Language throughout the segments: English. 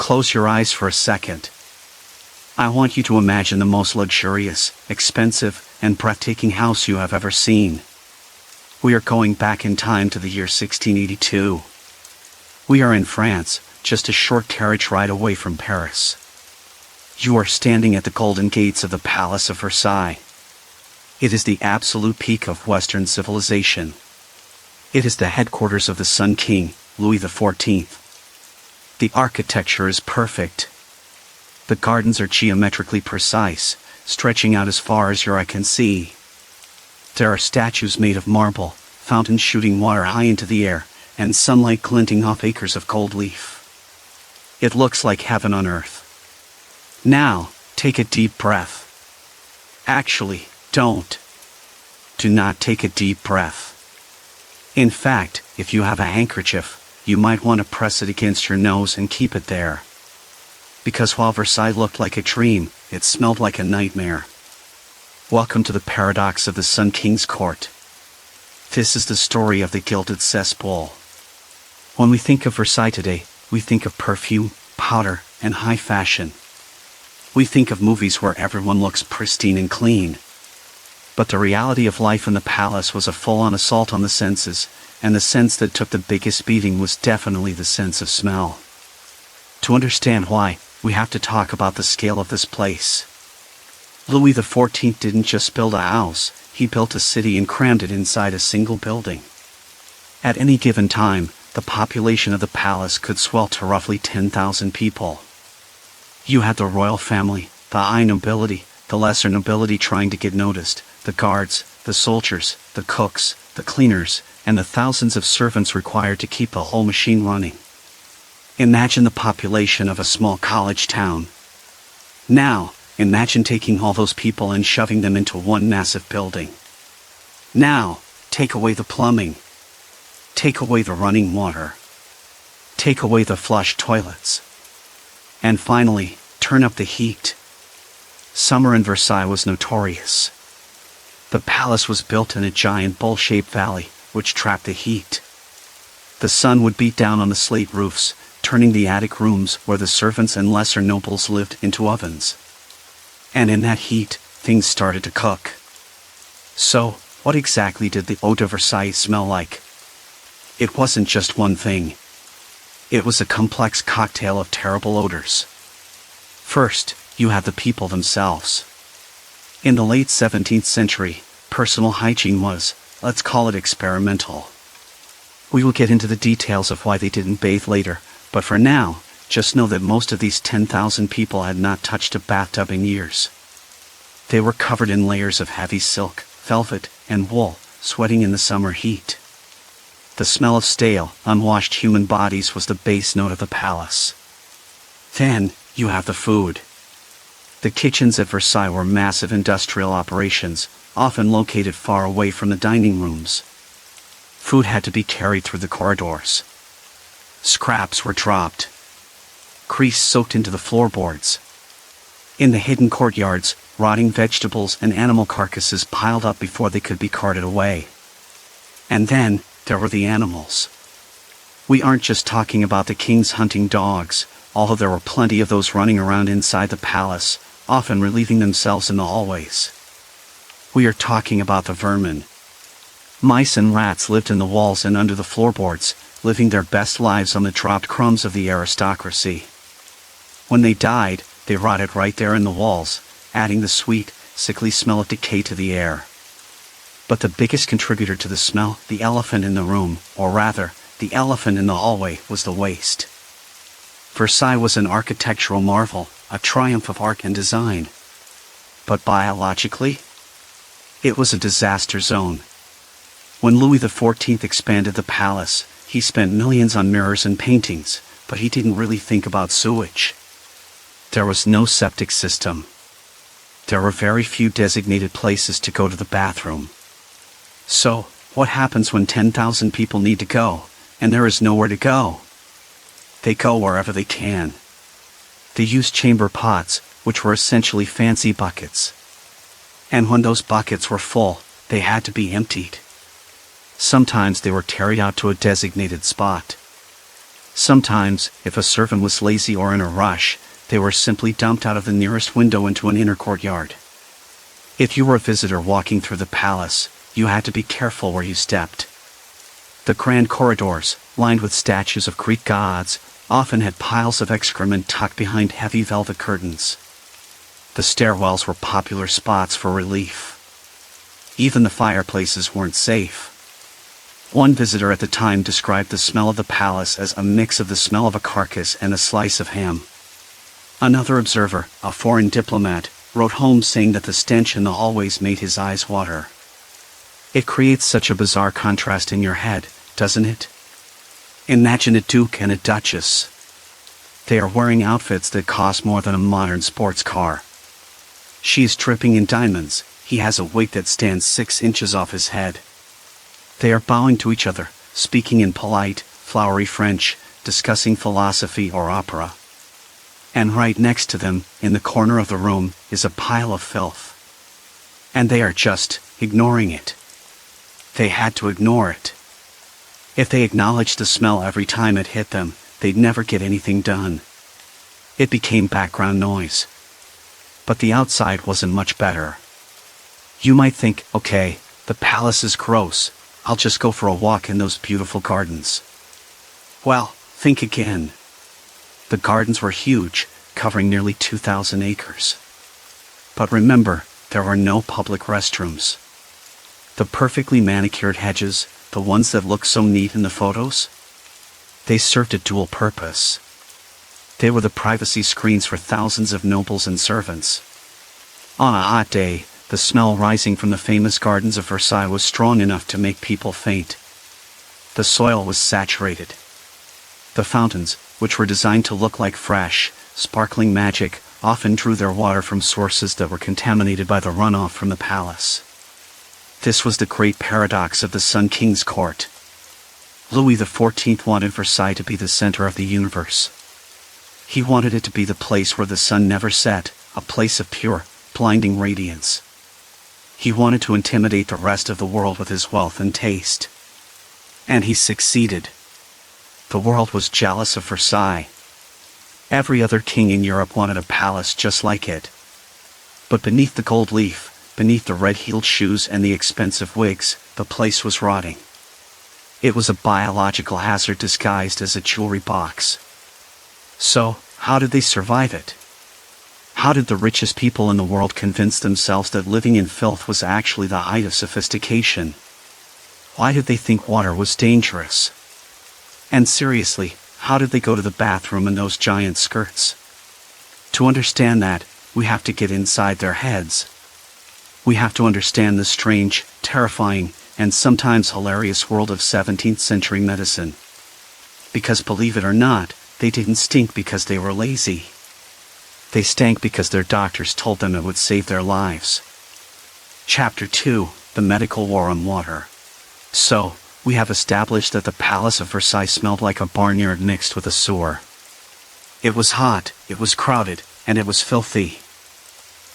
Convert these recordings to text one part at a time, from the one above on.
Close your eyes for a second. I want you to imagine the most luxurious, expensive, and breathtaking house you have ever seen. We are going back in time to the year 1682. We are in France, just a short carriage ride away from Paris. You are standing at the golden gates of the Palace of Versailles. It is the absolute peak of Western civilization. It is the headquarters of the Sun King, Louis XIV. The architecture is perfect. The gardens are geometrically precise, stretching out as far as your eye can see. There are statues made of marble, fountains shooting water high into the air, and sunlight glinting off acres of gold leaf. It looks like heaven on earth. Now, take a deep breath. Actually, don't. Do not take a deep breath. In fact, if you have a handkerchief, you might want to press it against your nose and keep it there. Because while Versailles looked like a dream, it smelled like a nightmare. Welcome to the paradox of the Sun King's court. This is the story of the Gilded Cesspool. When we think of Versailles today, we think of perfume, powder, and high fashion. We think of movies where everyone looks pristine and clean. But the reality of life in the palace was a full-on assault on the senses, and the sense that took the biggest beating was definitely the sense of smell. To understand why, we have to talk about the scale of this place. Louis XIV didn't just build a house, he built a city and crammed it inside a single building. At any given time, the population of the palace could swell to roughly 10,000 people. You had the royal family, the high nobility, the lesser nobility trying to get noticed, the guards, the soldiers, the cooks, the cleaners, and the thousands of servants required to keep the whole machine running. Imagine the population of a small college town. Now, imagine taking all those people and shoving them into one massive building. Now, take away the plumbing. Take away the running water. Take away the flush toilets. And finally, turn up the heat. Summer in Versailles was notorious. The palace was built in a giant bowl-shaped valley, which trapped the heat. The sun would beat down on the slate roofs, turning the attic rooms where the servants and lesser nobles lived into ovens. And in that heat, things started to cook. So, what exactly did the Eau de Versailles smell like? It wasn't just one thing. It was a complex cocktail of terrible odors. First, you had the people themselves. In the late 17th century, personal hygiene was, let's call it experimental. We will get into the details of why they didn't bathe later, but for now, just know that most of these 10,000 people had not touched a bathtub in years. They were covered in layers of heavy silk, velvet, and wool, sweating in the summer heat. The smell of stale, unwashed human bodies was the base note of the palace. Then, you have the food. The kitchens at Versailles were massive industrial operations, often located far away from the dining rooms. Food had to be carried through the corridors. Scraps were dropped. Grease soaked into the floorboards. In the hidden courtyards, rotting vegetables and animal carcasses piled up before they could be carted away. And then, there were the animals. We aren't just talking about the king's hunting dogs, although there were plenty of those running around inside the palace, often relieving themselves in the hallways. We are talking about the vermin. Mice and rats lived in the walls and under the floorboards, living their best lives on the dropped crumbs of the aristocracy. When they died, they rotted right there in the walls, adding the sweet, sickly smell of decay to the air. But the biggest contributor to the smell, the elephant in the room, or rather, the elephant in the hallway, was the waste. Versailles was an architectural marvel, a triumph of art and design. But biologically, it was a disaster zone. When Louis XIV expanded the palace, he spent millions on mirrors and paintings, but he didn't really think about sewage. There was no septic system. There were very few designated places to go to the bathroom. So, what happens when 10,000 people need to go, and there is nowhere to go? They go wherever they can. They used chamber pots, which were essentially fancy buckets. And when those buckets were full, they had to be emptied. Sometimes they were carried out to a designated spot. Sometimes, if a servant was lazy or in a rush, they were simply dumped out of the nearest window into an inner courtyard. If you were a visitor walking through the palace, you had to be careful where you stepped. The grand corridors, lined with statues of Greek gods, often had piles of excrement tucked behind heavy velvet curtains. The stairwells were popular spots for relief. Even the fireplaces weren't safe. One visitor at the time described the smell of the palace as a mix of the smell of a carcass and a slice of ham. Another observer, a foreign diplomat, wrote home saying that the stench in the hallways made his eyes water. It creates such a bizarre contrast in your head, doesn't it? Imagine a duke and a duchess. They are wearing outfits that cost more than a modern sports car. She is dripping in diamonds, he has a wig that stands 6 inches off his head. They are bowing to each other, speaking in polite, flowery French, discussing philosophy or opera. And right next to them, in the corner of the room, is a pile of filth. And they are just ignoring it. They had to ignore it. If they acknowledged the smell every time it hit them, they'd never get anything done. It became background noise. But the outside wasn't much better. You might think, okay, the palace is gross, I'll just go for a walk in those beautiful gardens. Well, think again. The gardens were huge, covering nearly 2,000 acres. But remember, there were no public restrooms. The perfectly manicured hedges, the ones that look so neat in the photos, they served a dual purpose. They were the privacy screens for thousands of nobles and servants. On a hot day, the smell rising from the famous gardens of Versailles was strong enough to make people faint. The soil was saturated. The fountains, which were designed to look like fresh, sparkling magic, often drew their water from sources that were contaminated by the runoff from the palace. This was the great paradox of the Sun King's court. Louis XIV wanted Versailles to be the center of the universe. He wanted it to be the place where the sun never set, a place of pure, blinding radiance. He wanted to intimidate the rest of the world with his wealth and taste. And he succeeded. The world was jealous of Versailles. Every other king in Europe wanted a palace just like it. But beneath the gold leaf, beneath the red-heeled shoes and the expensive wigs, the place was rotting. It was a biological hazard disguised as a jewelry box. So, how did they survive it? How did the richest people in the world convince themselves that living in filth was actually the height of sophistication? Why did they think water was dangerous? And seriously, how did they go to the bathroom in those giant skirts? To understand that, we have to get inside their heads. We have to understand the strange, terrifying, and sometimes hilarious world of 17th century medicine. Because believe it or not, they didn't stink because they were lazy. They stank because their doctors told them it would save their lives. Chapter 2, The Medical War on Water. So, we have established that the Palace of Versailles smelled like a barnyard mixed with a sewer. It was hot, it was crowded, and it was filthy.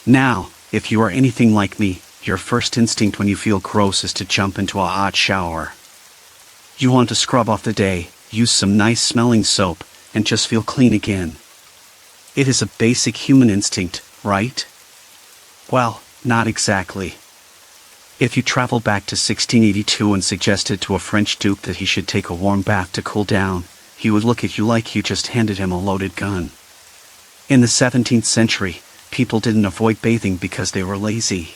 Now, if you are anything like me, your first instinct when you feel gross is to jump into a hot shower. You want to scrub off the day, use some nice smelling soap, and just feel clean again. It is a basic human instinct, right? Well, not exactly. If you traveled back to 1682 and suggested to a French duke that he should take a warm bath to cool down, he would look at you like you just handed him a loaded gun. In the 17th century, people didn't avoid bathing because they were lazy.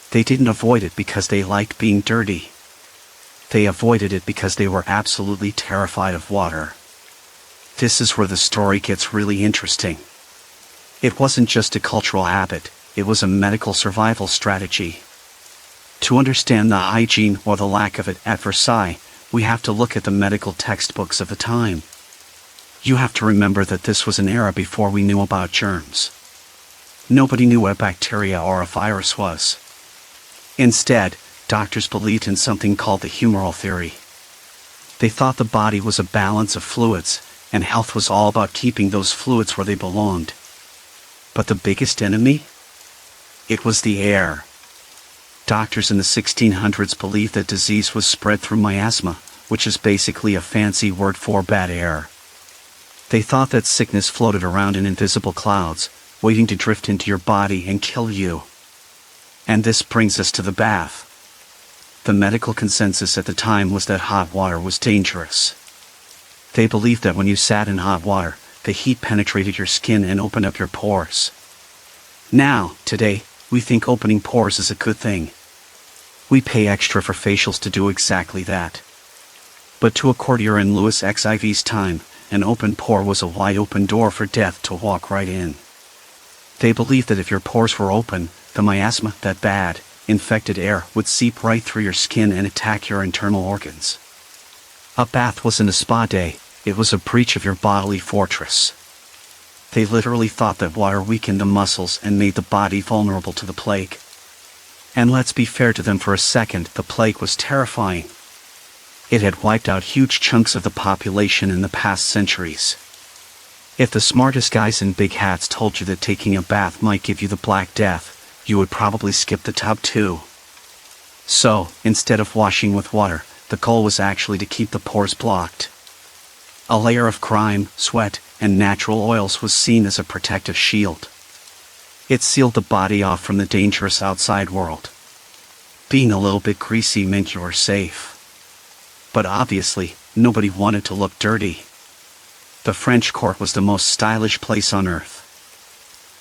They didn't avoid it because they liked being dirty. They avoided it because they were absolutely terrified of water. This is where the story gets really interesting. It wasn't just a cultural habit, it was a medical survival strategy. To understand the hygiene or the lack of it at Versailles, we have to look at the medical textbooks of the time. You have to remember that this was an era before we knew about germs. Nobody knew what a bacteria or a virus was. Instead, doctors believed in something called the humoral theory. They thought the body was a balance of fluids, and health was all about keeping those fluids where they belonged. But the biggest enemy? It was the air. Doctors in the 1600s believed that disease was spread through miasma, which is basically a fancy word for bad air. They thought that sickness floated around in invisible clouds, waiting to drift into your body and kill you. And this brings us to the bath. The medical consensus at the time was that hot water was dangerous. They believed that when you sat in hot water, the heat penetrated your skin and opened up your pores. Now, today, we think opening pores is a good thing. We pay extra for facials to do exactly that. But to a courtier in Louis XIV's time, an open pore was a wide open door for death to walk right in. They believed that if your pores were open, the miasma, that bad, infected air, would seep right through your skin and attack your internal organs. A bath wasn't a spa day, it was a breach of your bodily fortress. They literally thought that water weakened the muscles and made the body vulnerable to the plague. And let's be fair to them for a second, the plague was terrifying. It had wiped out huge chunks of the population in the past centuries. If the smartest guys in big hats told you that taking a bath might give you the Black Death, you would probably skip the tub too. So, instead of washing with water, the goal was actually to keep the pores blocked. A layer of grime, sweat, and natural oils was seen as a protective shield. It sealed the body off from the dangerous outside world. Being a little bit greasy meant you were safe. But obviously, nobody wanted to look dirty. The French court was the most stylish place on earth.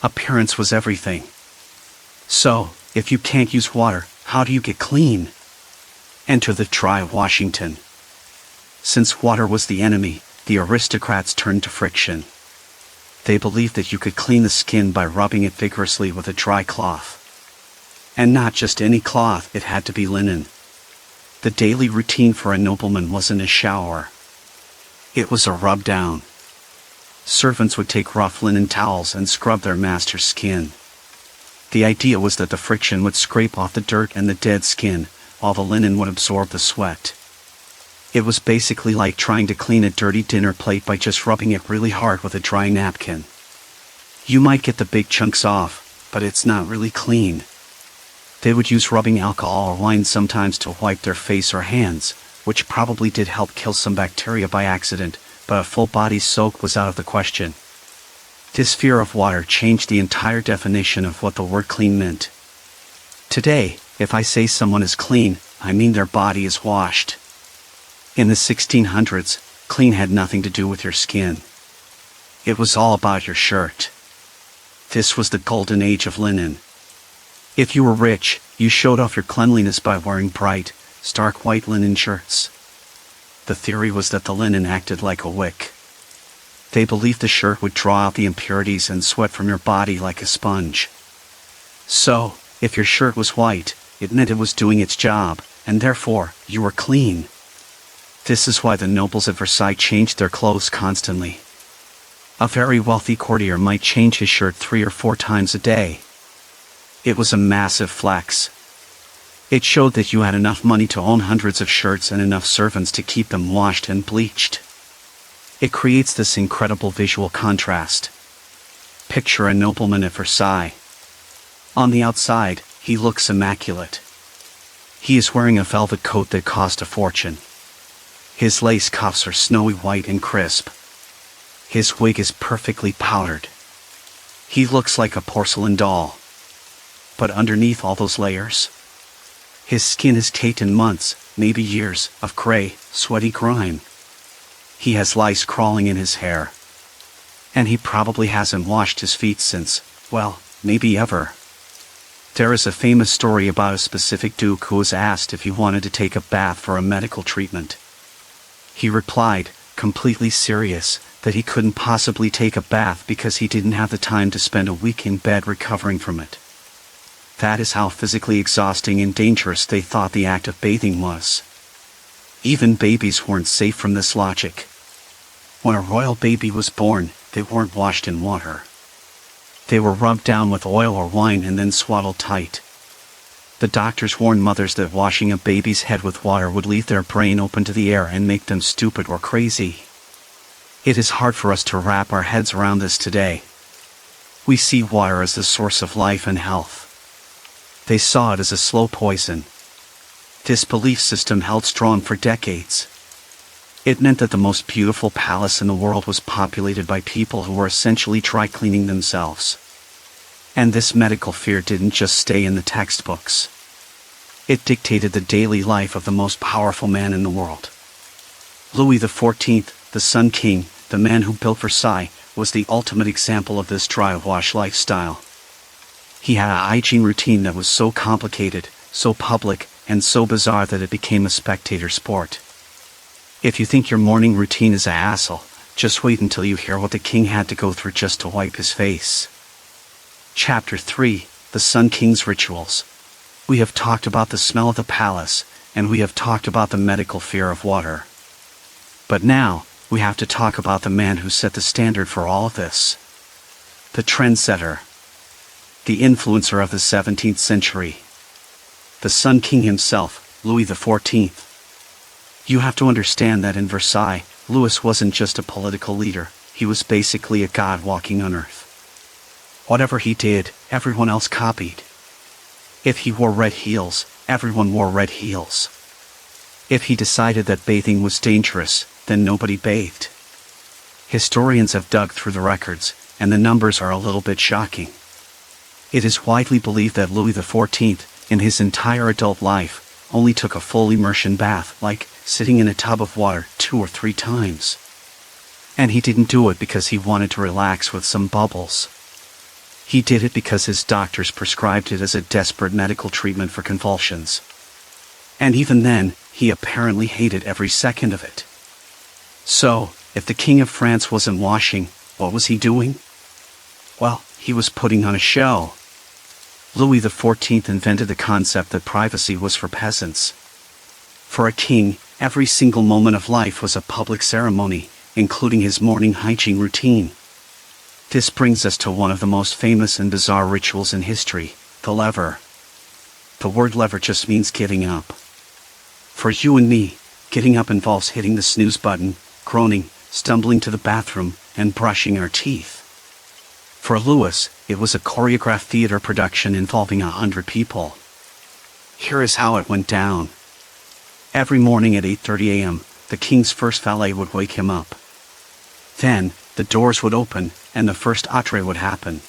Appearance was everything. So, if you can't use water, how do you get clean? Enter the dry Washington. Since water was the enemy, the aristocrats turned to friction. They believed that you could clean the skin by rubbing it vigorously with a dry cloth. And not just any cloth, it had to be linen. The daily routine for a nobleman wasn't a shower. It was a rub down. Servants would take rough linen towels and scrub their master's skin. The idea was that the friction would scrape off the dirt and the dead skin, while the linen would absorb the sweat. It was basically like trying to clean a dirty dinner plate by just rubbing it really hard with a dry napkin. You might get the big chunks off, but it's not really clean. They would use rubbing alcohol or wine sometimes to wipe their face or hands, which probably did help kill some bacteria by accident, but a full body soak was out of the question. This fear of water changed the entire definition of what the word clean meant. Today, if I say someone is clean, I mean their body is washed. In the 1600s, clean had nothing to do with your skin. It was all about your shirt. This was the golden age of linen. If you were rich, you showed off your cleanliness by wearing bright, stark white linen shirts. The theory was that the linen acted like a wick. They believed the shirt would draw out the impurities and sweat from your body like a sponge. So, if your shirt was white, it meant it was doing its job, and therefore, you were clean. This is why the nobles at Versailles changed their clothes constantly. A very wealthy courtier might change his shirt 3 or 4 times a day. It was a massive flex. It showed that you had enough money to own hundreds of shirts and enough servants to keep them washed and bleached. It creates this incredible visual contrast. Picture a nobleman at Versailles. On the outside, he looks immaculate. He is wearing a velvet coat that cost a fortune. His lace cuffs are snowy white and crisp. His wig is perfectly powdered. He looks like a porcelain doll. But underneath all those layers, his skin is caked in months, maybe years, of gray, sweaty grime. He has lice crawling in his hair. And he probably hasn't washed his feet since, well, maybe ever. There is a famous story about a specific duke who was asked if he wanted to take a bath for a medical treatment. He replied, completely serious, that he couldn't possibly take a bath because he didn't have the time to spend a week in bed recovering from it. That is how physically exhausting and dangerous they thought the act of bathing was. Even babies weren't safe from this logic. When a royal baby was born, they weren't washed in water. They were rubbed down with oil or wine and then swaddled tight. The doctors warned mothers that washing a baby's head with water would leave their brain open to the air and make them stupid or crazy. It is hard for us to wrap our heads around this today. We see water as the source of life and health. They saw it as a slow poison. This belief system held strong for decades. It meant that the most beautiful palace in the world was populated by people who were essentially dry-cleaning themselves. And this medical fear didn't just stay in the textbooks. It dictated the daily life of the most powerful man in the world. Louis XIV, the Sun King, the man who built Versailles, was the ultimate example of this dry-wash lifestyle. He had a hygiene routine that was so complicated, so public, and so bizarre that it became a spectator sport. If you think your morning routine is a hassle, just wait until you hear what the king had to go through just to wipe his face. Chapter 3, The Sun King's Rituals. We have talked about the smell of the palace, and we have talked about the medical fear of water. But now, we have to talk about the man who set the standard for all of this. The trendsetter. The influencer of the 17th century. The Sun King himself, Louis XIV. You have to understand that in Versailles, Louis wasn't just a political leader, he was basically a god walking on earth. Whatever he did, everyone else copied. If he wore red heels, everyone wore red heels. If he decided that bathing was dangerous, then nobody bathed. Historians have dug through the records, and the numbers are a little bit shocking. It is widely believed that Louis XIV, in his entire adult life, only took a full immersion bath, like sitting in a tub of water 2 or 3 times. And he didn't do it because he wanted to relax with some bubbles. He did it because his doctors prescribed it as a desperate medical treatment for convulsions. And even then, he apparently hated every second of it. So, if the King of France wasn't washing, what was he doing? Well, he was putting on a show. Louis XIV invented the concept that privacy was for peasants. For a king, every single moment of life was a public ceremony, including his morning hygiene routine. This brings us to one of the most famous and bizarre rituals in history, the lever. The word lever just means getting up. For you and me, getting up involves hitting the snooze button, groaning, stumbling to the bathroom, and brushing our teeth. For Louis, it was a choreographed theater production involving 100 people. Here is how it went down. Every morning at 8:30 a.m., the king's first valet would wake him up. Then, the doors would open, and the first entree would happen.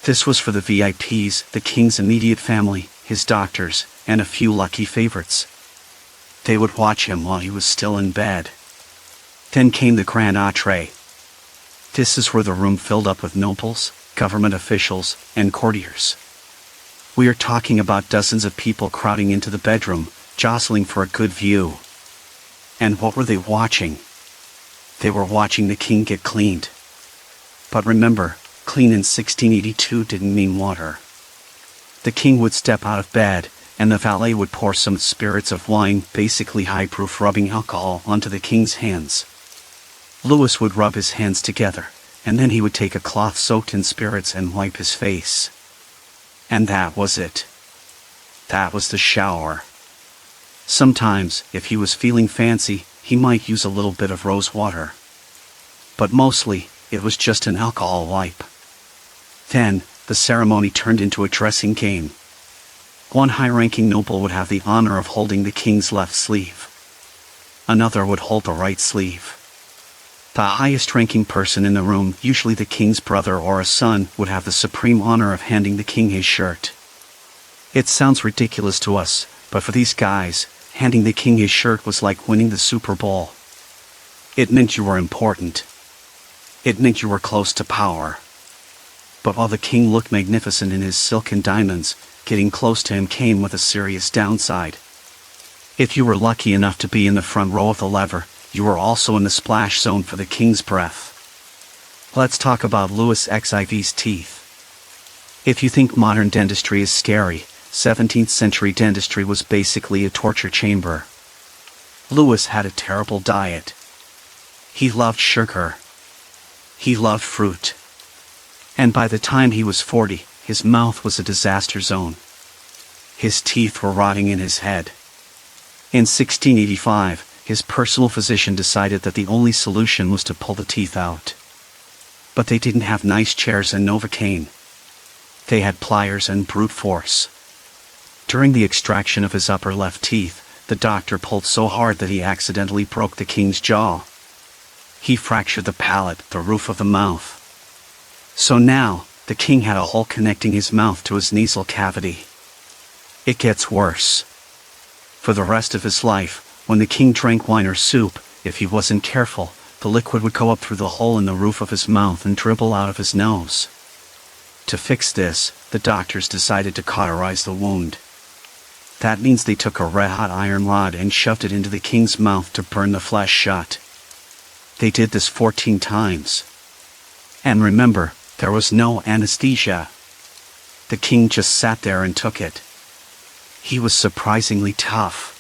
This was for the VIPs, the king's immediate family, his doctors, and a few lucky favorites. They would watch him while he was still in bed. Then came the grand entree. This is where the room filled up with nobles, government officials, and courtiers. We are talking about dozens of people crowding into the bedroom, jostling for a good view. And what were they watching? They were watching the king get cleaned. But remember, clean in 1682 didn't mean water. The king would step out of bed, and the valet would pour some spirits of wine, basically high-proof rubbing alcohol, onto the king's hands. Louis would rub his hands together, and then he would take a cloth soaked in spirits and wipe his face. And that was it. That was the shower. Sometimes, if he was feeling fancy, he might use a little bit of rose water. But mostly, it was just an alcohol wipe. Then, the ceremony turned into a dressing game. One high-ranking noble would have the honor of holding the king's left sleeve. Another would hold the right sleeve. The highest-ranking person in the room, usually the king's brother or a son, would have the supreme honor of handing the king his shirt. It sounds ridiculous to us, but for these guys, handing the king his shirt was like winning the Super Bowl. It meant you were important. It meant you were close to power. But while the king looked magnificent in his silk and diamonds, getting close to him came with a serious downside. If you were lucky enough to be in the front row of the lever, you were also in the splash zone for the king's breath. Let's talk about Louis XIV's teeth. If you think modern dentistry is scary, 17th century dentistry was basically a torture chamber. Louis had a terrible diet. He loved sugar. He loved fruit. And by the time he was 40, his mouth was a disaster zone. His teeth were rotting in his head. In 1685, his personal physician decided that the only solution was to pull the teeth out. But they didn't have nice chairs and Novocaine. They had pliers and brute force. During the extraction of his upper left teeth, the doctor pulled so hard that he accidentally broke the king's jaw. He fractured the palate, the roof of the mouth. So now, the king had a hole connecting his mouth to his nasal cavity. It gets worse. For the rest of his life, when the king drank wine or soup, if he wasn't careful, the liquid would go up through the hole in the roof of his mouth and dribble out of his nose. To fix this, the doctors decided to cauterize the wound. That means they took a red-hot iron rod and shoved it into the king's mouth to burn the flesh shut. They did this 14 times. And remember, there was no anesthesia. The king just sat there and took it. He was surprisingly tough.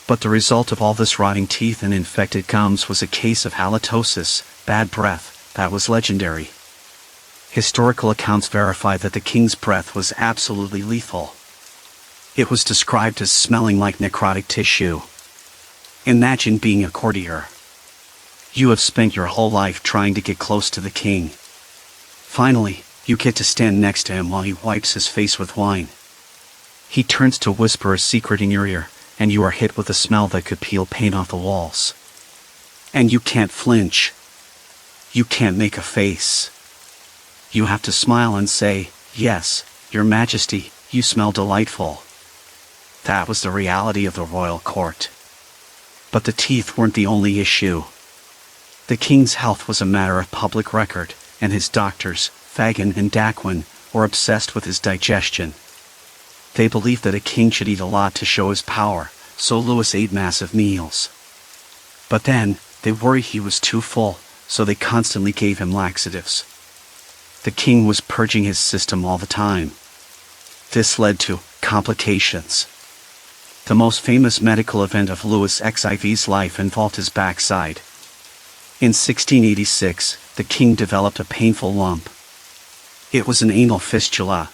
But the result of all this rotting teeth and infected gums was a case of halitosis, bad breath, that was legendary. Historical accounts verify that the king's breath was absolutely lethal. It was described as smelling like necrotic tissue. Imagine being a courtier. You have spent your whole life trying to get close to the king. Finally, you get to stand next to him while he wipes his face with wine. He turns to whisper a secret in your ear, and you are hit with a smell that could peel paint off the walls. And you can't flinch. You can't make a face. You have to smile and say, "Yes, Your Majesty, you smell delightful." That was the reality of the royal court. But the teeth weren't the only issue. The king's health was a matter of public record, and his doctors, Fagin and Daquin, were obsessed with his digestion. They believed that a king should eat a lot to show his power, so Louis ate massive meals. But then, they worried he was too full, so they constantly gave him laxatives. The king was purging his system all the time. This led to complications. The most famous medical event of Louis XIV's life involved his backside. In 1686, the king developed a painful lump. It was an anal fistula.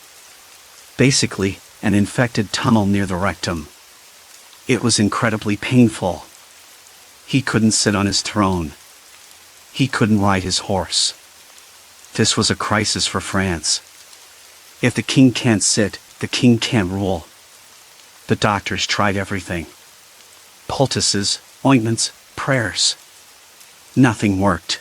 Basically, an infected tunnel near the rectum. It was incredibly painful. He couldn't sit on his throne. He couldn't ride his horse. This was a crisis for France. If the king can't sit, the king can't rule. The doctors tried everything. Poultices, ointments, prayers. Nothing worked.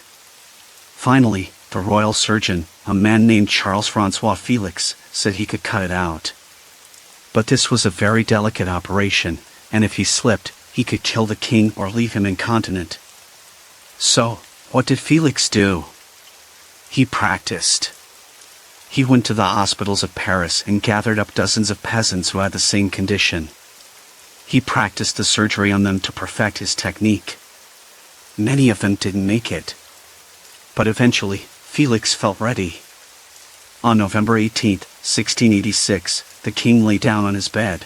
Finally, the royal surgeon, a man named Charles-François Felix, said he could cut it out. But this was a very delicate operation, and if he slipped, he could kill the king or leave him incontinent. So, what did Felix do? He practiced. He went to the hospitals of Paris and gathered up dozens of peasants who had the same condition. He practiced the surgery on them to perfect his technique. Many of them didn't make it. But eventually, Felix felt ready. On November 18, 1686, the king lay down on his bed.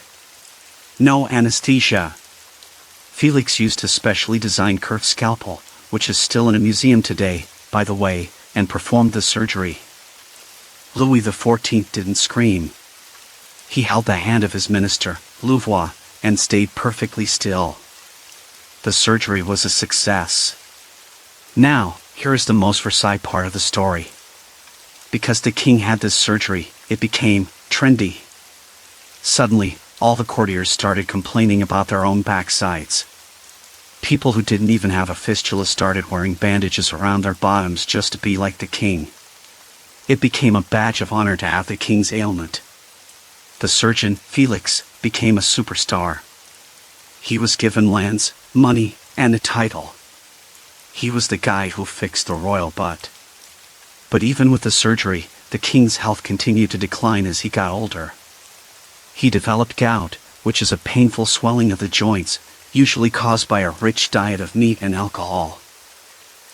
No anesthesia. Felix used a specially designed curved scalpel, which is still in a museum today, by the way, and performed the surgery. Louis XIV didn't scream. He held the hand of his minister, Louvois, and stayed perfectly still. The surgery was a success. Now, here is the most Versailles part of the story. Because the king had this surgery, it became trendy. Suddenly, all the courtiers started complaining about their own backsides. People who didn't even have a fistula started wearing bandages around their bottoms just to be like the king. It became a badge of honor to have the king's ailment. The surgeon, Felix, became a superstar. He was given lands, money, and a title. He was the guy who fixed the royal butt. But even with the surgery, the king's health continued to decline as he got older. He developed gout, which is a painful swelling of the joints, usually caused by a rich diet of meat and alcohol.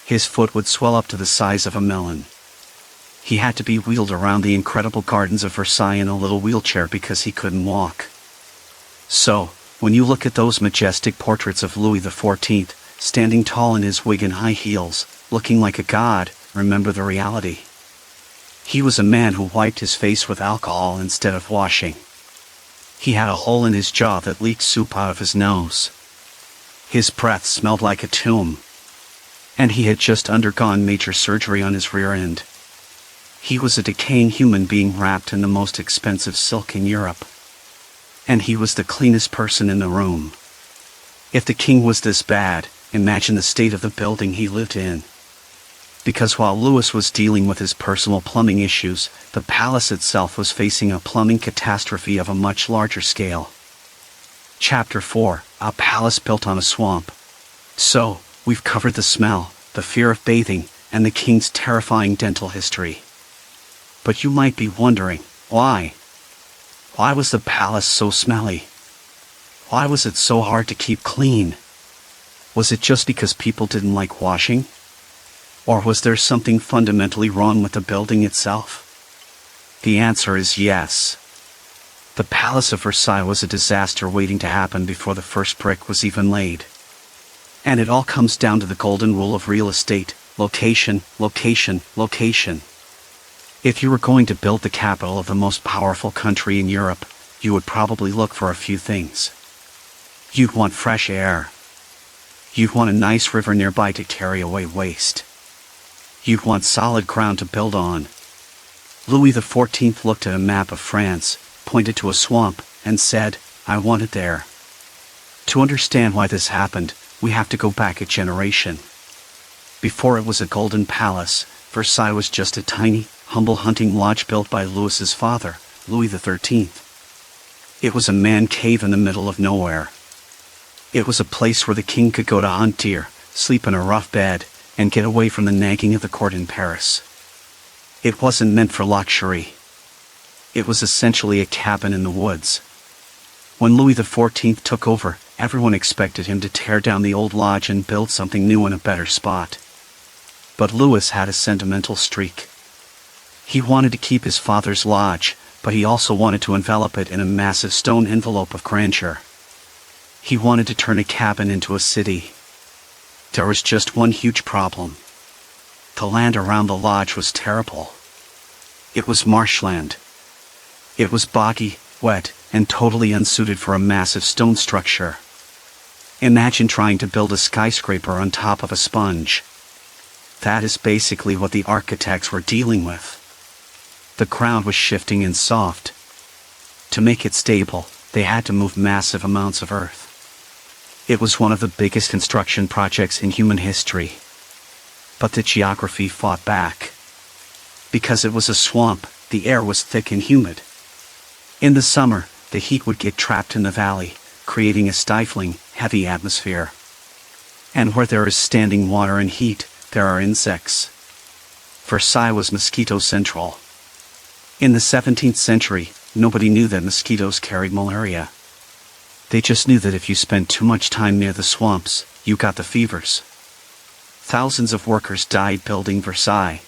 His foot would swell up to the size of a melon. He had to be wheeled around the incredible gardens of Versailles in a little wheelchair because he couldn't walk. So, when you look at those majestic portraits of Louis XIV, standing tall in his wig and high heels, looking like a god, remember the reality. He was a man who wiped his face with alcohol instead of washing. He had a hole in his jaw that leaked soup out of his nose. His breath smelled like a tomb. And he had just undergone major surgery on his rear end. He was a decaying human being wrapped in the most expensive silk in Europe. And he was the cleanest person in the room. If the king was this bad, imagine the state of the building he lived in. Because while Louis was dealing with his personal plumbing issues, the palace itself was facing a plumbing catastrophe of a much larger scale. Chapter 4, A Palace Built on a Swamp. So, we've covered the smell, the fear of bathing, and the king's terrifying dental history. But you might be wondering, why? Why was the palace so smelly? Why was it so hard to keep clean? Was it just because people didn't like washing? Or was there something fundamentally wrong with the building itself? The answer is yes. The Palace of Versailles was a disaster waiting to happen before the first brick was even laid. And it all comes down to the golden rule of real estate: location, location, location. If you were going to build the capital of the most powerful country in Europe, you would probably look for a few things. You'd want fresh air. You'd want a nice river nearby to carry away waste. You'd want solid ground to build on. Louis XIV looked at a map of France, pointed to a swamp, and said, "I want it there." To understand why this happened, we have to go back a generation. Before it was a golden palace, Versailles was just a tiny, humble hunting lodge built by Louis's father, Louis XIII. It was a man cave in the middle of nowhere. It was a place where the king could go to hunt deer, sleep in a rough bed, and get away from the nagging of the court in Paris. It wasn't meant for luxury. It was essentially a cabin in the woods. When Louis XIV took over, everyone expected him to tear down the old lodge and build something new in a better spot. But Louis had a sentimental streak. He wanted to keep his father's lodge, but he also wanted to envelop it in a massive stone envelope of grandeur. He wanted to turn a cabin into a city. There was just one huge problem. The land around the lodge was terrible. It was marshland. It was boggy, wet, and totally unsuited for a massive stone structure. Imagine trying to build a skyscraper on top of a sponge. That is basically what the architects were dealing with. The ground was shifting and soft. To make it stable, they had to move massive amounts of earth. It was one of the biggest construction projects in human history. But the geography fought back. Because it was a swamp, the air was thick and humid. In the summer, the heat would get trapped in the valley, creating a stifling, heavy atmosphere. And where there is standing water and heat, there are insects. Versailles was mosquito central. In the 17th century, nobody knew that mosquitoes carried malaria. They just knew that if you spent too much time near the swamps, you got the fevers. Thousands of workers died building Versailles.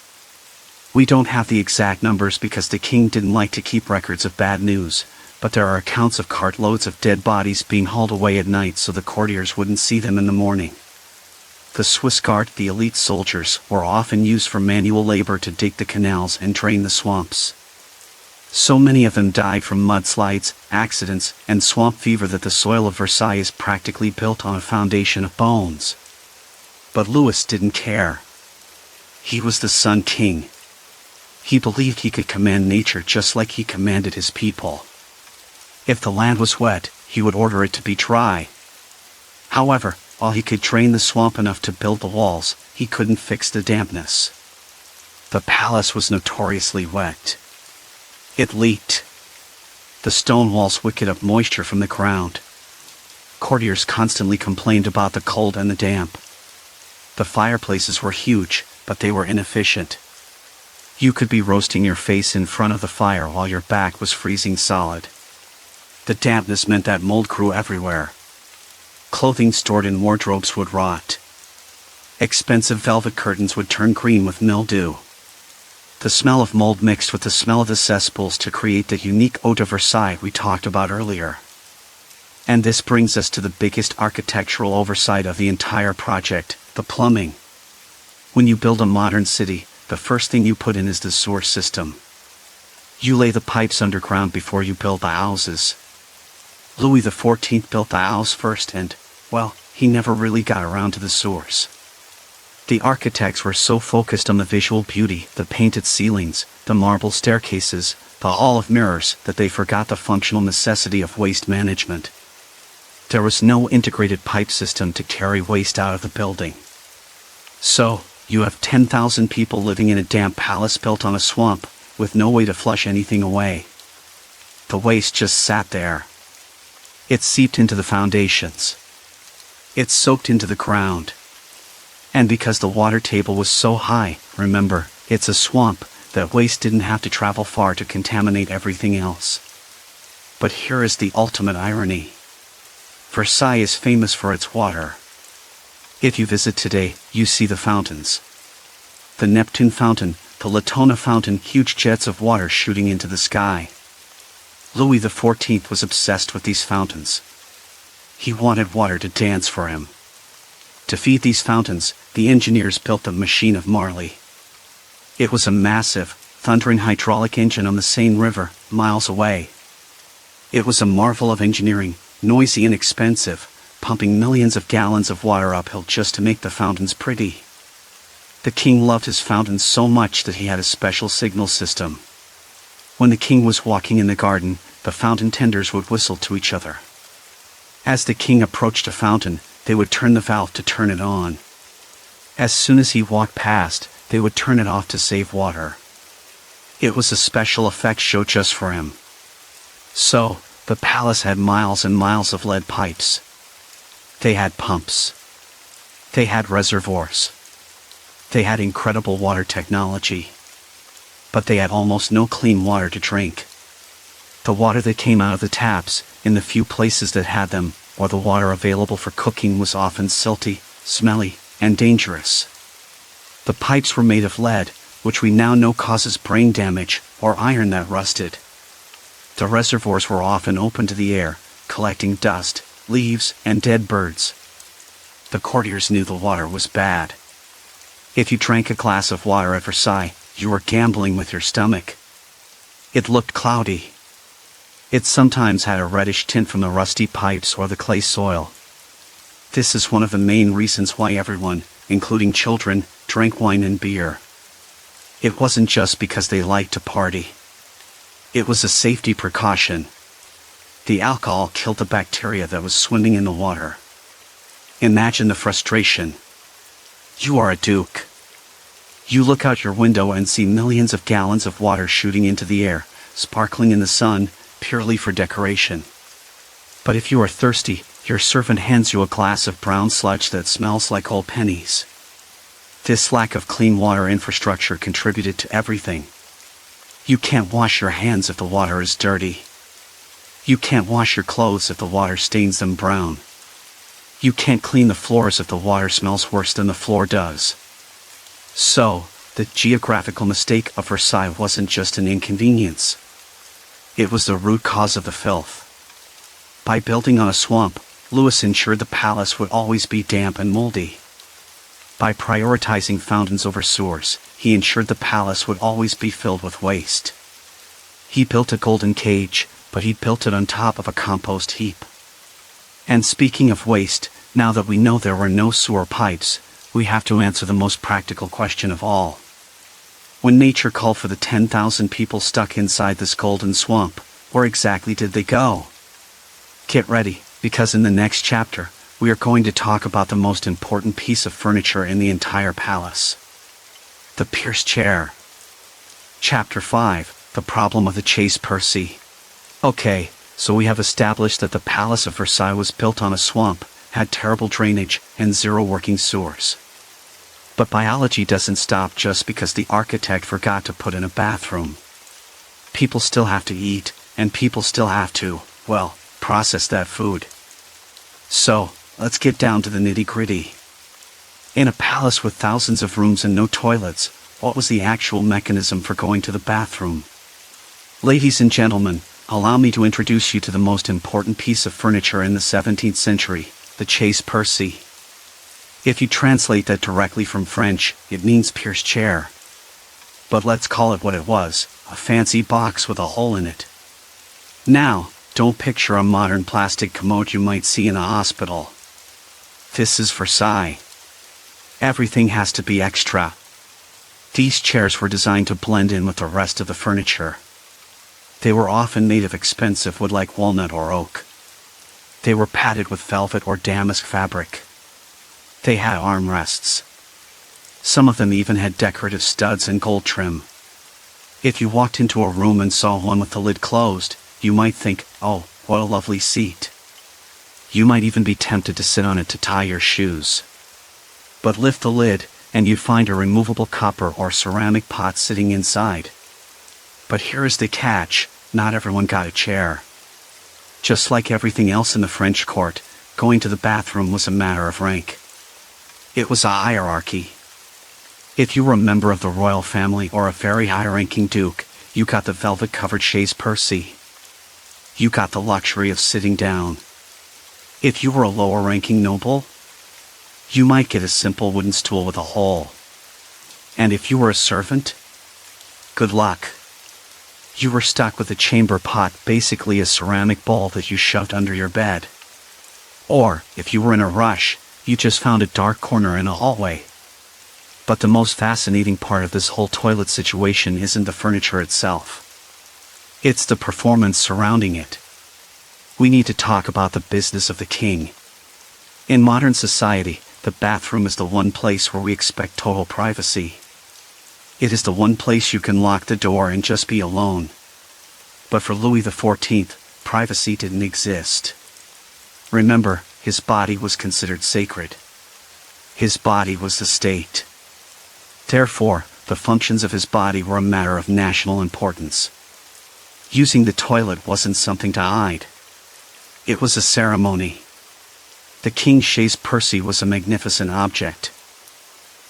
We don't have the exact numbers because the king didn't like to keep records of bad news, but there are accounts of cartloads of dead bodies being hauled away at night so the courtiers wouldn't see them in the morning. The Swiss Guard, the elite soldiers, were often used for manual labor to dig the canals and drain the swamps. So many of them died from mudslides, accidents, and swamp fever that the soil of Versailles is practically built on a foundation of bones. But Louis didn't care. He was the Sun King. He believed he could command nature just like he commanded his people. If the land was wet, he would order it to be dry. However, while he could drain the swamp enough to build the walls, he couldn't fix the dampness. The palace was notoriously wet. It leaked. The stone walls would get up moisture from the ground. Courtiers constantly complained about the cold and the damp. The fireplaces were huge, but they were inefficient. You could be roasting your face in front of the fire while your back was freezing solid. The dampness meant that mold grew everywhere. Clothing stored in wardrobes would rot. Expensive velvet curtains would turn green with mildew. The smell of mold mixed with the smell of the cesspools to create the unique eau de Versailles we talked about earlier. And this brings us to the biggest architectural oversight of the entire project, the plumbing. When you build a modern city, the first thing you put in is the sewer system. You lay the pipes underground before you build the houses. Louis XIV built the house first and, well, he never really got around to the sewers. The architects were so focused on the visual beauty, the painted ceilings, the marble staircases, the hall of mirrors, that they forgot the functional necessity of waste management. There was no integrated pipe system to carry waste out of the building. So, you have 10,000 people living in a damp palace built on a swamp, with no way to flush anything away. The waste just sat there. It seeped into the foundations. It soaked into the ground. And because the water table was so high, remember, it's a swamp, that waste didn't have to travel far to contaminate everything else. But here is the ultimate irony. Versailles is famous for its water. If you visit today, you see the fountains. The Neptune fountain, the Latona fountain, huge jets of water shooting into the sky. Louis XIV was obsessed with these fountains. He wanted water to dance for him. To feed these fountains, the engineers built the machine of Marly. It was a massive, thundering hydraulic engine on the Seine River, miles away. It was a marvel of engineering, noisy and expensive, pumping millions of gallons of water uphill just to make the fountains pretty. The king loved his fountains so much that he had a special signal system. When the king was walking in the garden, the fountain tenders would whistle to each other. As the king approached a fountain, they would turn the valve to turn it on. As soon as he walked past, they would turn it off to save water. It was a special effects show just for him. So, the palace had miles and miles of lead pipes. They had pumps. They had reservoirs. They had incredible water technology. But they had almost no clean water to drink. The water that came out of the taps, in the few places that had them, or the water available for cooking, was often silty, smelly, and dangerous. The pipes were made of lead, which we now know causes brain damage, or iron that rusted. The reservoirs were often open to the air, collecting dust, leaves, and dead birds. The courtiers knew the water was bad. If you drank a glass of water at Versailles, you were gambling with your stomach. It looked cloudy. It sometimes had a reddish tint from the rusty pipes or the clay soil. This is one of the main reasons why everyone, including children, drank wine and beer. It wasn't just because they liked to party. It was a safety precaution. The alcohol killed the bacteria that was swimming in the water. Imagine the frustration. You are a duke. You look out your window and see millions of gallons of water shooting into the air, sparkling in the sun, purely for decoration. But if you are thirsty, your servant hands you a glass of brown sludge that smells like old pennies. This lack of clean water infrastructure contributed to everything. You can't wash your hands if the water is dirty. You can't wash your clothes if the water stains them brown. You can't clean the floors if the water smells worse than the floor does. So, the geographical mistake of Versailles wasn't just an inconvenience. It was the root cause of the filth. By building on a swamp, Louis ensured the palace would always be damp and moldy. By prioritizing fountains over sewers, he ensured the palace would always be filled with waste. He built a golden cage, but he built it on top of a compost heap. And speaking of waste, now that we know there were no sewer pipes, we have to answer the most practical question of all. When nature called for the 10,000 people stuck inside this golden swamp, where exactly did they go? Get ready, because in the next chapter, we are going to talk about the most important piece of furniture in the entire palace. The Pierce chair. Chapter 5, The Problem of the Chaise Percée. Okay, so we have established that the Palace of Versailles was built on a swamp, had terrible drainage, and zero working sewers. But biology doesn't stop just because the architect forgot to put in a bathroom. People still have to eat, and people still have to, well, process that food. So, let's get down to the nitty-gritty. In a palace with thousands of rooms and no toilets, what was the actual mechanism for going to the bathroom? Ladies and gentlemen, allow me to introduce you to the most important piece of furniture in the 17th century, the Chaise Percée. If you translate that directly from French, it means Pierce chair. But let's call it what it was, a fancy box with a hole in it. Now, don't picture a modern plastic commode you might see in a hospital. This is Versailles. Everything has to be extra. These chairs were designed to blend in with the rest of the furniture. They were often made of expensive wood like walnut or oak. They were padded with velvet or damask fabric. They had armrests. Some of them even had decorative studs and gold trim. If you walked into a room and saw one with the lid closed, you might think, oh, what a lovely seat. You might even be tempted to sit on it to tie your shoes. But lift the lid, and you find a removable copper or ceramic pot sitting inside. But here is the catch, not everyone got a chair. Just like everything else in the French court, going to the bathroom was a matter of rank. It was a hierarchy. If you were a member of the royal family or a very high-ranking duke, you got the velvet-covered Chaise Percée. You got the luxury of sitting down. If you were a lower-ranking noble, you might get a simple wooden stool with a hole. And if you were a servant, good luck. You were stuck with a chamber pot, basically a ceramic bowl that you shoved under your bed. Or, if you were in a rush, you just found a dark corner in a hallway. But the most fascinating part of this whole toilet situation isn't the furniture itself. It's the performance surrounding it. We need to talk about the business of the king. In modern society, the bathroom is the one place where we expect total privacy. It is the one place you can lock the door and just be alone. But for Louis XIV, privacy didn't exist. Remember, his body was considered sacred. His body was the state. Therefore, the functions of his body were a matter of national importance. Using the toilet wasn't something to hide. It was a ceremony. The king's Chaise Percée was a magnificent object.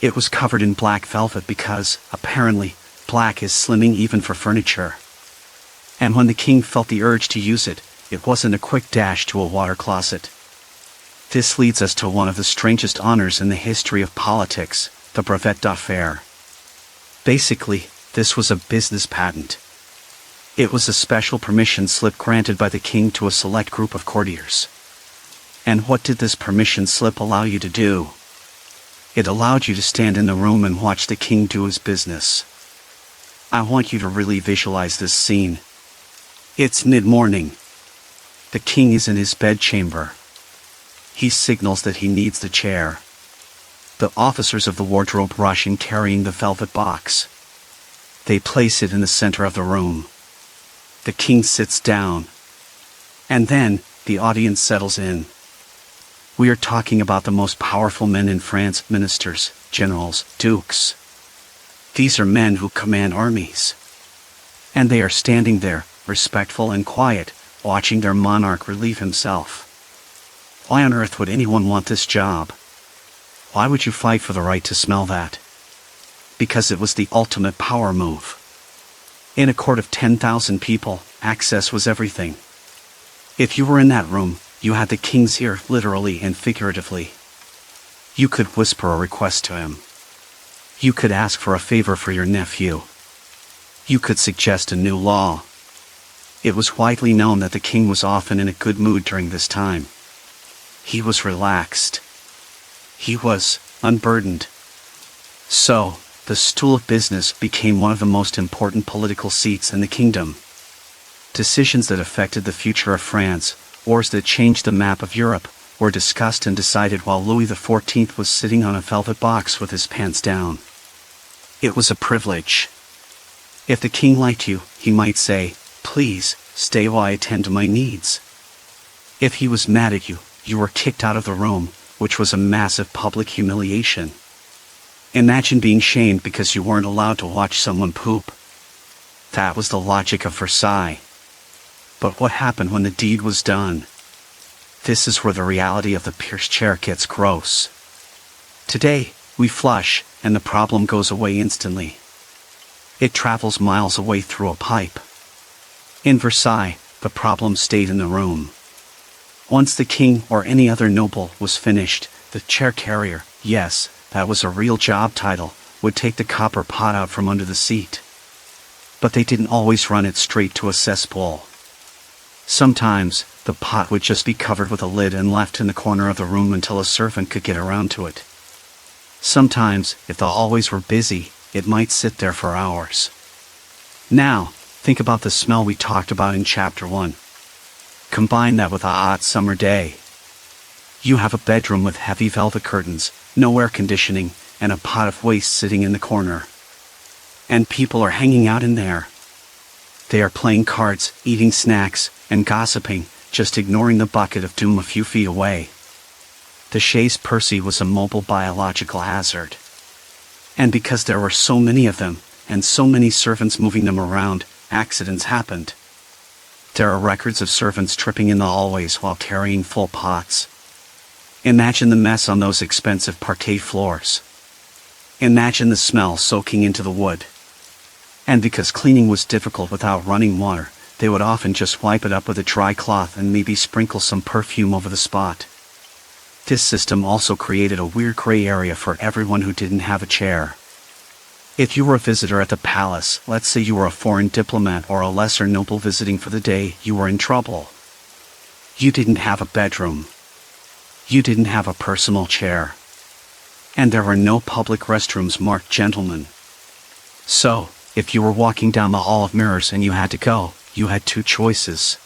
It was covered in black velvet because, apparently, black is slimming even for furniture. And when the king felt the urge to use it, it wasn't a quick dash to a water closet. This leads us to one of the strangest honors in the history of politics, the brevet d'affaires. Basically, this was a business patent. It was a special permission slip granted by the king to a select group of courtiers. And what did this permission slip allow you to do? It allowed you to stand in the room and watch the king do his business. I want you to really visualize this scene. It's mid-morning. The king is in his bedchamber. He signals that he needs the chair. The officers of the wardrobe rush in carrying the velvet box. They place it in the center of the room. The king sits down. And then, the audience settles in. We are talking about the most powerful men in France, ministers, generals, dukes. These are men who command armies. And they are standing there, respectful and quiet, watching their monarch relieve himself. Why on earth would anyone want this job? Why would you fight for the right to smell that? Because it was the ultimate power move. In a court of 10,000 people, access was everything. If you were in that room, you had the king's ear, literally and figuratively. You could whisper a request to him. You could ask for a favor for your nephew. You could suggest a new law. It was widely known that the king was often in a good mood during this time. He was relaxed. He was unburdened. So, the stool of business became one of the most important political seats in the kingdom. Decisions that affected the future of France, wars that changed the map of Europe, were discussed and decided while Louis XIV was sitting on a velvet box with his pants down. It was a privilege. If the king liked you, he might say, "Please, stay while I attend to my needs." If he was mad at you, you were kicked out of the room, which was a massive public humiliation. Imagine being shamed because you weren't allowed to watch someone poop. That was the logic of Versailles. But what happened when the deed was done? This is where the reality of the pierced chair gets gross. Today, we flush, and the problem goes away instantly. It travels miles away through a pipe. In Versailles, the problem stayed in the room. Once the king or any other noble was finished, the chair carrier, yes, that was a real job title, would take the copper pot out from under the seat. But they didn't always run it straight to a cesspool. Sometimes, the pot would just be covered with a lid and left in the corner of the room until a servant could get around to it. Sometimes, if the hallways were busy, it might sit there for hours. Now, think about the smell we talked about in Chapter 1. Combine that with a hot summer day. You have a bedroom with heavy velvet curtains, no air conditioning, and a pot of waste sitting in the corner. And people are hanging out in there. They are playing cards, eating snacks, and gossiping, just ignoring the bucket of doom a few feet away. The Chaise Percée was a mobile biological hazard. And because there were so many of them, and so many servants moving them around, accidents happened. There are records of servants tripping in the hallways while carrying full pots. Imagine the mess on those expensive parquet floors. Imagine the smell soaking into the wood. And because cleaning was difficult without running water, they would often just wipe it up with a dry cloth and maybe sprinkle some perfume over the spot. This system also created a weird gray area for everyone who didn't have a chair. If you were a visitor at the palace, let's say you were a foreign diplomat or a lesser noble visiting for the day, you were in trouble. You didn't have a bedroom. You didn't have a personal chair. And there were no public restrooms marked gentlemen. So, if you were walking down the hall of mirrors and you had to go, you had two choices.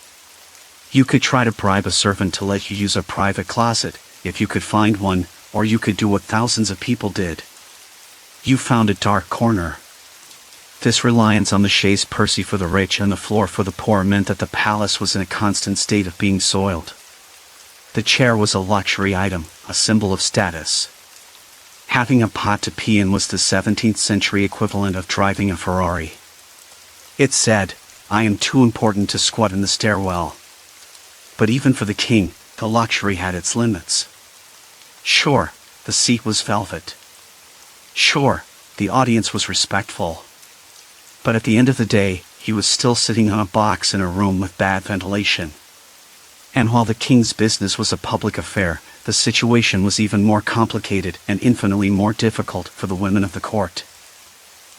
You could try to bribe a servant to let you use a private closet, if you could find one, or you could do what thousands of people did. You found a dark corner. This reliance on the Chaise Percée for the rich and the floor for the poor meant that the palace was in a constant state of being soiled. The chair was a luxury item, a symbol of status. Having a pot to pee in was the 17th century equivalent of driving a Ferrari. It said, "I am too important to squat in the stairwell." But even for the king, the luxury had its limits. Sure, the seat was velvet. Sure, the audience was respectful. But at the end of the day, he was still sitting on a box in a room with bad ventilation. And while the king's business was a public affair, the situation was even more complicated and infinitely more difficult for the women of the court.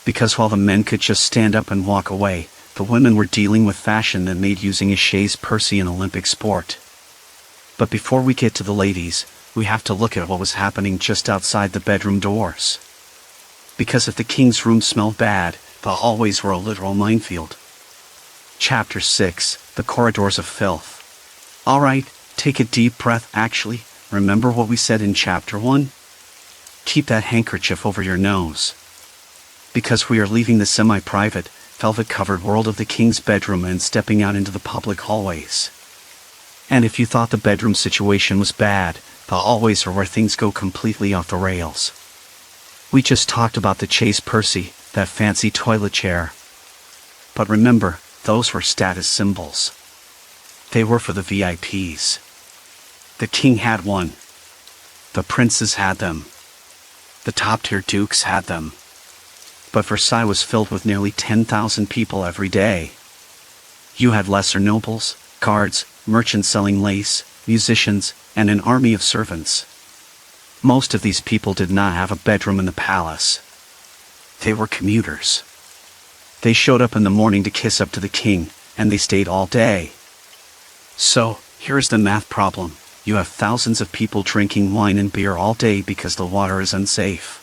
Because while the men could just stand up and walk away, the women were dealing with fashion that made using a Chaise Percée an Olympic sport. But before we get to the ladies, we have to look at what was happening just outside the bedroom doors. Because if the king's room smelled bad, the hallways were a literal minefield. Chapter 6, The Corridors of Filth. Alright, take a deep breath. Actually, remember what we said in Chapter 1? Keep that handkerchief over your nose. Because we are leaving the semi-private, velvet-covered world of the king's bedroom and stepping out into the public hallways. And if you thought the bedroom situation was bad, the hallways are where things go completely off the rails. We just talked about the Chaise Percée, that fancy toilet chair. But remember, those were status symbols. They were for the VIPs. The king had one. The princes had them. The top-tier dukes had them. But Versailles was filled with nearly 10,000 people every day. You had lesser nobles, guards, merchants selling lace, musicians, and an army of servants. Most of these people did not have a bedroom in the palace. They were commuters. They showed up in the morning to kiss up to the king, and they stayed all day. So, here's the math problem. You have thousands of people drinking wine and beer all day because the water is unsafe.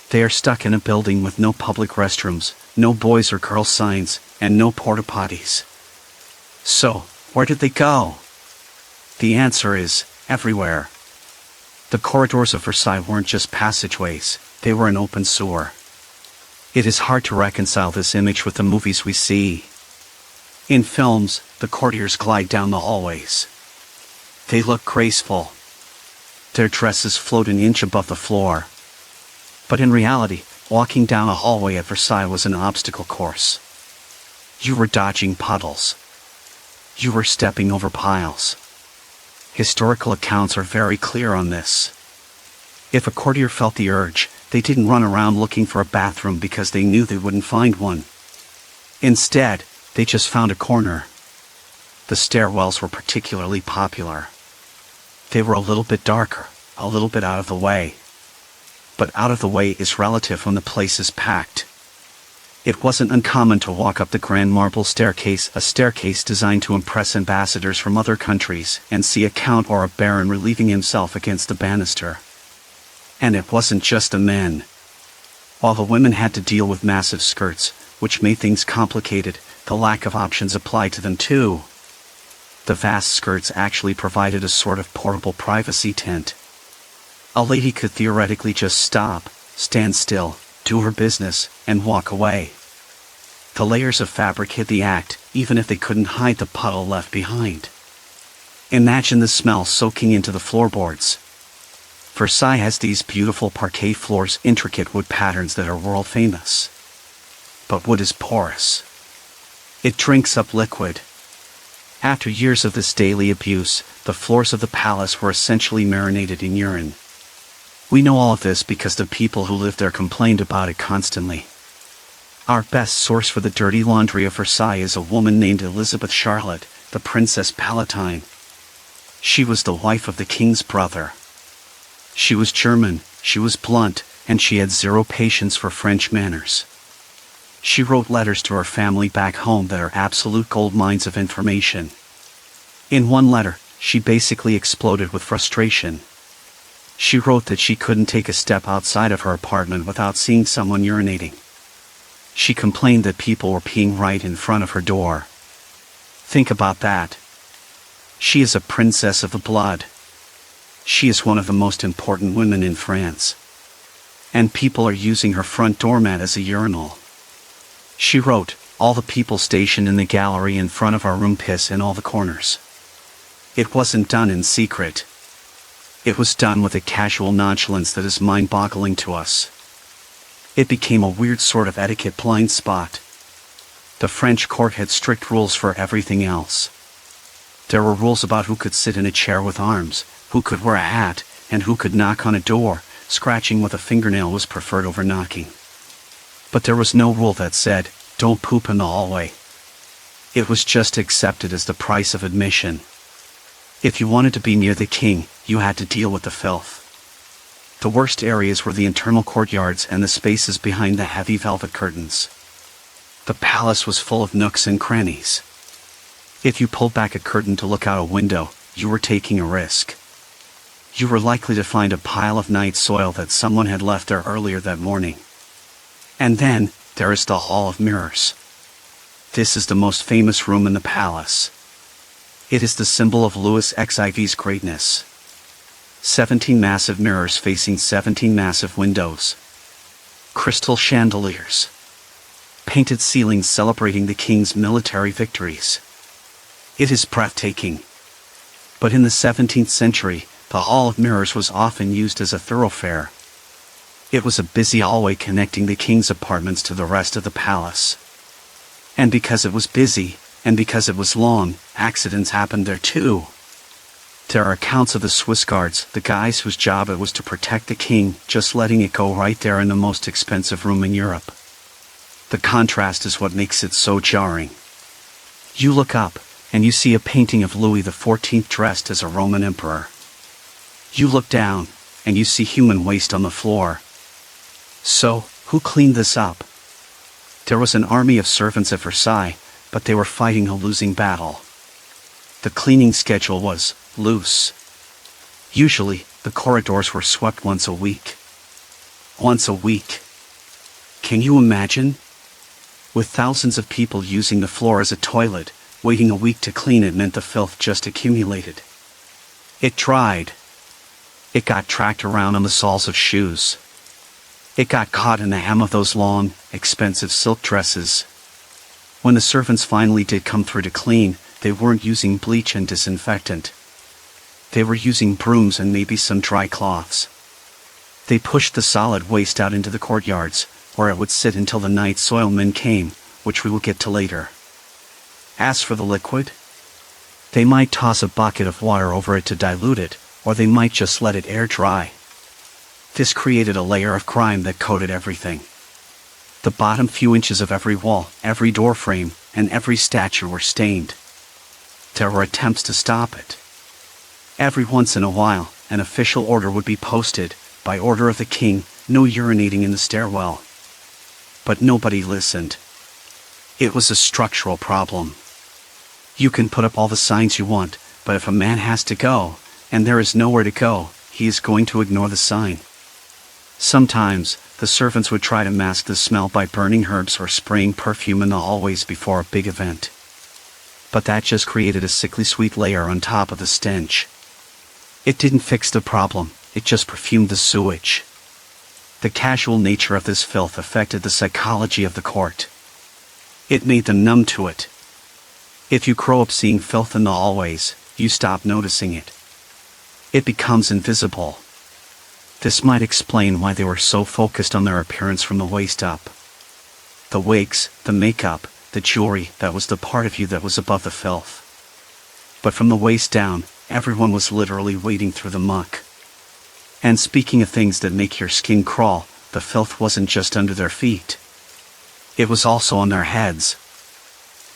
They are stuck in a building with no public restrooms, no boys or girls signs, and no porta potties. So, where did they go? The answer is, everywhere. The corridors of Versailles weren't just passageways, they were an open sewer. It is hard to reconcile this image with the movies we see. In films, the courtiers glide down the hallways. They look graceful. Their dresses float an inch above the floor. But in reality, walking down a hallway at Versailles was an obstacle course. You were dodging puddles. You were stepping over piles. Historical accounts are very clear on this. If a courtier felt the urge, they didn't run around looking for a bathroom because they knew they wouldn't find one. Instead, they just found a corner. The stairwells were particularly popular. They were a little bit darker, a little bit out of the way. But out of the way is relative when the place is packed. It wasn't uncommon to walk up the grand marble staircase, a staircase designed to impress ambassadors from other countries, and see a count or a baron relieving himself against the banister. And it wasn't just the men. While the women had to deal with massive skirts, which made things complicated, the lack of options applied to them too. The vast skirts actually provided a sort of portable privacy tent. A lady could theoretically just stop, stand still, do her business, and walk away. The layers of fabric hid the act, even if they couldn't hide the puddle left behind. Imagine the smell soaking into the floorboards. Versailles has these beautiful parquet floors, intricate wood patterns that are world famous. But wood is porous. It drinks up liquid. After years of this daily abuse, the floors of the palace were essentially marinated in urine. We know all of this because the people who lived there complained about it constantly. Our best source for the dirty laundry of Versailles is a woman named Elizabeth Charlotte, the Princess Palatine. She was the wife of the king's brother. She was German, she was blunt, and she had zero patience for French manners. She wrote letters to her family back home that are absolute gold mines of information. In one letter, she basically exploded with frustration. She wrote that she couldn't take a step outside of her apartment without seeing someone urinating. She complained that people were peeing right in front of her door. Think about that. She is a princess of the blood. She is one of the most important women in France. And people are using her front doormat as a urinal. She wrote, "All the people stationed in the gallery in front of our room piss in all the corners." It wasn't done in secret. It was done with a casual nonchalance that is mind-boggling to us. It became a weird sort of etiquette blind spot. The French court had strict rules for everything else. There were rules about who could sit in a chair with arms, who could wear a hat, and who could knock on a door. Scratching with a fingernail was preferred over knocking. But there was no rule that said, "Don't poop in the hallway." It was just accepted as the price of admission. If you wanted to be near the king, you had to deal with the filth. The worst areas were the internal courtyards and the spaces behind the heavy velvet curtains. The palace was full of nooks and crannies. If you pulled back a curtain to look out a window, you were taking a risk. You were likely to find a pile of night soil that someone had left there earlier that morning. And then, there is the Hall of Mirrors. This is the most famous room in the palace. It is the symbol of Louis XIV's greatness. 17 massive mirrors facing 17 massive windows. Crystal chandeliers. Painted ceilings celebrating the king's military victories. It is breathtaking. But in the 17th century, the Hall of Mirrors was often used as a thoroughfare. It was a busy hallway connecting the king's apartments to the rest of the palace. And because it was busy, and because it was long, accidents happened there too. There are accounts of the Swiss guards, the guys whose job it was to protect the king, just letting it go right there in the most expensive room in Europe. The contrast is what makes it so jarring. You look up, and you see a painting of Louis XIV dressed as a Roman emperor. You look down, and you see human waste on the floor. So, who cleaned this up? There was an army of servants at Versailles, but they were fighting a losing battle. The cleaning schedule was loose. Usually, the corridors were swept once a week. Once a week. Can you imagine? With thousands of people using the floor as a toilet, waiting a week to clean it meant the filth just accumulated. It dried. It got tracked around on the soles of shoes. It got caught in the hem of those long, expensive silk dresses. When the servants finally did come through to clean, they weren't using bleach and disinfectant. They were using brooms and maybe some dry cloths. They pushed the solid waste out into the courtyards, where it would sit until the night soilmen came, which we will get to later. As for the liquid, they might toss a bucket of water over it to dilute it, or they might just let it air dry. This created a layer of grime that coated everything. The bottom few inches of every wall, every door frame, and every statue were stained. There were attempts to stop it. Every once in a while, an official order would be posted, by order of the king, no urinating in the stairwell. But nobody listened. It was a structural problem. You can put up all the signs you want, but if a man has to go, and there is nowhere to go, he is going to ignore the sign. Sometimes, the servants would try to mask the smell by burning herbs or spraying perfume in the hallways before a big event. But that just created a sickly sweet layer on top of the stench. It didn't fix the problem, it just perfumed the sewage. The casual nature of this filth affected the psychology of the court. It made them numb to it. If you grow up seeing filth in the hallways, you stop noticing it. It becomes invisible. This might explain why they were so focused on their appearance from the waist up. The wigs, the makeup, the jewelry, that was the part of you that was above the filth. But from the waist down, everyone was literally wading through the muck. And speaking of things that make your skin crawl, the filth wasn't just under their feet. It was also on their heads.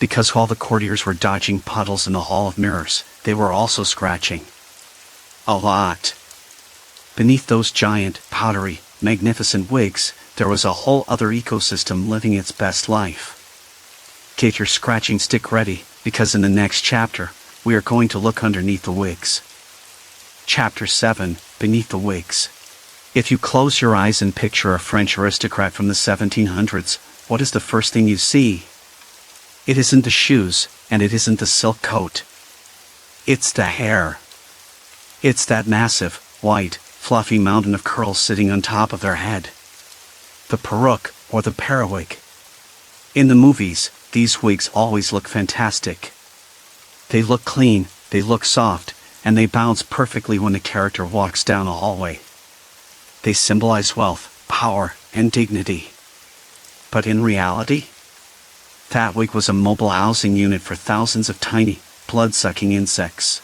Because while the courtiers were dodging puddles in the hall of mirrors, they were also scratching. A lot. Beneath those giant, powdery, magnificent wigs, there was a whole other ecosystem living its best life. Get your scratching stick ready, because in the next chapter, we are going to look underneath the wigs. Chapter 7, Beneath the Wigs. If you close your eyes and picture a French aristocrat from the 1700s, what is the first thing you see? It isn't the shoes, and it isn't the silk coat. It's the hair. It's that massive, white, fluffy mountain of curls sitting on top of their head. The peruke, or the periwig. In the movies, these wigs always look fantastic. They look clean, they look soft, and they bounce perfectly when the character walks down a hallway. They symbolize wealth, power, and dignity. But in reality, that wig was a mobile housing unit for thousands of tiny, blood-sucking insects.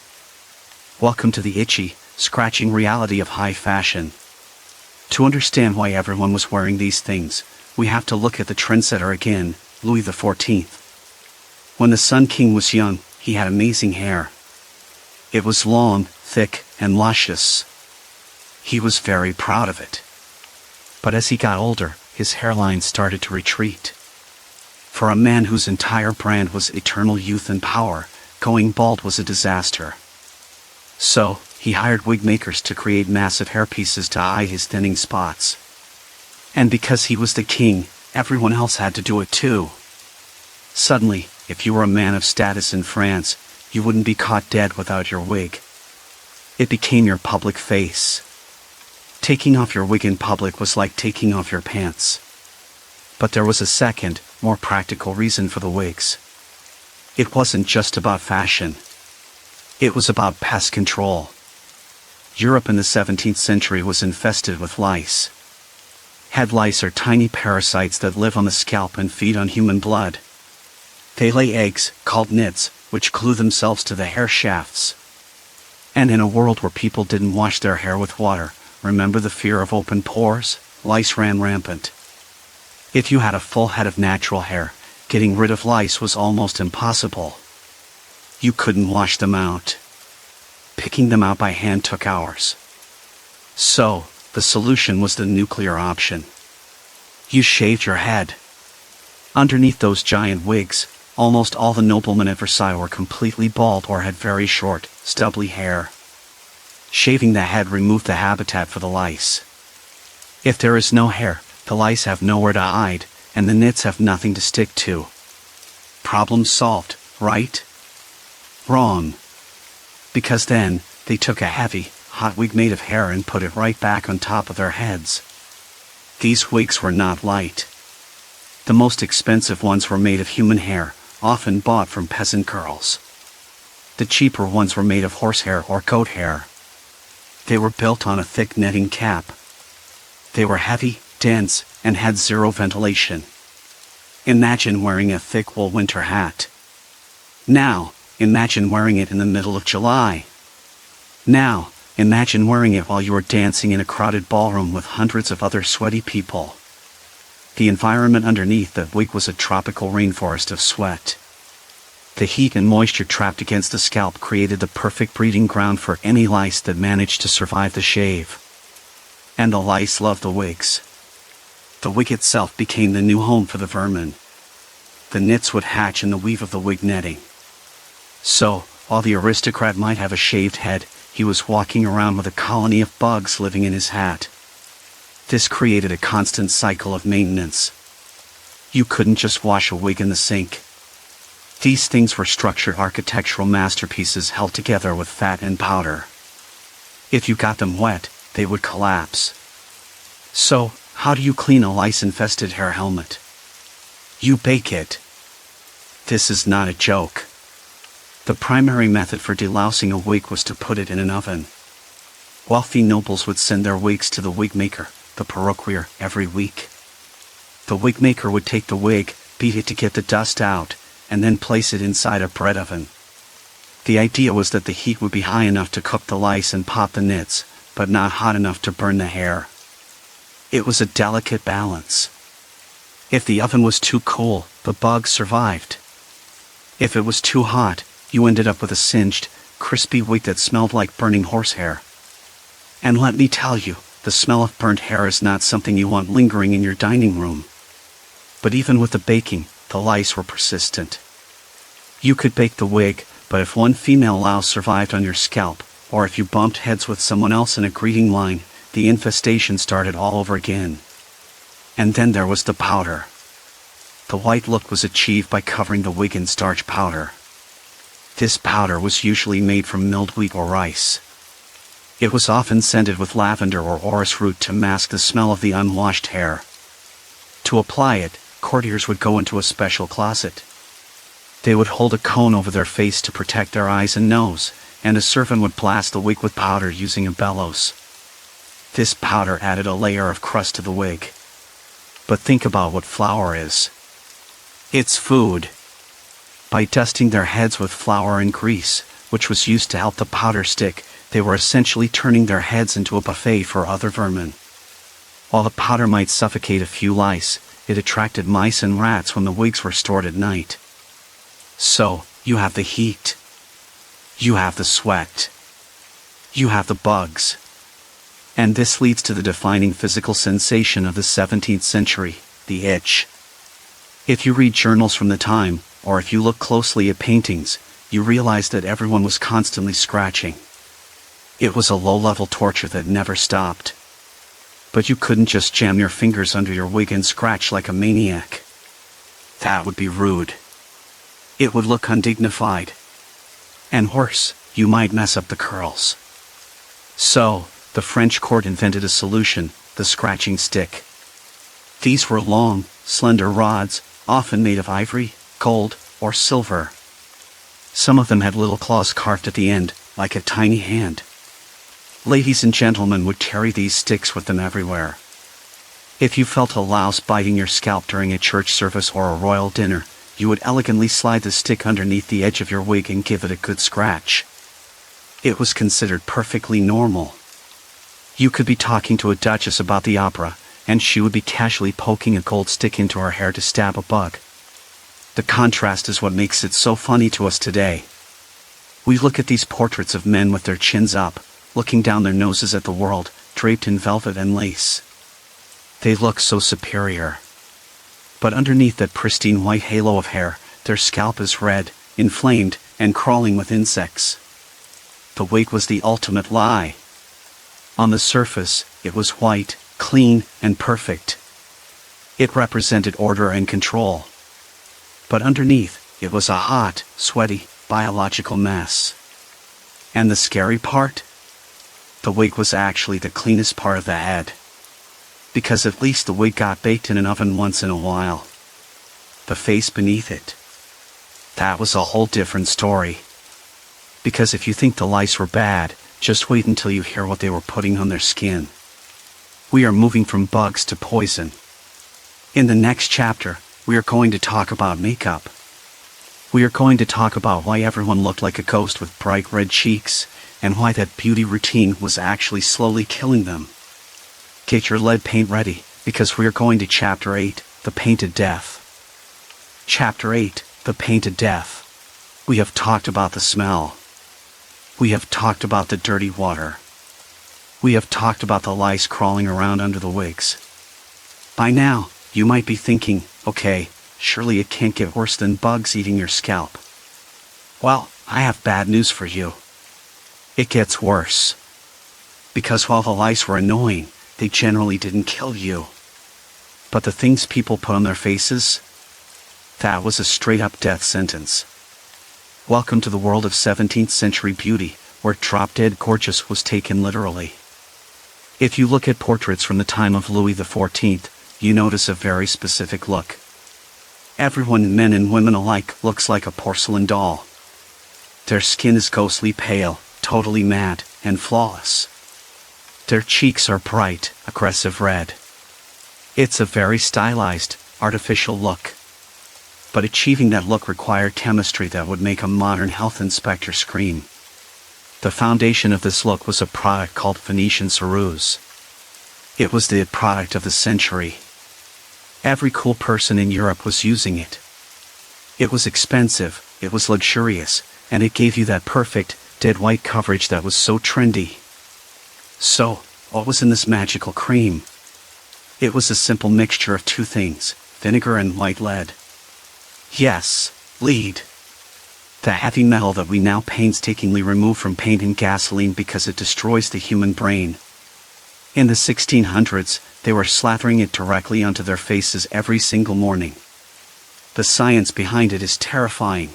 Welcome to the itchy, scratching reality of high fashion. To understand why everyone was wearing these things, we have to look at the trendsetter again, Louis XIV. When the Sun King was young, he had amazing hair. It was long, thick, and luscious. He was very proud of it. But as he got older, his hairline started to retreat. For a man whose entire brand was eternal youth and power, going bald was a disaster. So, he hired wig makers to create massive hairpieces to hide his thinning spots. And because he was the king, everyone else had to do it too. Suddenly, if you were a man of status in France, you wouldn't be caught dead without your wig. It became your public face. Taking off your wig in public was like taking off your pants. But there was a second, more practical reason for the wigs. It wasn't just about fashion. It was about pest control. Europe in the 17th century was infested with lice. Head lice are tiny parasites that live on the scalp and feed on human blood. They lay eggs, called nits, which glue themselves to the hair shafts. And in a world where people didn't wash their hair with water, remember the fear of open pores? Lice ran rampant. If you had a full head of natural hair, getting rid of lice was almost impossible. You couldn't wash them out. Picking them out by hand took hours. So, the solution was the nuclear option. You shaved your head. Underneath those giant wigs, almost all the noblemen at Versailles were completely bald or had very short, stubbly hair. Shaving the head removed the habitat for the lice. If there is no hair, the lice have nowhere to hide, and the nits have nothing to stick to. Problem solved, right? Wrong. Because then, they took a heavy, hot wig made of hair and put it right back on top of their heads. These wigs were not light. The most expensive ones were made of human hair, often bought from peasant girls. The cheaper ones were made of horsehair or goat hair. They were built on a thick netting cap. They were heavy, dense, and had zero ventilation. Imagine wearing a thick wool winter hat. Now, imagine wearing it in the middle of July. Now, imagine wearing it while you were dancing in a crowded ballroom with hundreds of other sweaty people. The environment underneath the wig was a tropical rainforest of sweat. The heat and moisture trapped against the scalp created the perfect breeding ground for any lice that managed to survive the shave. And the lice loved the wigs. The wig itself became the new home for the vermin. The nits would hatch in the weave of the wig netting. So, while the aristocrat might have a shaved head, he was walking around with a colony of bugs living in his hat. This created a constant cycle of maintenance. You couldn't just wash a wig in the sink. These things were structured architectural masterpieces held together with fat and powder. If you got them wet, they would collapse. So, how do you clean a lice-infested hair helmet? You bake it. This is not a joke. The primary method for delousing a wig was to put it in an oven. Wealthy nobles would send their wigs to the wig maker, the perruquier, every week. The wig maker would take the wig, beat it to get the dust out, and then place it inside a bread oven. The idea was that the heat would be high enough to cook the lice and pop the nits, but not hot enough to burn the hair. It was a delicate balance. If the oven was too cool, the bugs survived. If it was too hot, you ended up with a singed, crispy wig that smelled like burning horsehair. And let me tell you, the smell of burnt hair is not something you want lingering in your dining room. But even with the baking, the lice were persistent. You could bake the wig, but if one female louse survived on your scalp, or if you bumped heads with someone else in a greeting line, the infestation started all over again. And then there was the powder. The white look was achieved by covering the wig in starch powder. This powder was usually made from milled wheat or rice. It was often scented with lavender or orris root to mask the smell of the unwashed hair. To apply it, courtiers would go into a special closet. They would hold a cone over their face to protect their eyes and nose, and a servant would blast the wig with powder using a bellows. This powder added a layer of crust to the wig. But think about what flour is. It's food. By dusting their heads with flour and grease, which was used to help the powder stick, they were essentially turning their heads into a buffet for other vermin. While the powder might suffocate a few lice, it attracted mice and rats when the wigs were stored at night. So, you have the heat. You have the sweat. You have the bugs. And this leads to the defining physical sensation of the 17th century, the itch. If you read journals from the time, or if you look closely at paintings, you realize that everyone was constantly scratching. It was a low-level torture that never stopped. But you couldn't just jam your fingers under your wig and scratch like a maniac. That would be rude. It would look undignified. And worse, you might mess up the curls. So, the French court invented a solution, the scratching stick. These were long, slender rods, often made of ivory, gold, or silver. Some of them had little claws carved at the end, like a tiny hand. Ladies and gentlemen would carry these sticks with them everywhere. If you felt a louse biting your scalp during a church service or a royal dinner, you would elegantly slide the stick underneath the edge of your wig and give it a good scratch. It was considered perfectly normal. You could be talking to a duchess about the opera, and she would be casually poking a gold stick into her hair to stab a bug. The contrast is what makes it so funny to us today. We look at these portraits of men with their chins up, looking down their noses at the world, draped in velvet and lace. They look so superior. But underneath that pristine white halo of hair, their scalp is red, inflamed, and crawling with insects. The wig was the ultimate lie. On the surface, it was white, clean, and perfect. It represented order and control. But underneath, it was a hot, sweaty, biological mess. And the scary part? The wig was actually the cleanest part of the head. Because at least the wig got baked in an oven once in a while. The face beneath it. That was a whole different story. Because if you think the lice were bad, just wait until you hear what they were putting on their skin. We are moving from bugs to poison. In the next chapter, we are going to talk about makeup. We are going to talk about why everyone looked like a ghost with bright red cheeks, and why that beauty routine was actually slowly killing them. Get your lead paint ready, because we are going to Chapter 8, The Painted Death. Chapter 8, The Painted Death. We have talked about the smell. We have talked about the dirty water. We have talked about the lice crawling around under the wigs. By now, you might be thinking, okay, surely it can't get worse than bugs eating your scalp. Well, I have bad news for you. It gets worse. Because while the lice were annoying, they generally didn't kill you. But the things people put on their faces? That was a straight-up death sentence. Welcome to the world of 17th century beauty, where drop-dead gorgeous was taken literally. If you look at portraits from the time of Louis XIV, you notice a very specific look. Everyone, men and women alike, looks like a porcelain doll. Their skin is ghostly pale, totally matte, and flawless. Their cheeks are bright, aggressive red. It's a very stylized, artificial look. But achieving that look required chemistry that would make a modern health inspector scream. The foundation of this look was a product called Venetian ceruse. It was the product of the century. Every cool person in Europe was using it. It was expensive, it was luxurious, and it gave you that perfect, dead white coverage that was so trendy. So, what was in this magical cream? It was a simple mixture of two things, vinegar and white lead. Yes, lead. The heavy metal that we now painstakingly remove from paint and gasoline because it destroys the human brain. In the 1600s, they were slathering it directly onto their faces every single morning. The science behind it is terrifying.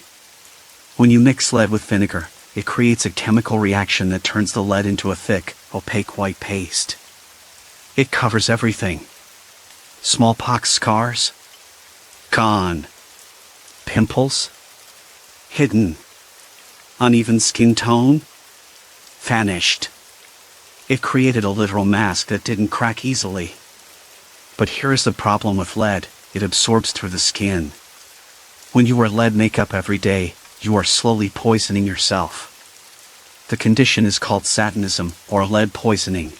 When you mix lead with vinegar, it creates a chemical reaction that turns the lead into a thick, opaque white paste. It covers everything. Smallpox scars? Gone. Pimples? Hidden. Uneven skin tone? Vanished. It created a literal mask that didn't crack easily. But here's the problem with lead, it absorbs through the skin. When you wear lead makeup every day, you are slowly poisoning yourself. The condition is called satanism, or lead poisoning.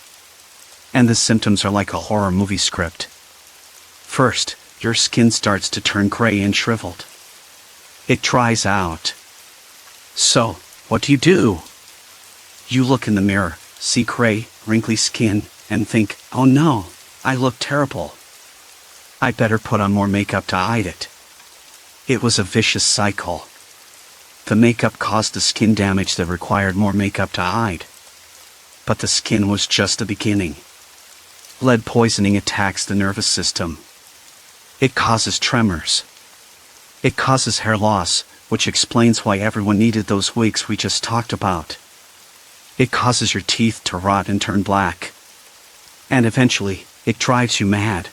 And the symptoms are like a horror movie script. First, your skin starts to turn gray and shriveled. It dries out. So, what do? You look in the mirror, see gray, wrinkly skin, and think, oh no, I look terrible. I better put on more makeup to hide it. It was a vicious cycle. The makeup caused the skin damage that required more makeup to hide. But the skin was just the beginning. Lead poisoning attacks the nervous system. It causes tremors. It causes hair loss, which explains why everyone needed those wigs we just talked about. It causes your teeth to rot and turn black. And eventually, it drives you mad.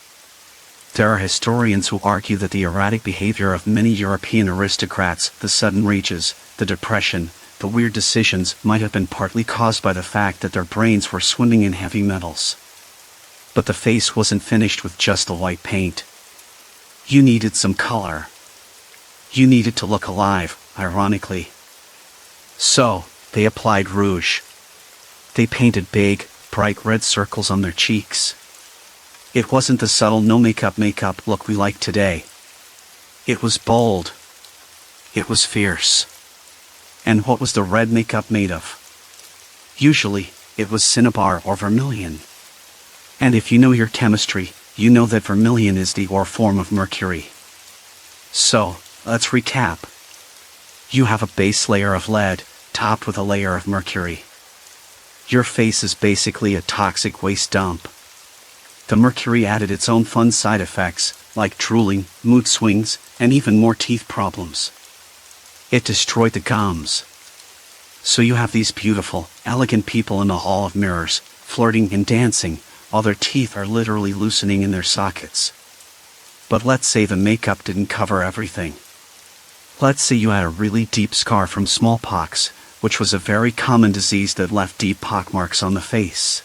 There are historians who argue that the erratic behavior of many European aristocrats, the sudden rages, the depression, the weird decisions might have been partly caused by the fact that their brains were swimming in heavy metals. But the face wasn't finished with just the white paint. You needed some color. You needed to look alive, ironically. So, they applied rouge. They painted big, bright red circles on their cheeks. It wasn't the subtle no-makeup look we like today. It was bold. It was fierce. And what was the red makeup made of? Usually, it was cinnabar or vermilion. And if you know your chemistry, you know that vermilion is the ore form of mercury. So, let's recap. You have a base layer of lead, topped with a layer of mercury. Your face is basically a toxic waste dump. The mercury added its own fun side effects, like drooling, mood swings, and even more teeth problems. It destroyed the gums. So you have these beautiful, elegant people in the hall of mirrors, flirting and dancing, while their teeth are literally loosening in their sockets. But let's say the makeup didn't cover everything. Let's say you had a really deep scar from smallpox, which was a very common disease that left deep pockmarks on the face.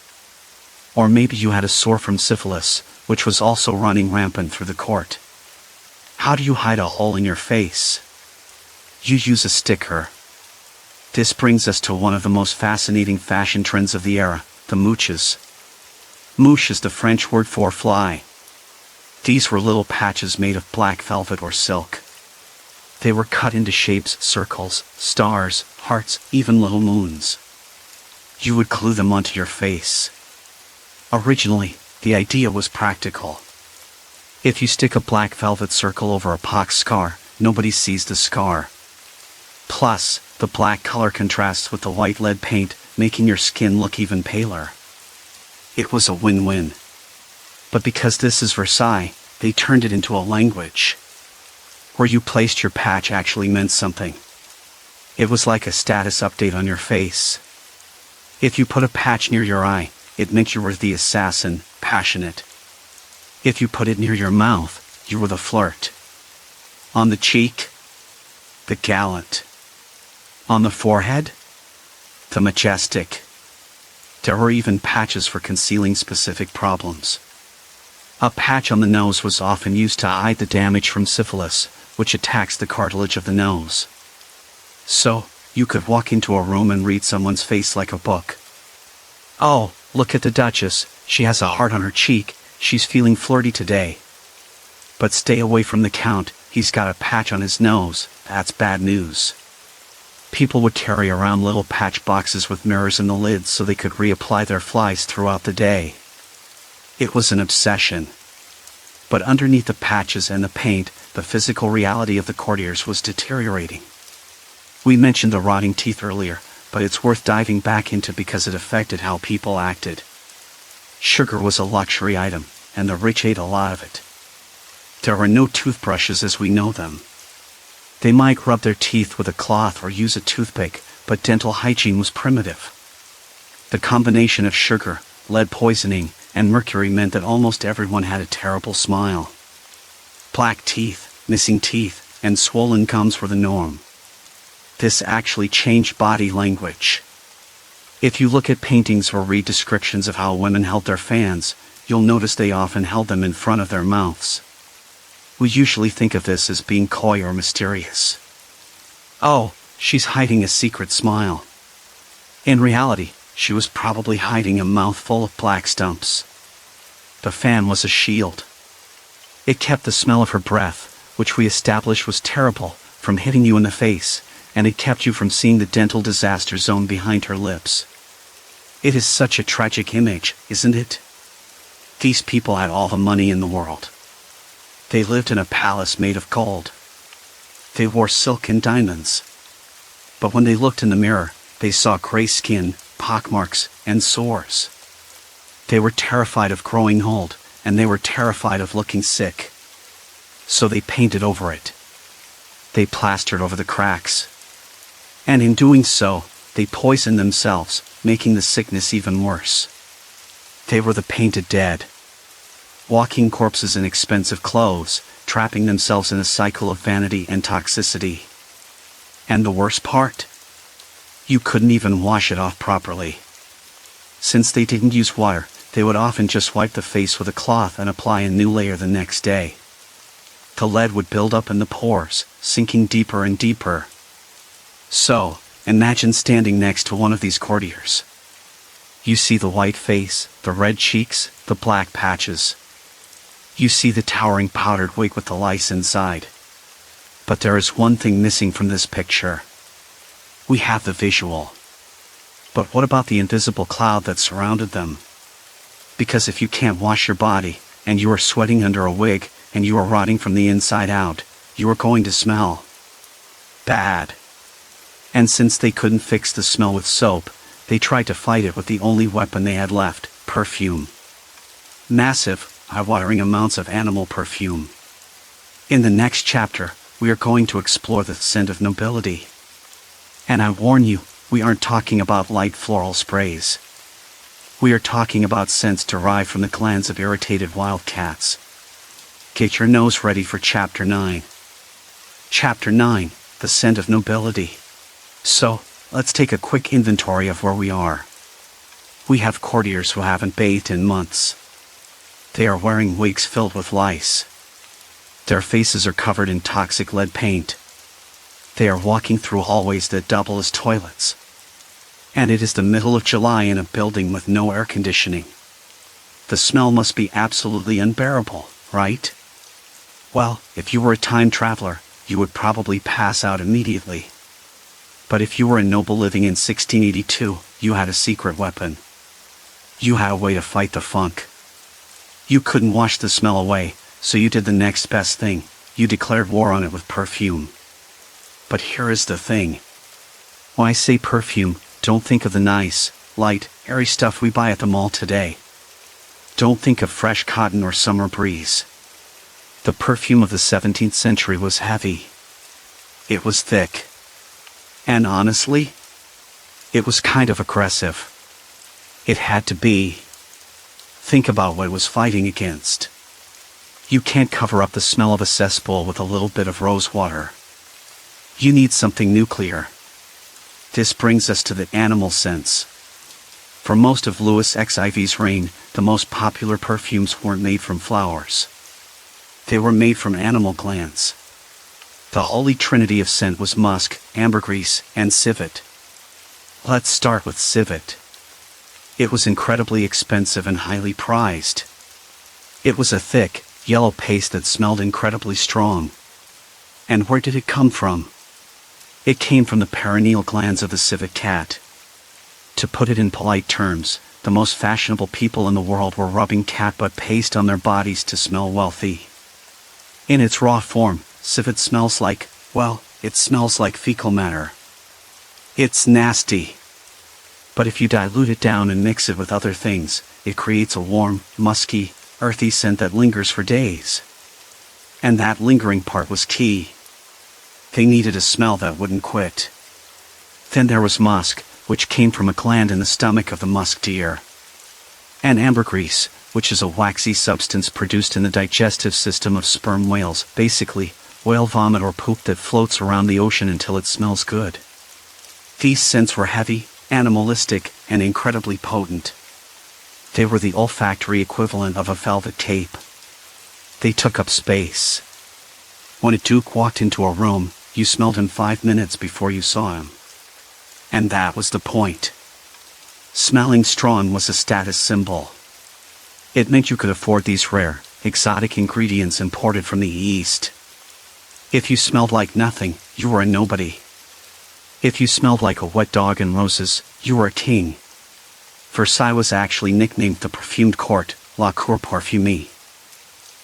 Or maybe you had a sore from syphilis, which was also running rampant through the court. How do you hide a hole in your face? You use a sticker. This brings us to one of the most fascinating fashion trends of the era, the mouches. Mouche is the French word for fly. These were little patches made of black velvet or silk. They were cut into shapes, circles, stars, hearts, even little moons. You would glue them onto your face. Originally, the idea was practical. If you stick a black velvet circle over a pox scar, nobody sees the scar. Plus, the black color contrasts with the white lead paint, making your skin look even paler. It was a win-win. But because this is Versailles, they turned it into a language. Where you placed your patch actually meant something. It was like a status update on your face. If you put a patch near your eye, it meant you were the assassin, passionate. If you put it near your mouth, you were the flirt. On the cheek, the gallant. On the forehead, the majestic. There were even patches for concealing specific problems. A patch on the nose was often used to hide the damage from syphilis, which attacks the cartilage of the nose. So, you could walk into a room and read someone's face like a book. Oh, look at the Duchess, she has a heart on her cheek, she's feeling flirty today. But stay away from the Count, he's got a patch on his nose, that's bad news. People would carry around little patch boxes with mirrors in the lids so they could reapply their flies throughout the day. It was an obsession. But underneath the patches and the paint, the physical reality of the courtiers was deteriorating. We mentioned the rotting teeth earlier, but it's worth diving back into because it affected how people acted. Sugar was a luxury item, and the rich ate a lot of it. There were no toothbrushes as we know them. They might rub their teeth with a cloth or use a toothpick, but dental hygiene was primitive. The combination of sugar, lead poisoning, and mercury meant that almost everyone had a terrible smile. Black teeth, missing teeth, and swollen gums were the norm. This actually changed body language. If you look at paintings or read descriptions of how women held their fans, you'll notice they often held them in front of their mouths. We usually think of this as being coy or mysterious. Oh, she's hiding a secret smile. In reality, she was probably hiding a mouthful of black stumps. The fan was a shield. It kept the smell of her breath, which we established was terrible, from hitting you in the face, and it kept you from seeing the dental disaster zone behind her lips. It is such a tragic image, isn't it? These people had all the money in the world. They lived in a palace made of gold. They wore silk and diamonds. But when they looked in the mirror, they saw gray skin, pockmarks, and sores. They were terrified of growing old, and they were terrified of looking sick. So they painted over it. They plastered over the cracks. And in doing so, they poisoned themselves, making the sickness even worse. They were the painted dead. Walking corpses in expensive clothes, trapping themselves in a cycle of vanity and toxicity. And the worst part? You couldn't even wash it off properly. Since they didn't use water, they would often just wipe the face with a cloth and apply a new layer the next day. The lead would build up in the pores, sinking deeper and deeper. So, imagine standing next to one of these courtiers. You see the white face, the red cheeks, the black patches. You see the towering powdered wig with the lice inside. But there is one thing missing from this picture. We have the visual. But what about the invisible cloud that surrounded them? Because if you can't wash your body, and you are sweating under a wig, and you are rotting from the inside out, you are going to smell bad. And since they couldn't fix the smell with soap, they tried to fight it with the only weapon they had left, perfume. Massive, eye-watering amounts of animal perfume. In the next chapter, we are going to explore the scent of nobility. And I warn you, we aren't talking about light floral sprays. We are talking about scents derived from the glands of irritated wildcats. Get your nose ready for Chapter 9. Chapter 9, the scent of nobility. So, let's take a quick inventory of where we are. We have courtiers who haven't bathed in months. They are wearing wigs filled with lice. Their faces are covered in toxic lead paint. They are walking through hallways that double as toilets. And it is the middle of July in a building with no air conditioning. The smell must be absolutely unbearable, right? Well, if you were a time traveler, you would probably pass out immediately. But if you were a noble living in 1682, you had a secret weapon. You had a way to fight the funk. You couldn't wash the smell away, so you did the next best thing. You declared war on it with perfume. But here is the thing. When I say perfume, don't think of the nice, light, airy stuff we buy at the mall today. Don't think of fresh cotton or summer breeze. The perfume of the 17th century was heavy. It was thick. And honestly, it was kind of aggressive. It had to be. Think about what it was fighting against. You can't cover up the smell of a cesspool with a little bit of rose water. You need something nuclear. This brings us to the animal sense. For most of Louis XIV's reign, the most popular perfumes weren't made from flowers. They were made from animal glands. The holy trinity of scent was musk, ambergris, and civet. Let's start with civet. It was incredibly expensive and highly prized. It was a thick, yellow paste that smelled incredibly strong. And where did it come from? It came from the perineal glands of the civet cat. To put it in polite terms, the most fashionable people in the world were rubbing cat butt paste on their bodies to smell wealthy. In its raw form, civet smells like, well, it smells like fecal matter. It's nasty. But if you dilute it down and mix it with other things, it creates a warm, musky, earthy scent that lingers for days. And that lingering part was key. They needed a smell that wouldn't quit. Then there was musk, which came from a gland in the stomach of the musk deer. And ambergris, which is a waxy substance produced in the digestive system of sperm whales, basically, whale vomit or poop that floats around the ocean until it smells good. These scents were heavy, animalistic, and incredibly potent. They were the olfactory equivalent of a velvet cape. They took up space. When a duke walked into a room, you smelled him 5 minutes before you saw him. And that was the point. Smelling strong was a status symbol. It meant you could afford these rare, exotic ingredients imported from the East. If you smelled like nothing, you were a nobody. If you smelled like a wet dog and roses, you were a king. Versailles was actually nicknamed the perfumed court, La Cour Parfumée.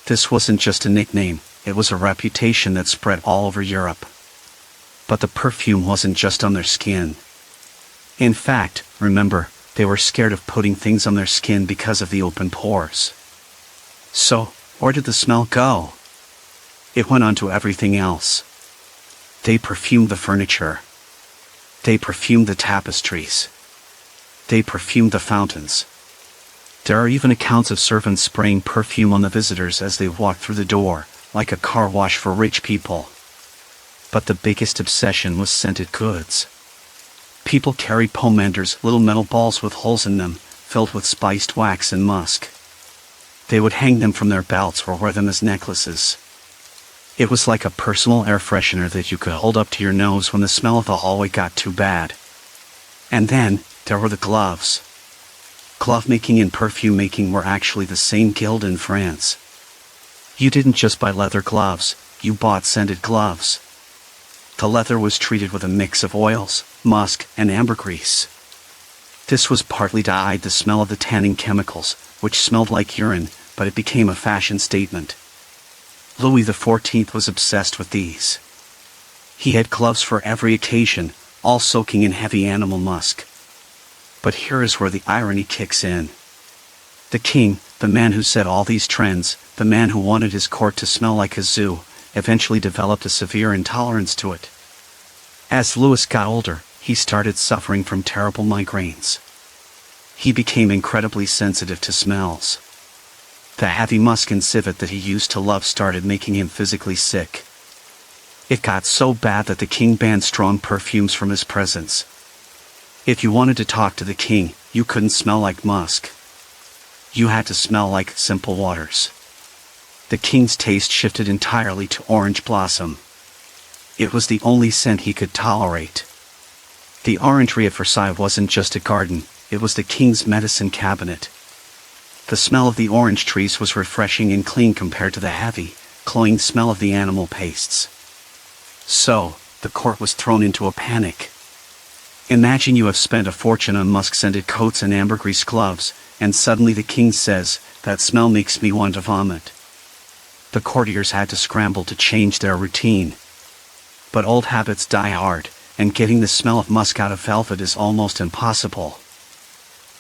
This wasn't just a nickname, it was a reputation that spread all over Europe. But the perfume wasn't just on their skin. In fact, remember, they were scared of putting things on their skin because of the open pores. So, where did the smell go? It went on to everything else. They perfumed the furniture. They perfumed the tapestries. They perfumed the fountains. There are even accounts of servants spraying perfume on the visitors as they walked through the door, like a car wash for rich people. But the biggest obsession was scented goods. People carried pomanders, little metal balls with holes in them, filled with spiced wax and musk. They would hang them from their belts or wear them as necklaces. It was like a personal air freshener that you could hold up to your nose when the smell of the hallway got too bad. And then, there were the gloves. Glove making and perfume making were actually the same guild in France. You didn't just buy leather gloves, you bought scented gloves. The leather was treated with a mix of oils, musk, and ambergris. This was partly to hide the smell of the tanning chemicals, which smelled like urine, but it became a fashion statement. Louis XIV was obsessed with these. He had gloves for every occasion, all soaking in heavy animal musk. But here is where the irony kicks in. The king, the man who set all these trends, the man who wanted his court to smell like a zoo, eventually developed a severe intolerance to it. As Louis got older, he started suffering from terrible migraines. He became incredibly sensitive to smells. The heavy musk and civet that he used to love started making him physically sick. It got so bad that the king banned strong perfumes from his presence. If you wanted to talk to the king, you couldn't smell like musk. You had to smell like simple waters. The king's taste shifted entirely to orange blossom. It was the only scent he could tolerate. The orangery at Versailles wasn't just a garden, it was the king's medicine cabinet. The smell of the orange trees was refreshing and clean compared to the heavy, cloying smell of the animal pastes. So, the court was thrown into a panic. Imagine you have spent a fortune on musk-scented coats and ambergris gloves, and suddenly the king says, "That smell makes me want to vomit." The courtiers had to scramble to change their routine. But old habits die hard, and getting the smell of musk out of velvet is almost impossible.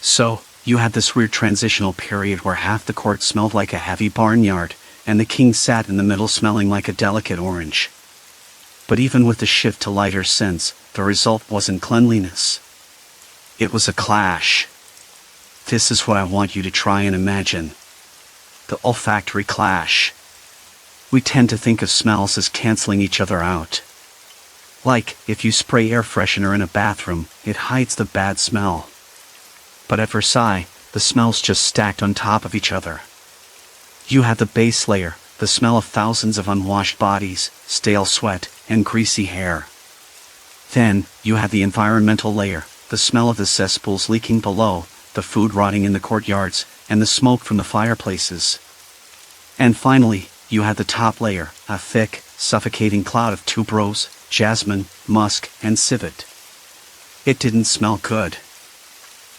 So, you had this weird transitional period where half the court smelled like a heavy barnyard, and the king sat in the middle smelling like a delicate orange. But even with the shift to lighter scents, the result wasn't cleanliness. It was a clash. This is what I want you to try and imagine. The olfactory clash. We tend to think of smells as canceling each other out. Like, if you spray air freshener in a bathroom, it hides the bad smell. But at Versailles, the smells just stacked on top of each other. You had the base layer, the smell of thousands of unwashed bodies, stale sweat, and greasy hair. Then, you had the environmental layer, the smell of the cesspools leaking below, the food rotting in the courtyards, and the smoke from the fireplaces. And finally, you had the top layer, a thick, suffocating cloud of tuberose, jasmine, musk, and civet. It didn't smell good.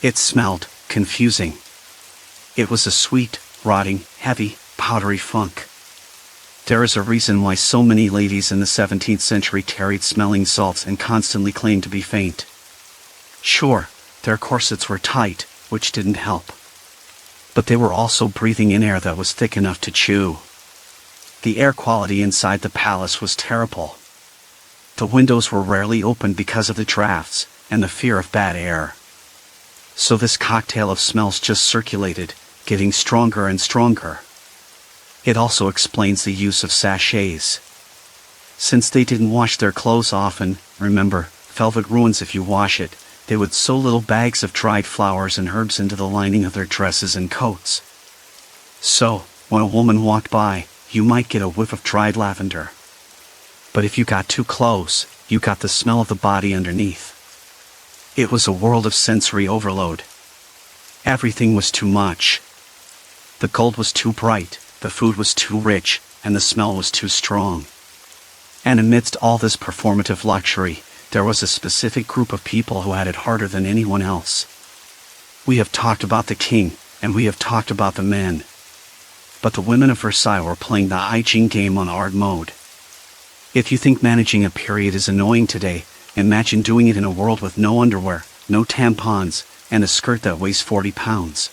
It smelled confusing. It was a sweet, rotting, heavy, powdery funk. There is a reason why so many ladies in the 17th century carried smelling salts and constantly claimed to be faint. Sure, their corsets were tight, which didn't help. But they were also breathing in air that was thick enough to chew. The air quality inside the palace was terrible. The windows were rarely opened because of the drafts and the fear of bad air. So this cocktail of smells just circulated, getting stronger and stronger. It also explains the use of sachets. Since they didn't wash their clothes often, remember, velvet ruins if you wash it, they would sew little bags of dried flowers and herbs into the lining of their dresses and coats. So, when a woman walked by, you might get a whiff of dried lavender. But if you got too close, you got the smell of the body underneath. It was a world of sensory overload. Everything was too much. The gold was too bright, the food was too rich, and the smell was too strong. And amidst all this performative luxury, there was a specific group of people who had it harder than anyone else. We have talked about the king, and we have talked about the men. But the women of Versailles were playing the hygiene game on hard mode. If you think managing a period is annoying today, imagine doing it in a world with no underwear, no tampons, and a skirt that weighs 40 pounds.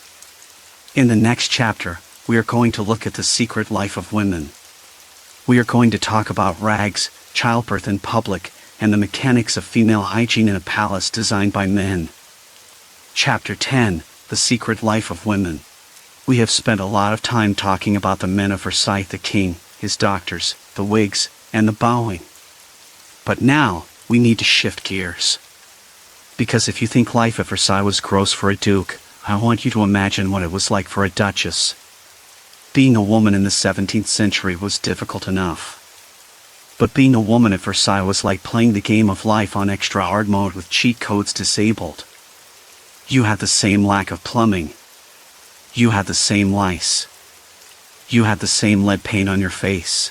In the next chapter, we are going to look at the secret life of women. We are going to talk about rags, childbirth in public, and the mechanics of female hygiene in a palace designed by men. Chapter 10, The Secret Life of Women. We have spent a lot of time talking about the men of Versailles, the king, his doctors, the wigs, and the bowing. But now, we need to shift gears. Because if you think life at Versailles was gross for a duke, I want you to imagine what it was like for a duchess. Being a woman in the 17th century was difficult enough. But being a woman at Versailles was like playing the game of life on extra hard mode with cheat codes disabled. You had the same lack of plumbing. You had the same lice. You had the same lead paint on your face.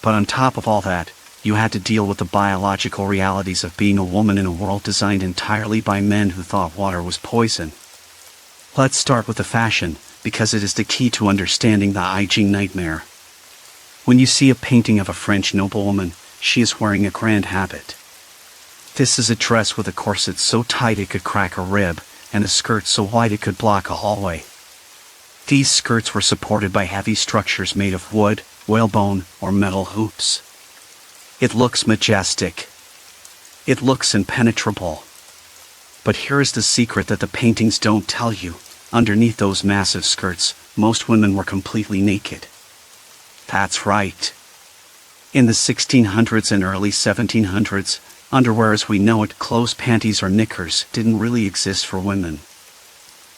But on top of all that, you had to deal with the biological realities of being a woman in a world designed entirely by men who thought water was poison. Let's start with the fashion, because it is the key to understanding the hygiene nightmare. When you see a painting of a French noblewoman, she is wearing a grand habit. This is a dress with a corset so tight it could crack a rib, and a skirt so wide it could block a hallway. These skirts were supported by heavy structures made of wood, whalebone, or metal hoops. It looks majestic. It looks impenetrable. But here is the secret that the paintings don't tell you. Underneath those massive skirts, most women were completely naked. That's right. In the 1600s and early 1700s, underwear as we know it, clothes, panties, or knickers, didn't really exist for women.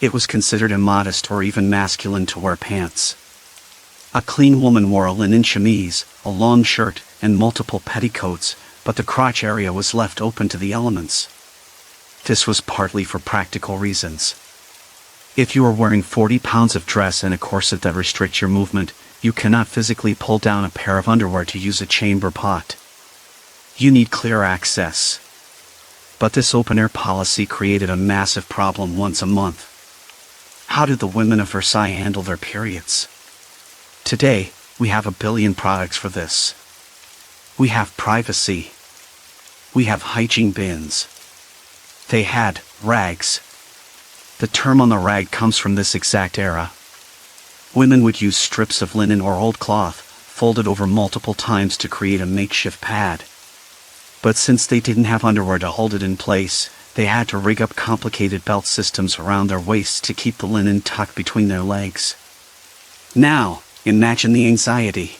It was considered immodest or even masculine to wear pants. A clean woman wore a linen chemise, a long shirt, and multiple petticoats, but the crotch area was left open to the elements. This was partly for practical reasons. If you are wearing 40 pounds of dress and a corset that restricts your movement, you cannot physically pull down a pair of underwear to use a chamber pot. You need clear access. But this open-air policy created a massive problem once a month. How did the women of Versailles handle their periods? Today, we have 1 billion products for this. We have privacy. We have hygiene bins. They had rags. The term on the rag comes from this exact era. Women would use strips of linen or old cloth, folded over multiple times to create a makeshift pad. But since they didn't have underwear to hold it in place, they had to rig up complicated belt systems around their waists to keep the linen tucked between their legs. Now, imagine the anxiety.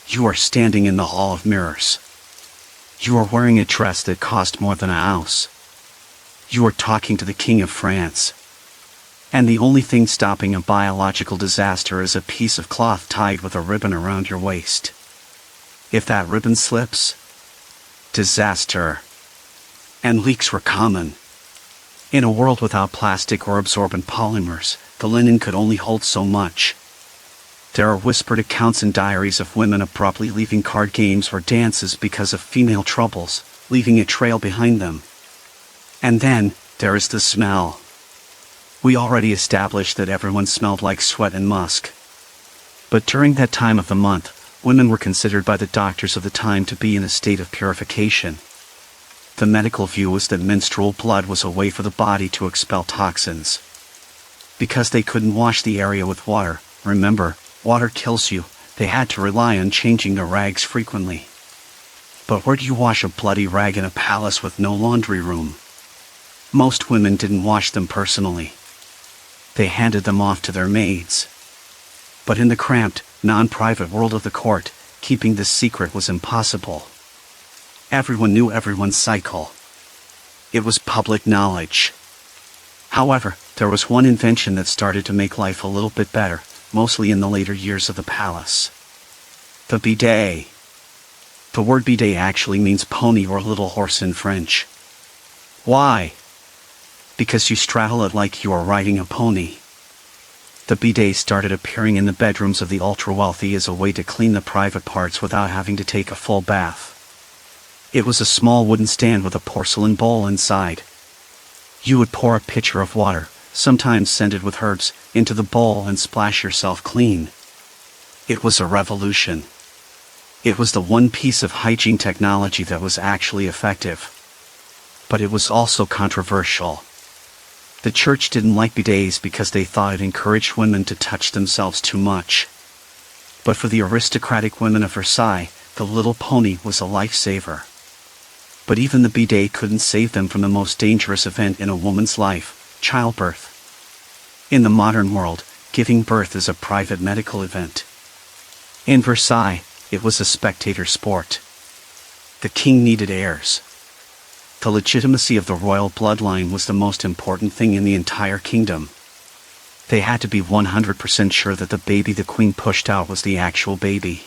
You are standing in the Hall of Mirrors. You are wearing a dress that cost more than a house. You are talking to the King of France. And the only thing stopping a biological disaster is a piece of cloth tied with a ribbon around your waist. If that ribbon slips, disaster. And leaks were common. In a world without plastic or absorbent polymers, the linen could only hold so much. There are whispered accounts in diaries of women abruptly leaving card games or dances because of female troubles, leaving a trail behind them. And then, there is the smell. We already established that everyone smelled like sweat and musk. But during that time of the month, women were considered by the doctors of the time to be in a state of purification. The medical view was that menstrual blood was a way for the body to expel toxins. Because they couldn't wash the area with water, remember, water kills you, they had to rely on changing their rags frequently. But where do you wash a bloody rag in a palace with no laundry room? Most women didn't wash them personally. They handed them off to their maids. But in the cramped, non-private world of the court, keeping this secret was impossible. Everyone knew everyone's cycle. It was public knowledge. However, there was one invention that started to make life a little bit better, mostly in the later years of the palace. The bidet. The word bidet actually means pony or little horse in French. Why? Because you straddle it like you are riding a pony. The bidet started appearing in the bedrooms of the ultra-wealthy as a way to clean the private parts without having to take a full bath. It was a small wooden stand with a porcelain bowl inside. You would pour a pitcher of water, sometimes scented with herbs, into the bowl and splash yourself clean. It was a revolution. It was the one piece of hygiene technology that was actually effective. But it was also controversial. The church didn't like bidets because they thought it encouraged women to touch themselves too much. But for the aristocratic women of Versailles, the little pony was a lifesaver. But even the bidet couldn't save them from the most dangerous event in a woman's life, childbirth. In the modern world, giving birth is a private medical event. In Versailles, it was a spectator sport. The king needed heirs. The legitimacy of the royal bloodline was the most important thing in the entire kingdom. They had to be 100% sure that the baby the queen pushed out was the actual baby.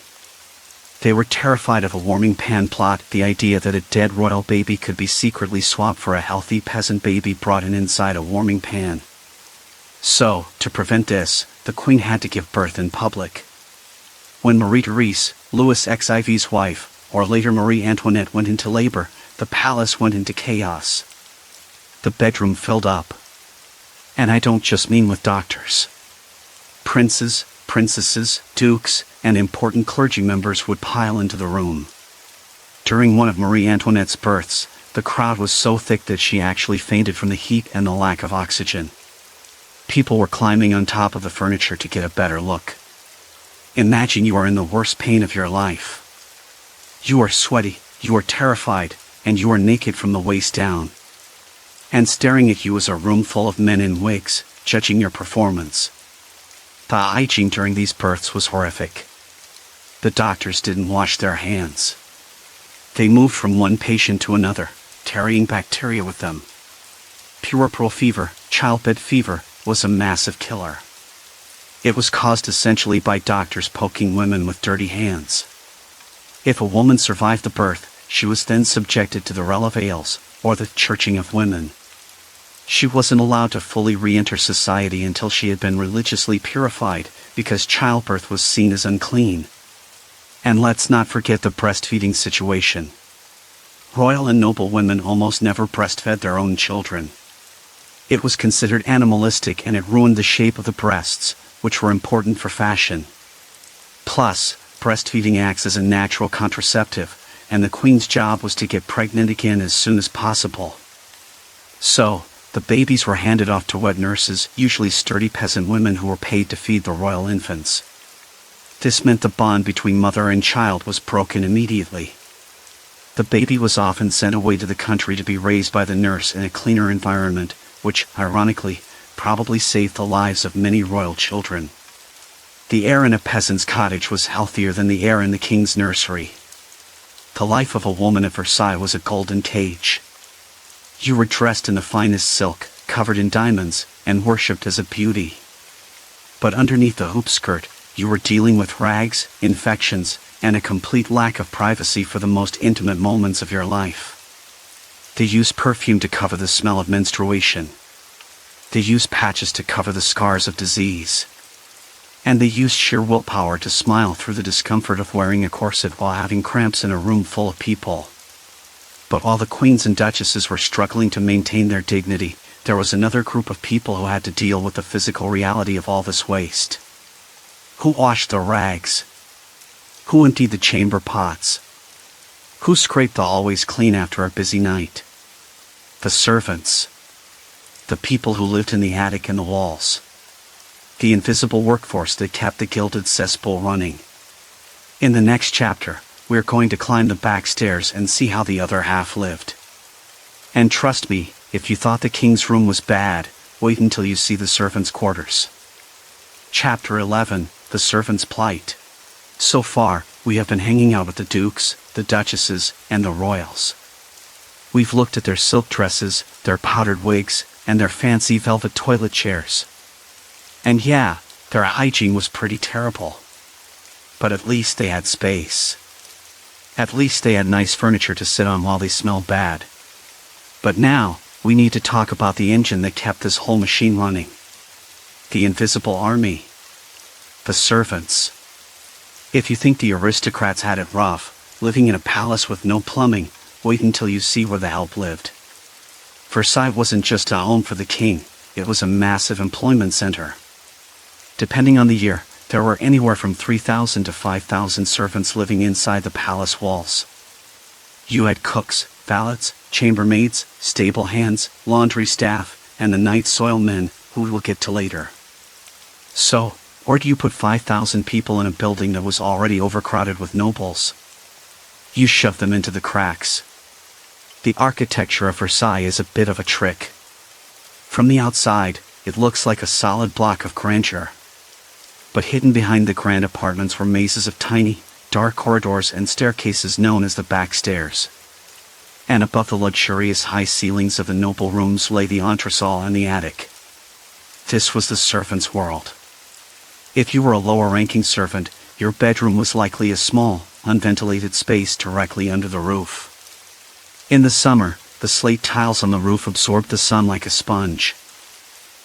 They were terrified of a warming pan plot, the idea that a dead royal baby could be secretly swapped for a healthy peasant baby brought in inside a warming pan. So, to prevent this, the queen had to give birth in public. When Marie Therese, Louis XIV's wife, or later Marie Antoinette went into labor, the palace went into chaos. The bedroom filled up. And I don't just mean with doctors. Princes, princesses, dukes, and important clergy members would pile into the room. During one of Marie Antoinette's births, the crowd was so thick that she actually fainted from the heat and the lack of oxygen. People were climbing on top of the furniture to get a better look. Imagine you are in the worst pain of your life. You are sweaty, you are terrified, and you are naked from the waist down. And staring at you is a room full of men in wigs, judging your performance. The hygiene during these births was horrific. The doctors didn't wash their hands. They moved from one patient to another, carrying bacteria with them. Puerperal fever, childbed fever, was a massive killer. It was caused essentially by doctors poking women with dirty hands. If a woman survived the birth, she was then subjected to the relevales, or the churching of women. She wasn't allowed to fully re-enter society until she had been religiously purified, because childbirth was seen as unclean. And let's not forget the breastfeeding situation. Royal and noble women almost never breastfed their own children. It was considered animalistic and it ruined the shape of the breasts, which were important for fashion. Plus, breastfeeding acts as a natural contraceptive, and the queen's job was to get pregnant again as soon as possible. So, the babies were handed off to wet nurses, usually sturdy peasant women who were paid to feed the royal infants. This meant the bond between mother and child was broken immediately. The baby was often sent away to the country to be raised by the nurse in a cleaner environment, which, ironically, probably saved the lives of many royal children. The air in a peasant's cottage was healthier than the air in the king's nursery. The life of a woman at Versailles was a golden cage. You were dressed in the finest silk, covered in diamonds, and worshipped as a beauty. But underneath the hoop skirt, you were dealing with rags, infections, and a complete lack of privacy for the most intimate moments of your life. They used perfume to cover the smell of menstruation. They used patches to cover the scars of disease. And they used sheer willpower to smile through the discomfort of wearing a corset while having cramps in a room full of people. But while the queens and duchesses were struggling to maintain their dignity, there was another group of people who had to deal with the physical reality of all this waste. Who washed the rags? Who emptied the chamber pots? Who scraped the always clean after a busy night? The servants. The people who lived in the attic and the walls. The invisible workforce that kept the Gilded Cesspool running. In the next chapter, we're going to climb the back stairs and see how the other half lived. And trust me, if you thought the king's room was bad, wait until you see the servants' quarters. Chapter 11, The Servants' Plight. So far, we have been hanging out with the dukes, the duchesses, and the royals. We've looked at their silk dresses, their powdered wigs, and their fancy velvet toilet chairs. And yeah, their hygiene was pretty terrible. But at least they had space. At least they had nice furniture to sit on while they smelled bad. But now, we need to talk about the engine that kept this whole machine running. The invisible army. The servants. If you think the aristocrats had it rough, living in a palace with no plumbing, wait until you see where the help lived. Versailles wasn't just a home for the king, it was a massive employment center. Depending on the year, there were anywhere from 3,000 to 5,000 servants living inside the palace walls. You had cooks, valets, chambermaids, stable hands, laundry staff, and the night soil men, who we'll get to later. So, where do you put 5,000 people in a building that was already overcrowded with nobles? You shove them into the cracks. The architecture of Versailles is a bit of a trick. From the outside, it looks like a solid block of grandeur. But hidden behind the grand apartments were mazes of tiny, dark corridors and staircases known as the back stairs. And above the luxurious high ceilings of the noble rooms lay the entresol and the attic. This was the servants' world. If you were a lower-ranking servant, your bedroom was likely a small, unventilated space directly under the roof. In the summer, the slate tiles on the roof absorbed the sun like a sponge.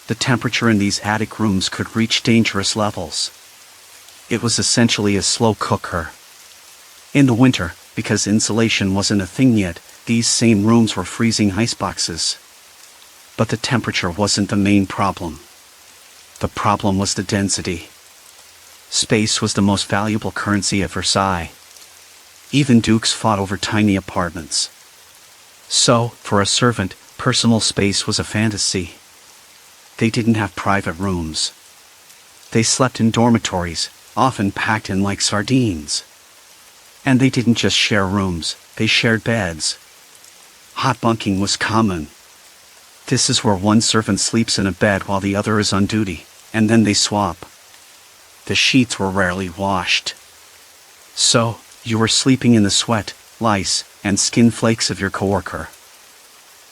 The temperature in these attic rooms could reach dangerous levels. It was essentially a slow cooker. In the winter, because insulation wasn't a thing yet, these same rooms were freezing iceboxes. But the temperature wasn't the main problem. The problem was the density. Space was the most valuable currency at Versailles. Even dukes fought over tiny apartments. So, for a servant, personal space was a fantasy. They didn't have private rooms. They slept in dormitories, often packed in like sardines. And they didn't just share rooms, they shared beds. Hot bunking was common. This is where one servant sleeps in a bed while the other is on duty, and then they swap. The sheets were rarely washed. So, you were sleeping in the sweat, lice, and skin flakes of your coworker.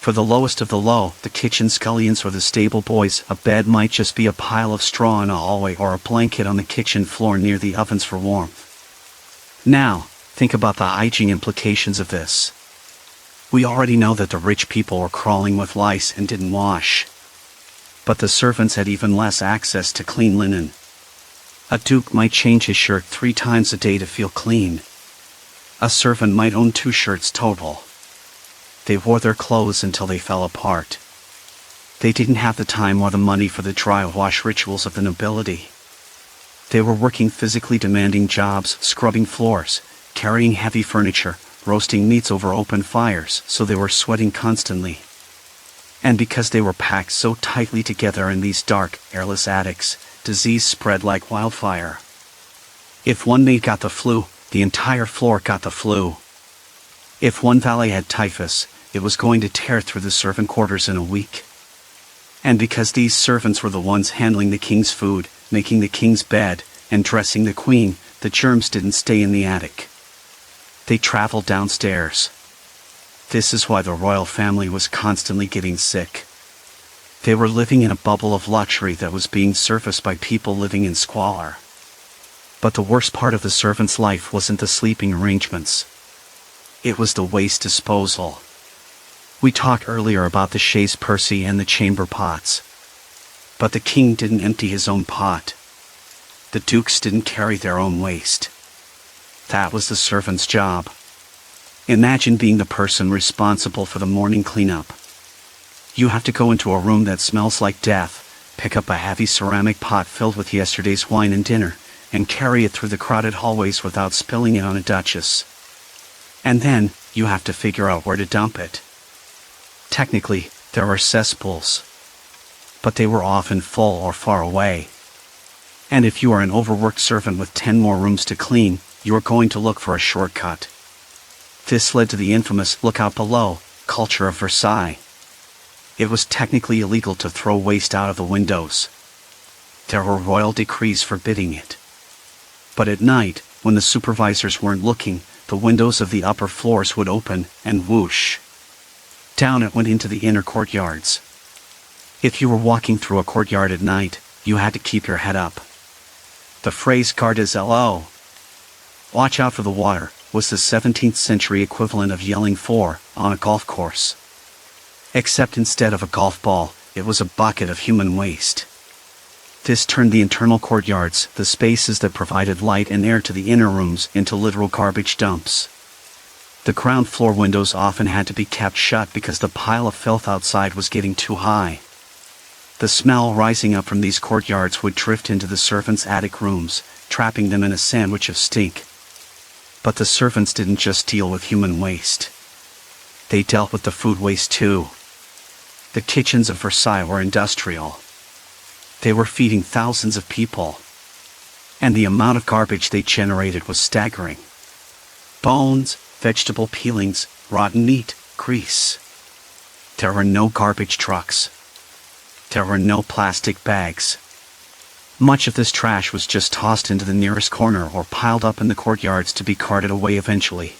For the lowest of the low, the kitchen scullions or the stable boys, a bed might just be a pile of straw in a hallway or a blanket on the kitchen floor near the ovens for warmth. Now, think about the hygiene implications of this. We already know that the rich people were crawling with lice and didn't wash. But the servants had even less access to clean linen. A duke might change his shirt 3 times a day to feel clean. A servant might own 2 shirts total. They wore their clothes until they fell apart. They didn't have the time or the money for the dry wash rituals of the nobility. They were working physically demanding jobs, scrubbing floors, carrying heavy furniture, roasting meats over open fires, so they were sweating constantly. And because they were packed so tightly together in these dark, airless attics, disease spread like wildfire. If one maid got the flu, the entire floor got the flu. If one valet had typhus, it was going to tear through the servant quarters in a week. And because these servants were the ones handling the king's food, making the king's bed, and dressing the queen, the germs didn't stay in the attic. They traveled downstairs. This is why the royal family was constantly getting sick. They were living in a bubble of luxury that was being serviced by people living in squalor. But the worst part of the servant's life wasn't the sleeping arrangements. It was the waste disposal. We talked earlier about the Chaise Percée and the chamber pots. But the king didn't empty his own pot. The dukes didn't carry their own waste. That was the servant's job. Imagine being the person responsible for the morning cleanup. You have to go into a room that smells like death, pick up a heavy ceramic pot filled with yesterday's wine and dinner, and carry it through the crowded hallways without spilling it on a duchess. And then, you have to figure out where to dump it. Technically, there are cesspools. But they were often full or far away. And if you are an overworked servant with 10 more rooms to clean, you are going to look for a shortcut. This led to the infamous "look out below" culture of Versailles. It was technically illegal to throw waste out of the windows. There were royal decrees forbidding it. But at night, when the supervisors weren't looking, the windows of the upper floors would open, and whoosh. Down it went into the inner courtyards. If you were walking through a courtyard at night, you had to keep your head up. The phrase "garde l'eau," watch out for the water, was the 17th century equivalent of yelling "for" on a golf course. Except instead of a golf ball, it was a bucket of human waste. This turned the internal courtyards, the spaces that provided light and air to the inner rooms, into literal garbage dumps. The ground floor windows often had to be kept shut because the pile of filth outside was getting too high. The smell rising up from these courtyards would drift into the servants' attic rooms, trapping them in a sandwich of stink. But the servants didn't just deal with human waste. They dealt with the food waste too. The kitchens of Versailles were industrial. They were feeding thousands of people. And the amount of garbage they generated was staggering. Bones, vegetable peelings, rotten meat, grease. There were no garbage trucks. There were no plastic bags. Much of this trash was just tossed into the nearest corner or piled up in the courtyards to be carted away eventually.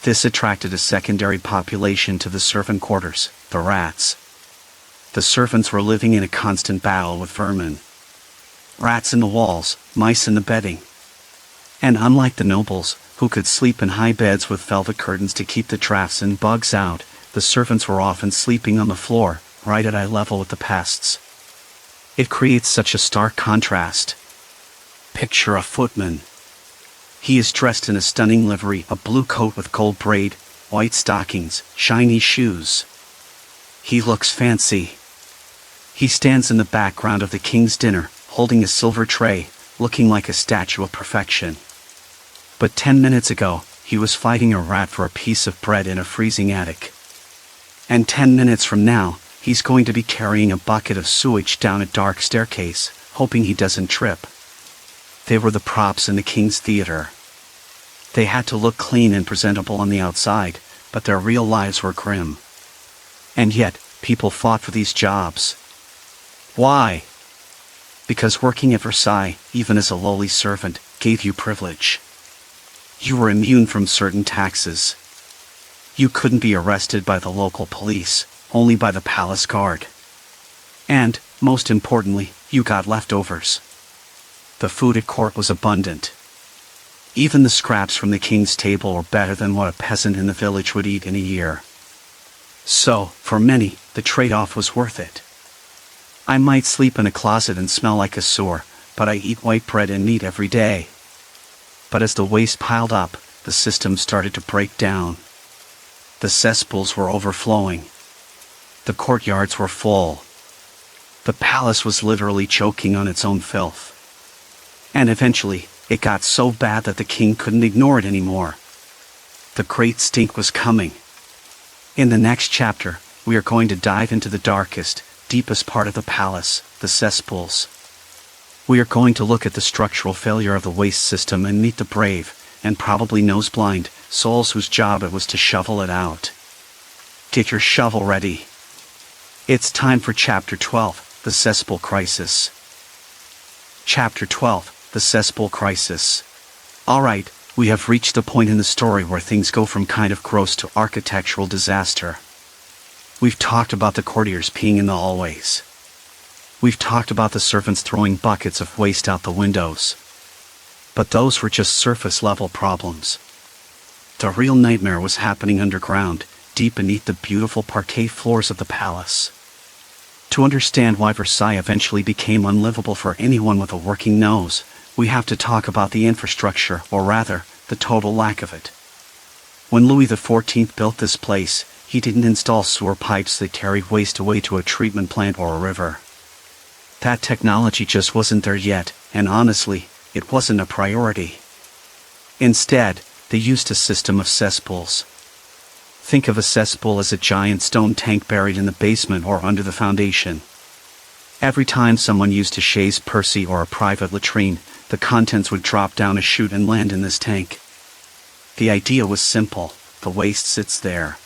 This attracted a secondary population to the servant quarters, the rats. The servants were living in a constant battle with vermin. Rats in the walls, mice in the bedding. And unlike the nobles, who could sleep in high beds with velvet curtains to keep the drafts and bugs out, the servants were often sleeping on the floor, right at eye level with the pests. It creates such a stark contrast. Picture a footman. He is dressed in a stunning livery, a blue coat with gold braid, white stockings, shiny shoes. He looks fancy. He stands in the background of the king's dinner, holding a silver tray, looking like a statue of perfection. But 10 minutes ago, he was fighting a rat for a piece of bread in a freezing attic. And 10 minutes from now, he's going to be carrying a bucket of sewage down a dark staircase, hoping he doesn't trip. They were the props in the king's theater. They had to look clean and presentable on the outside, but their real lives were grim. And yet, people fought for these jobs. Why? Because working at Versailles, even as a lowly servant, gave you privilege. You were immune from certain taxes. You couldn't be arrested by the local police, only by the palace guard. And, most importantly, you got leftovers. The food at court was abundant. Even the scraps from the king's table were better than what a peasant in the village would eat in a year. So, for many, the trade-off was worth it. I might sleep in a closet and smell like a sewer, but I eat white bread and meat every day. But as the waste piled up, the system started to break down. The cesspools were overflowing. The courtyards were full. The palace was literally choking on its own filth. And eventually, it got so bad that the king couldn't ignore it anymore. The great stink was coming. In the next chapter, we are going to dive into the darkest, deepest part of the palace, the cesspools. We are going to look at the structural failure of the waste system and meet the brave, and probably nose-blind, souls whose job it was to shovel it out. Get your shovel ready. It's time for Chapter 12, the Cesspool Crisis. Chapter 12, the Cesspool Crisis. Alright, we have reached the point in the story where things go from kind of gross to architectural disaster. We've talked about the courtiers peeing in the hallways. We've talked about the servants throwing buckets of waste out the windows. But those were just surface-level problems. The real nightmare was happening underground, deep beneath the beautiful parquet floors of the palace. To understand why Versailles eventually became unlivable for anyone with a working nose, we have to talk about the infrastructure, or rather, the total lack of it. When Louis XIV built this place, he didn't install sewer pipes that carried waste away to a treatment plant or a river. That technology just wasn't there yet, and honestly, it wasn't a priority. Instead, they used a system of cesspools. Think of a cesspool as a giant stone tank buried in the basement or under the foundation. Every time someone used a Chaise, Percée, or a private latrine, the contents would drop down a chute and land in this tank. The idea was simple: the waste sits there.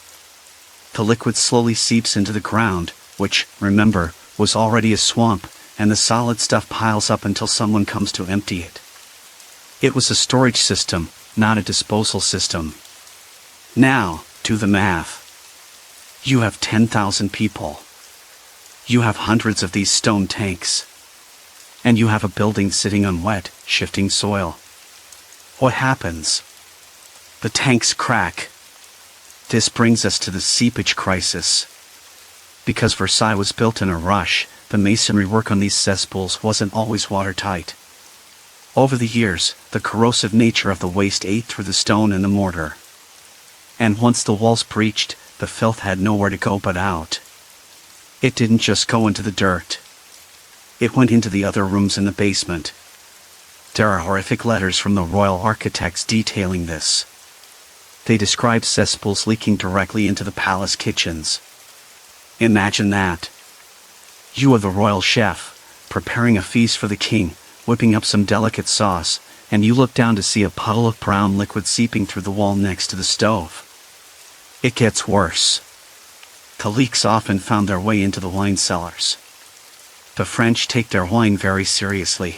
The liquid slowly seeps into the ground, which, remember, was already a swamp, and the solid stuff piles up until someone comes to empty it. It was a storage system, not a disposal system. Now, do the math. You have 10,000 people. You have hundreds of these stone tanks. And you have a building sitting on wet, shifting soil. What happens? The tanks crack. This brings us to the seepage crisis. Because Versailles was built in a rush, the masonry work on these cesspools wasn't always watertight. Over the years, the corrosive nature of the waste ate through the stone and the mortar. And once the walls breached, the filth had nowhere to go but out. It didn't just go into the dirt. It went into the other rooms in the basement. There are horrific letters from the royal architects detailing this. They describe cesspools leaking directly into the palace kitchens. Imagine that. You are the royal chef, preparing a feast for the king, whipping up some delicate sauce, and you look down to see a puddle of brown liquid seeping through the wall next to the stove. It gets worse. The leaks often found their way into the wine cellars. The French take their wine very seriously.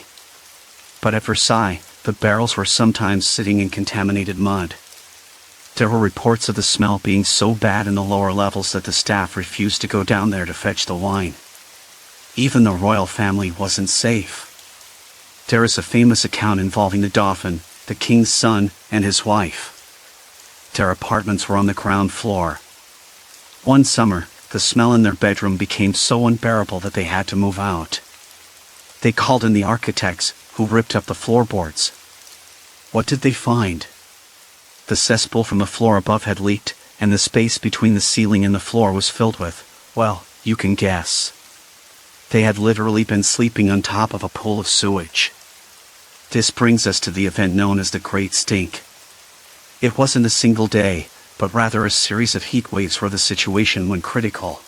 But at Versailles, the barrels were sometimes sitting in contaminated mud. There were reports of the smell being so bad in the lower levels that the staff refused to go down there to fetch the wine. Even the royal family wasn't safe. There is a famous account involving the Dauphin, the king's son, and his wife. Their apartments were on the ground floor. One summer, the smell in their bedroom became so unbearable that they had to move out. They called in the architects, who ripped up the floorboards. What did they find? The cesspool from the floor above had leaked, and the space between the ceiling and the floor was filled with, well, you can guess. They had literally been sleeping on top of a pool of sewage. This brings us to the event known as the Great Stink. It wasn't a single day, but rather a series of heat waves where the situation went critical.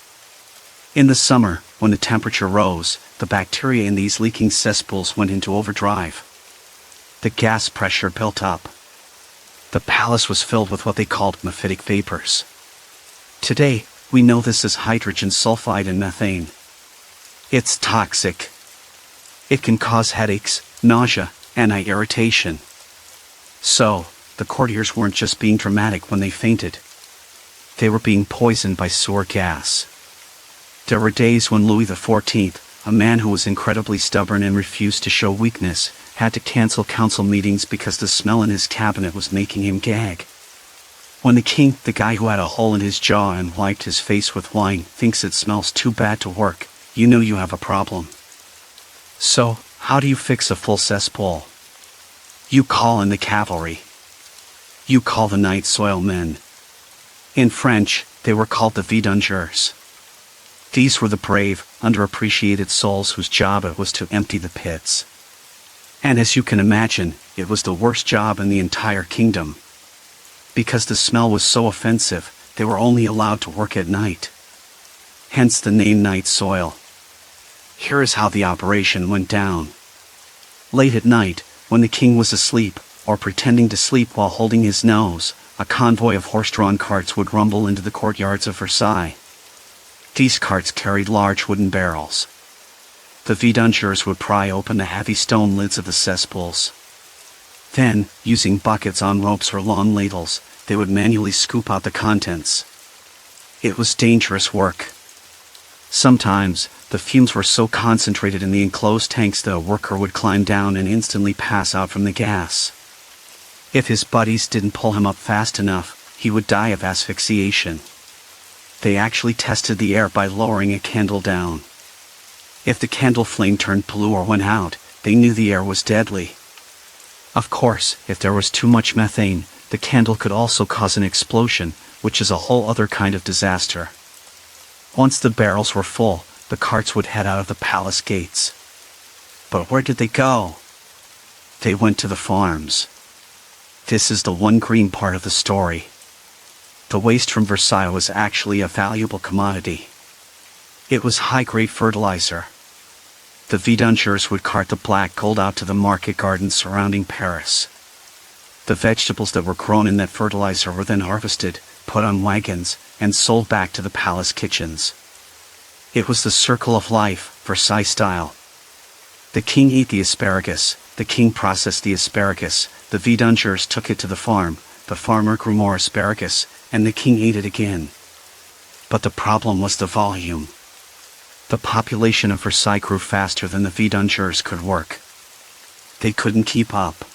In the summer, when the temperature rose, the bacteria in these leaking cesspools went into overdrive. The gas pressure built up. The palace was filled with what they called mephitic vapors. Today, we know this as hydrogen sulfide and methane. It's toxic. It can cause headaches, nausea, and eye irritation. So, the courtiers weren't just being dramatic when they fainted. They were being poisoned by sewer gas. There were days when Louis XIV, a man who was incredibly stubborn and refused to show weakness, had to cancel council meetings because the smell in his cabinet was making him gag. When the king, the guy who had a hole in his jaw and wiped his face with wine, thinks it smells too bad to work, you know you have a problem. So, how do you fix a full cesspool? You call in the cavalry. You call the night soil men. In French, they were called the vidangeurs. These were the brave, underappreciated souls whose job it was to empty the pits. And as you can imagine, it was the worst job in the entire kingdom. Because the smell was so offensive, they were only allowed to work at night. Hence the name night soil. Here is how the operation went down. Late at night, when the king was asleep, or pretending to sleep while holding his nose, a convoy of horse-drawn carts would rumble into the courtyards of Versailles. These carts carried large wooden barrels. The vidangeurs would pry open the heavy stone lids of the cesspools. Then, using buckets on ropes or long ladles, they would manually scoop out the contents. It was dangerous work. Sometimes, the fumes were so concentrated in the enclosed tanks that a worker would climb down and instantly pass out from the gas. If his buddies didn't pull him up fast enough, he would die of asphyxiation. They actually tested the air by lowering a candle down. If the candle flame turned blue or went out, they knew the air was deadly. Of course, if there was too much methane, the candle could also cause an explosion, which is a whole other kind of disaster. Once the barrels were full, the carts would head out of the palace gates. But where did they go? They went to the farms. This is the one green part of the story. The waste from Versailles was actually a valuable commodity. It was high-grade fertilizer. The vidangeurs would cart the black gold out to the market gardens surrounding Paris. The vegetables that were grown in that fertilizer were then harvested, put on wagons, and sold back to the palace kitchens. It was the circle of life, Versailles style. The king ate the asparagus, the king processed the asparagus, the vidangeurs took it to the farm, the farmer grew more asparagus, and the king ate it again. But the problem was the volume. The population of Versailles grew faster than the vidangeurs could work. They couldn't keep up.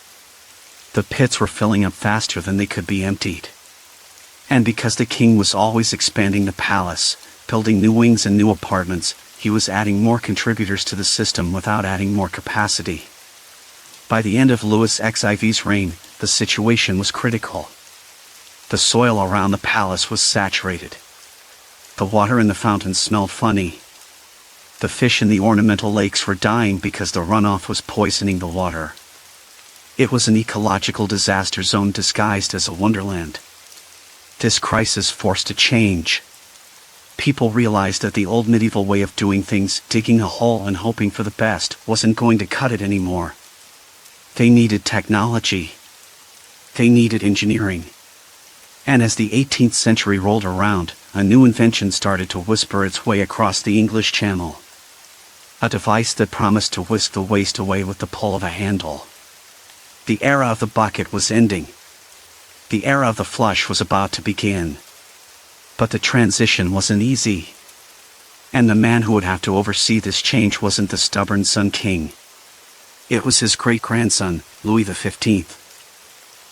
The pits were filling up faster than they could be emptied. And because the king was always expanding the palace, building new wings and new apartments, he was adding more contributors to the system without adding more capacity. By the end of Louis XIV's reign, the situation was critical. The soil around the palace was saturated. The water in the fountains smelled funny. The fish in the ornamental lakes were dying because the runoff was poisoning the water. It was an ecological disaster zone disguised as a wonderland. This crisis forced a change. People realized that the old medieval way of doing things, digging a hole and hoping for the best, wasn't going to cut it anymore. They needed technology. They needed engineering. And as the 18th century rolled around, a new invention started to whisper its way across the English Channel. A device that promised to whisk the waste away with the pull of a handle. The era of the bucket was ending. The era of the flush was about to begin. But the transition wasn't easy. And the man who would have to oversee this change wasn't the stubborn Sun King. It was his great-grandson, Louis XV.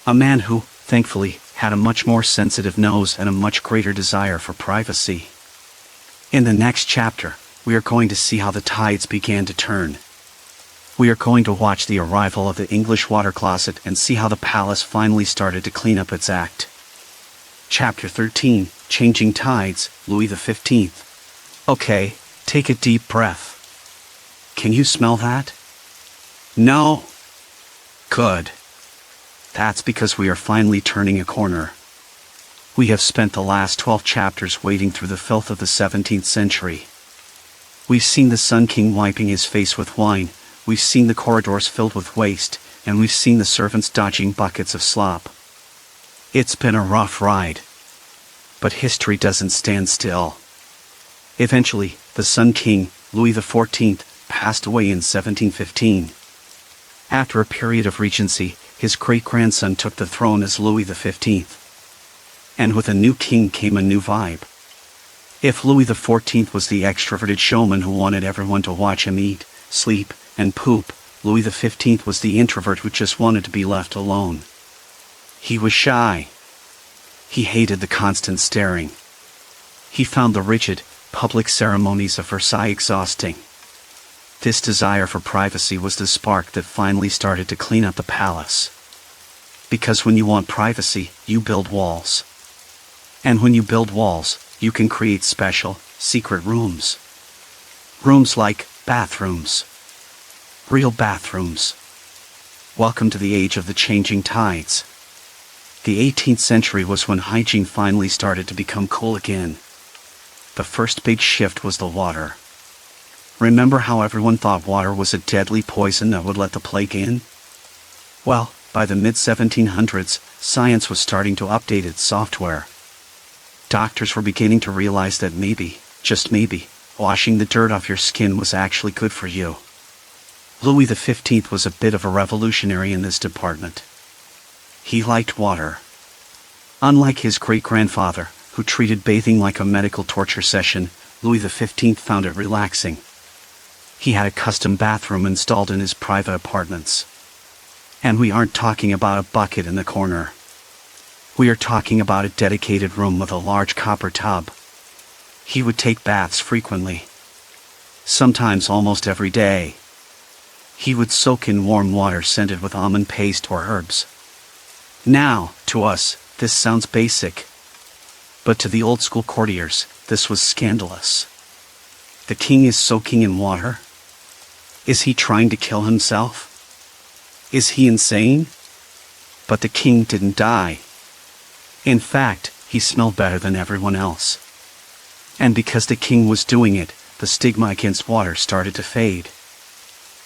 A man who, thankfully, had a much more sensitive nose and a much greater desire for privacy. In the next chapter, we are going to see how the tides began to turn. We are going to watch the arrival of the English water closet and see how the palace finally started to clean up its act. Chapter 13, Changing Tides, Louis XV. Okay, take a deep breath. Can you smell that? No? Good. That's because we are finally turning a corner. We have spent the last 12 chapters wading through the filth of the 17th century. We've seen the Sun King wiping his face with wine, we've seen the corridors filled with waste, and we've seen the servants dodging buckets of slop. It's been a rough ride. But history doesn't stand still. Eventually, the Sun King, Louis XIV, passed away in 1715. After a period of regency, his great-grandson took the throne as Louis XV. And with a new king came a new vibe. If Louis XIV was the extroverted showman who wanted everyone to watch him eat, sleep, and poop, Louis XV was the introvert who just wanted to be left alone. He was shy. He hated the constant staring. He found the rigid, public ceremonies of Versailles exhausting. This desire for privacy was the spark that finally started to clean up the palace. Because when you want privacy, you build walls. And when you build walls, you can create special, secret rooms. Rooms like bathrooms. Real bathrooms. Welcome to the age of the changing tides. The 18th century was when hygiene finally started to become cool again. The first big shift was the water. Remember how everyone thought water was a deadly poison that would let the plague in? Well, By the mid-1700s, science was starting to update its software. Doctors were beginning to realize that maybe, just maybe, washing the dirt off your skin was actually good for you. Louis XV was a bit of a revolutionary in this department. He liked water. Unlike his great-grandfather, who treated bathing like a medical torture session, Louis XV found it relaxing. He had a custom bathroom installed in his private apartments. And we aren't talking about a bucket in the corner. We are talking about a dedicated room with a large copper tub. He would take baths frequently. Sometimes almost every day. He would soak in warm water scented with almond paste or herbs. Now, to us, this sounds basic. But to the old-school courtiers, this was scandalous. The king is soaking in water? Is he trying to kill himself? Is he insane? But the king didn't die. In fact, he smelled better than everyone else. And because the king was doing it, the stigma against water started to fade.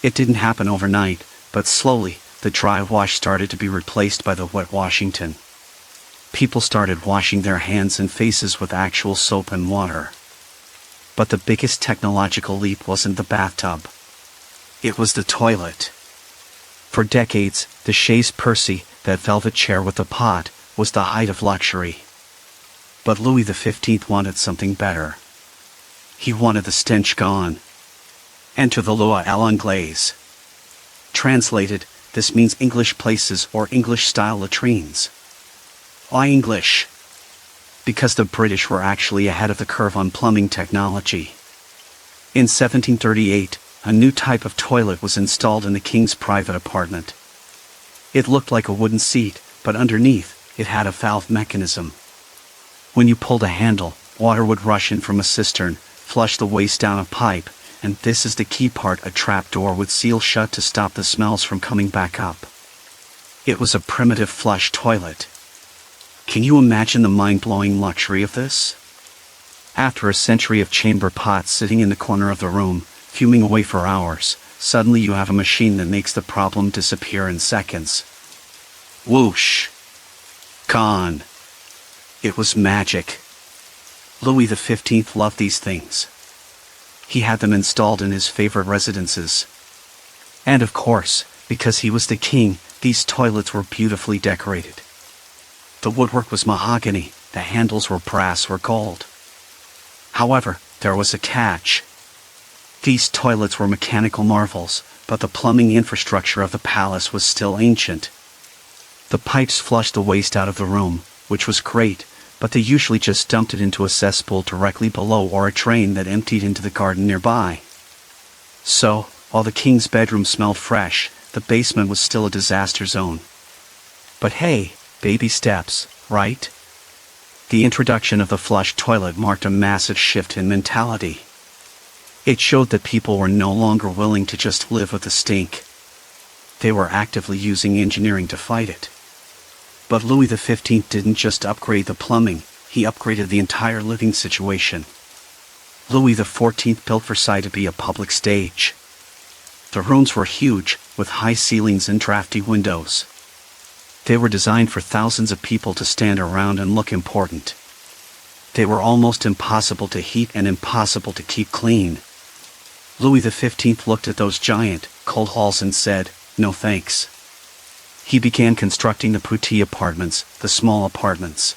It didn't happen overnight, but slowly, the dry wash started to be replaced by the wet Washington. People started washing their hands and faces with actual soap and water. But the biggest technological leap wasn't the bathtub. It was the toilet. For decades, the Chaise Percée, that velvet chair with the pot, was the height of luxury. But Louis XV wanted something better. He wanted the stench gone. Enter the loi à l'anglaise. Translated, this means English places or English-style latrines. Why English? Because the British were actually ahead of the curve on plumbing technology. In 1738, a new type of toilet was installed in the king's private apartment. It looked like a wooden seat, but underneath, it had a valve mechanism. When you pulled a handle, water would rush in from a cistern, flush the waste down a pipe, and this is the key part, a trapdoor would seal shut to stop the smells from coming back up. It was a primitive flush toilet. Can you imagine the mind-blowing luxury of this? After a century of chamber pots sitting in the corner of the room, fuming away for hours, suddenly you have a machine that makes the problem disappear in seconds. Whoosh! Gone. It was magic. Louis XV loved these things. He had them installed in his favorite residences. And of course, because he was the king, these toilets were beautifully decorated. The woodwork was mahogany, the handles were brass or gold. However, there was a catch. These toilets were mechanical marvels, but the plumbing infrastructure of the palace was still ancient. The pipes flushed the waste out of the room, which was great, but they usually just dumped it into a cesspool directly below or a drain that emptied into the garden nearby. So, while the king's bedroom smelled fresh, the basement was still a disaster zone. But hey, baby steps, right? The introduction of the flush toilet marked a massive shift in mentality. It showed that people were no longer willing to just live with the stink. They were actively using engineering to fight it. But Louis XV didn't just upgrade the plumbing, he upgraded the entire living situation. Louis XIV built Versailles to be a public stage. The rooms were huge, with high ceilings and drafty windows. They were designed for thousands of people to stand around and look important. They were almost impossible to heat and impossible to keep clean. Louis XV looked at those giant, cold halls and said, "No thanks." He began constructing the Percée apartments, the small apartments.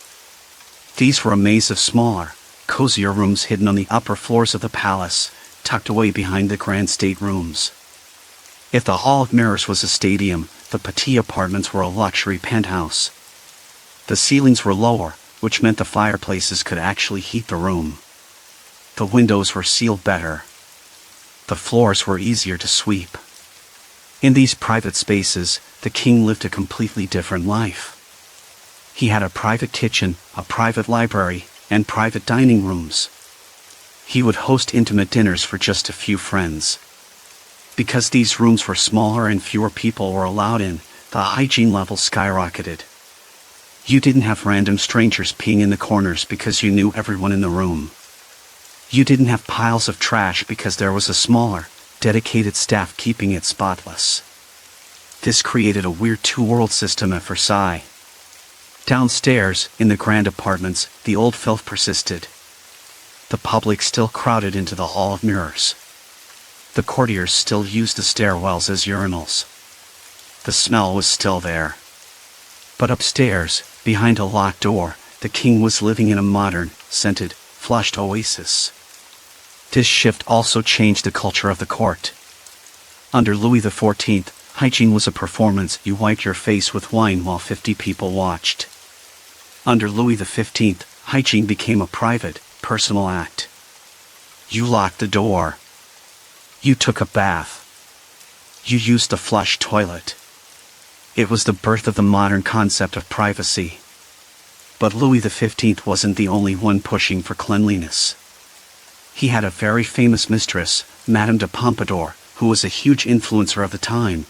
These were a maze of smaller, cozier rooms hidden on the upper floors of the palace, tucked away behind the grand state rooms. If the Hall of Mirrors was a stadium, the Percée apartments were a luxury penthouse. The ceilings were lower, which meant the fireplaces could actually heat the room. The windows were sealed better. The floors were easier to sweep. In these private spaces, the king lived a completely different life. He had a private kitchen, a private library, and private dining rooms. He would host intimate dinners for just a few friends. Because these rooms were smaller and fewer people were allowed in, the hygiene level skyrocketed. You didn't have random strangers peeing in the corners because you knew everyone in the room. You didn't have piles of trash because there was a smaller, dedicated staff keeping it spotless. This created a weird two-world system at Versailles. Downstairs, in the grand apartments, the old filth persisted. The public still crowded into the Hall of Mirrors. The courtiers still used the stairwells as urinals. The smell was still there. But upstairs, behind a locked door, the king was living in a modern, scented, flushed oasis. This shift also changed the culture of the court. Under Louis XIV, hygiene was a performance. You wiped your face with wine while 50 people watched. Under Louis XV, hygiene became a private, personal act. You locked the door. You took a bath. You used the flush toilet. It was the birth of the modern concept of privacy. But Louis XV wasn't the only one pushing for cleanliness. He had a very famous mistress, Madame de Pompadour, who was a huge influencer of the time.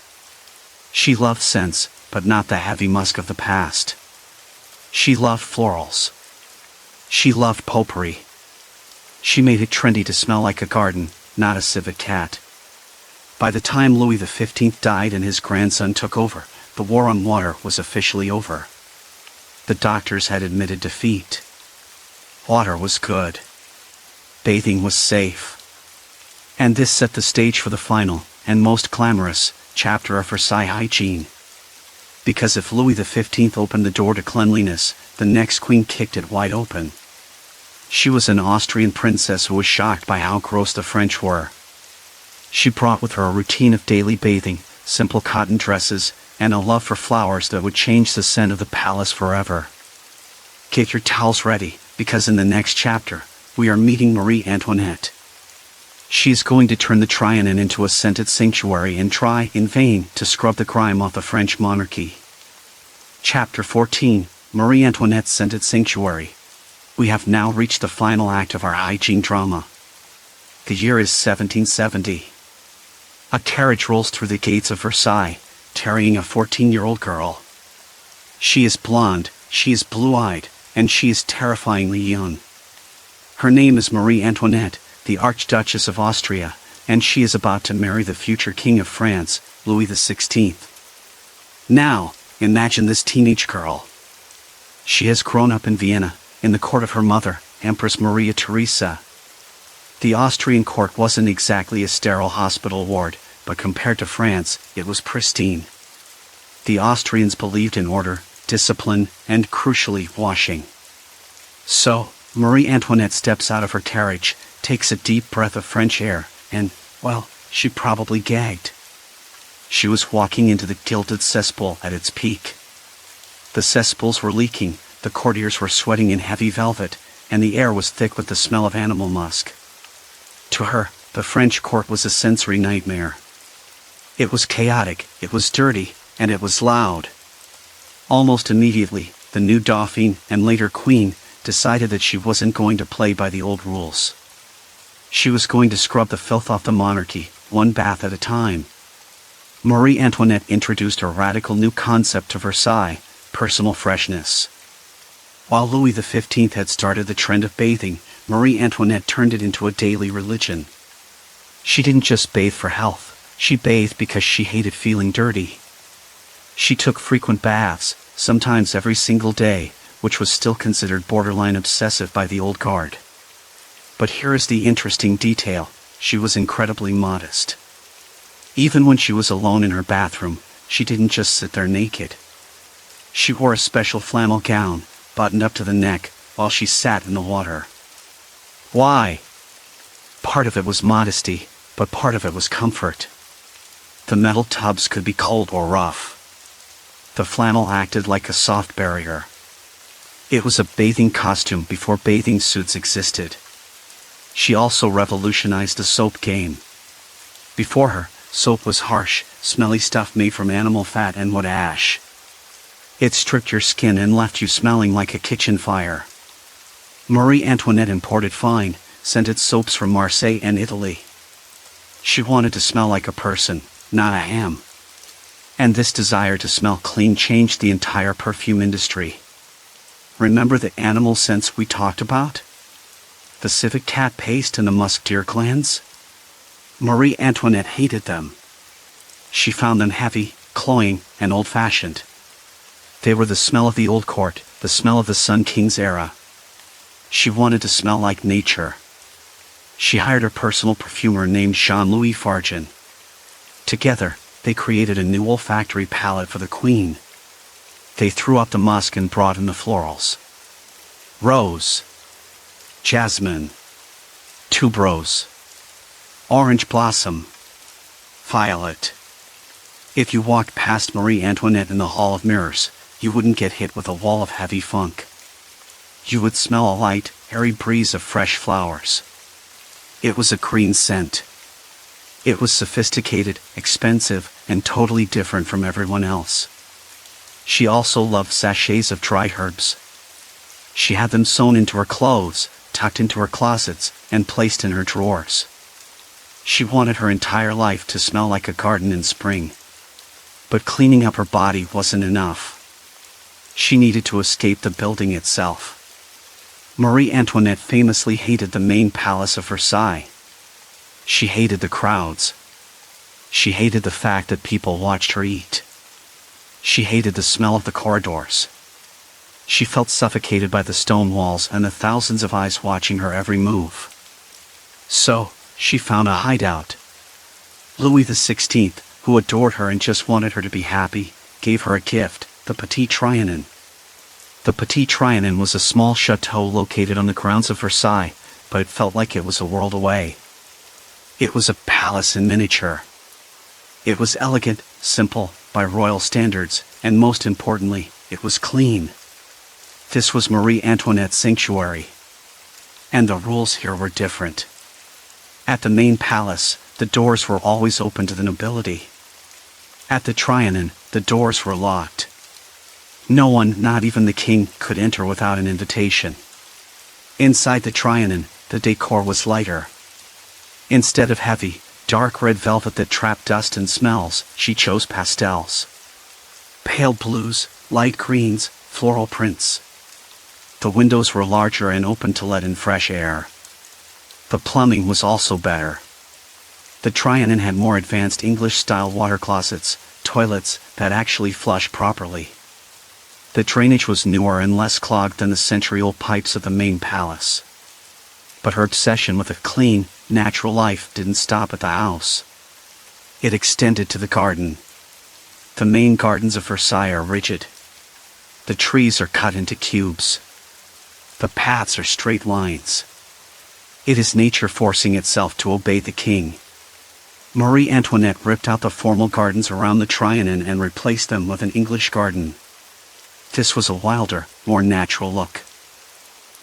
She loved scents, but not the heavy musk of the past. She loved florals. She loved potpourri. She made it trendy to smell like a garden, not a civet cat. By the time Louis XV died and his grandson took over, the war on water was officially over. The doctors had admitted defeat. Water was good. Bathing was safe. And this set the stage for the final, and most glamorous, chapter of Versailles hygiene. Because if Louis XV opened the door to cleanliness, the next queen kicked it wide open. She was an Austrian princess who was shocked by how gross the French were. She brought with her a routine of daily bathing, simple cotton dresses, and a love for flowers that would change the scent of the palace forever. Get your towels ready, because in the next chapter, we are meeting Marie Antoinette. She is going to turn the Trianon into a scented sanctuary and try, in vain, to scrub the grime off the French monarchy. Chapter 14, Marie Antoinette's Scented Sanctuary. We have now reached the final act of our hygiene drama. The year is 1770. A carriage rolls through the gates of Versailles, carrying a 14-year-old girl. She is blonde, she is blue-eyed, and she is terrifyingly young. Her name is Marie Antoinette, the Archduchess of Austria, and she is about to marry the future King of France, Louis XVI. Now, imagine this teenage girl. She has grown up in Vienna, in the court of her mother, Empress Maria Theresa. The Austrian court wasn't exactly a sterile hospital ward, but compared to France, it was pristine. The Austrians believed in order, discipline, and crucially, washing. So, Marie Antoinette steps out of her carriage, takes a deep breath of French air, and, well, she probably gagged. She was walking into the Gilded Cesspool at its peak. The cesspools were leaking, the courtiers were sweating in heavy velvet, and the air was thick with the smell of animal musk. To her, the French court was a sensory nightmare. It was chaotic, it was dirty, and it was loud. Almost immediately, the new Dauphine, and later Queen, decided that she wasn't going to play by the old rules. She was going to scrub the filth off the monarchy, one bath at a time. Marie Antoinette introduced a radical new concept to Versailles, personal freshness. While Louis XV had started the trend of bathing, Marie Antoinette turned it into a daily religion. She didn't just bathe for health, she bathed because she hated feeling dirty. She took frequent baths, sometimes every single day, which was still considered borderline obsessive by the old guard. But here is the interesting detail, she was incredibly modest. Even when she was alone in her bathroom, she didn't just sit there naked. She wore a special flannel gown, buttoned up to the neck, while she sat in the water. Why? Part of it was modesty, but part of it was comfort. The metal tubs could be cold or rough. The flannel acted like a soft barrier. It was a bathing costume before bathing suits existed. She also revolutionized the soap game. Before her, soap was harsh, smelly stuff made from animal fat and wood ash. It stripped your skin and left you smelling like a kitchen fire. Marie Antoinette imported fine, scented soaps from Marseille and Italy. She wanted to smell like a person, not a ham. And this desire to smell clean changed the entire perfume industry. Remember the animal scents we talked about? The civet cat paste and the musk deer glands? Marie Antoinette hated them. She found them heavy, cloying, and old-fashioned. They were the smell of the old court, the smell of the Sun King's era. She wanted to smell like nature. She hired her personal perfumer named Jean-Louis Fargin. Together, they created a new olfactory palette for the queen. They threw up the musk and brought in the florals. Rose, jasmine, tuberose, orange blossom, violet. If you walked past Marie Antoinette in the Hall of Mirrors, you wouldn't get hit with a wall of heavy funk. You would smell a light, airy breeze of fresh flowers. It was a green scent. It was sophisticated, expensive, and totally different from everyone else. She also loved sachets of dry herbs. She had them sewn into her clothes, tucked into her closets, and placed in her drawers. She wanted her entire life to smell like a garden in spring. But cleaning up her body wasn't enough. She needed to escape the building itself. Marie Antoinette famously hated the main Palace of Versailles. She hated the crowds. She hated the fact that people watched her eat. She hated the smell of the corridors. She felt suffocated by the stone walls and the thousands of eyes watching her every move. So, she found a hideout. Louis XVI, who adored her and just wanted her to be happy, gave her a gift, the Petit Trianon. The Petit Trianon was a small chateau located on the grounds of Versailles, but it felt like it was a world away. It was a palace in miniature. It was elegant, simple, by royal standards, and most importantly, it was clean. This was Marie Antoinette's sanctuary. And the rules here were different. At the main palace, the doors were always open to the nobility. At the Trianon, the doors were locked. No one, not even the king, could enter without an invitation. Inside the Trianon, the decor was lighter. Instead of heavy, dark red velvet that trapped dust and smells, she chose pastels. Pale blues, light greens, floral prints. The windows were larger and open to let in fresh air. The plumbing was also better. The Trianon had more advanced English-style water closets, toilets that actually flush properly. The drainage was newer and less clogged than the century-old pipes of the main palace. But her obsession with a clean, natural life didn't stop at the house. It extended to the garden. The main gardens of Versailles are rigid. The trees are cut into cubes. The paths are straight lines. It is nature forcing itself to obey the king. Marie Antoinette ripped out the formal gardens around the Trianon and replaced them with an English garden. This was a wilder, more natural look.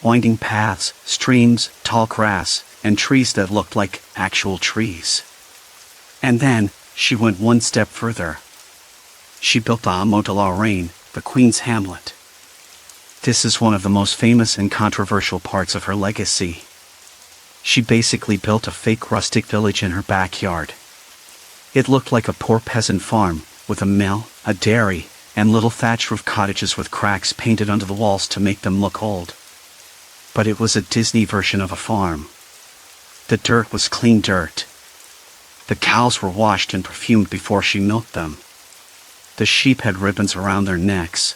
Winding paths, streams, tall grass, and trees that looked like actual trees. And then, she went one step further. She built the Hameau de la Reine, the Queen's Hamlet. This is one of the most famous and controversial parts of her legacy. She basically built a fake rustic village in her backyard. It looked like a poor peasant farm, with a mill, a dairy, and little thatch roof cottages with cracks painted onto the walls to make them look old. But it was a Disney version of a farm. The dirt was clean dirt. The cows were washed and perfumed before she milked them. The sheep had ribbons around their necks.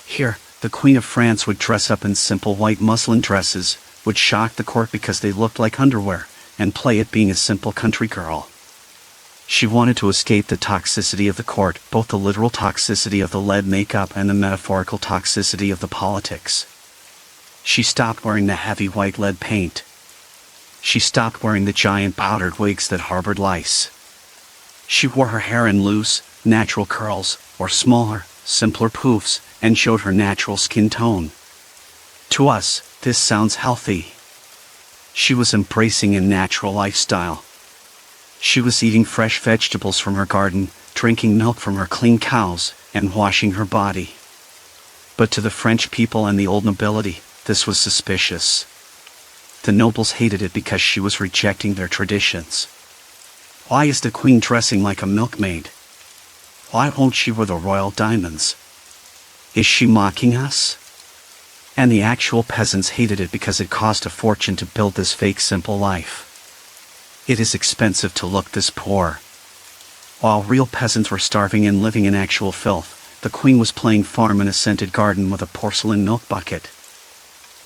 Here, the Queen of France would dress up in simple white muslin dresses, would shock the court because they looked like underwear, and play at being a simple country girl. She wanted to escape the toxicity of the court, both the literal toxicity of the lead makeup and the metaphorical toxicity of the politics. She stopped wearing the heavy white lead paint. She stopped wearing the giant powdered wigs that harbored lice. She wore her hair in loose, natural curls, or smaller, simpler poofs, and showed her natural skin tone. To us, this sounds healthy. She was embracing a natural lifestyle. She was eating fresh vegetables from her garden, drinking milk from her clean cows, and washing her body. But to the French people and the old nobility, this was suspicious. The nobles hated it because she was rejecting their traditions. Why is the queen dressing like a milkmaid? Why won't she wear the royal diamonds? Is she mocking us? And the actual peasants hated it because it cost a fortune to build this fake simple life. It is expensive to look this poor. While real peasants were starving and living in actual filth, the queen was playing farm in a scented garden with a porcelain milk bucket.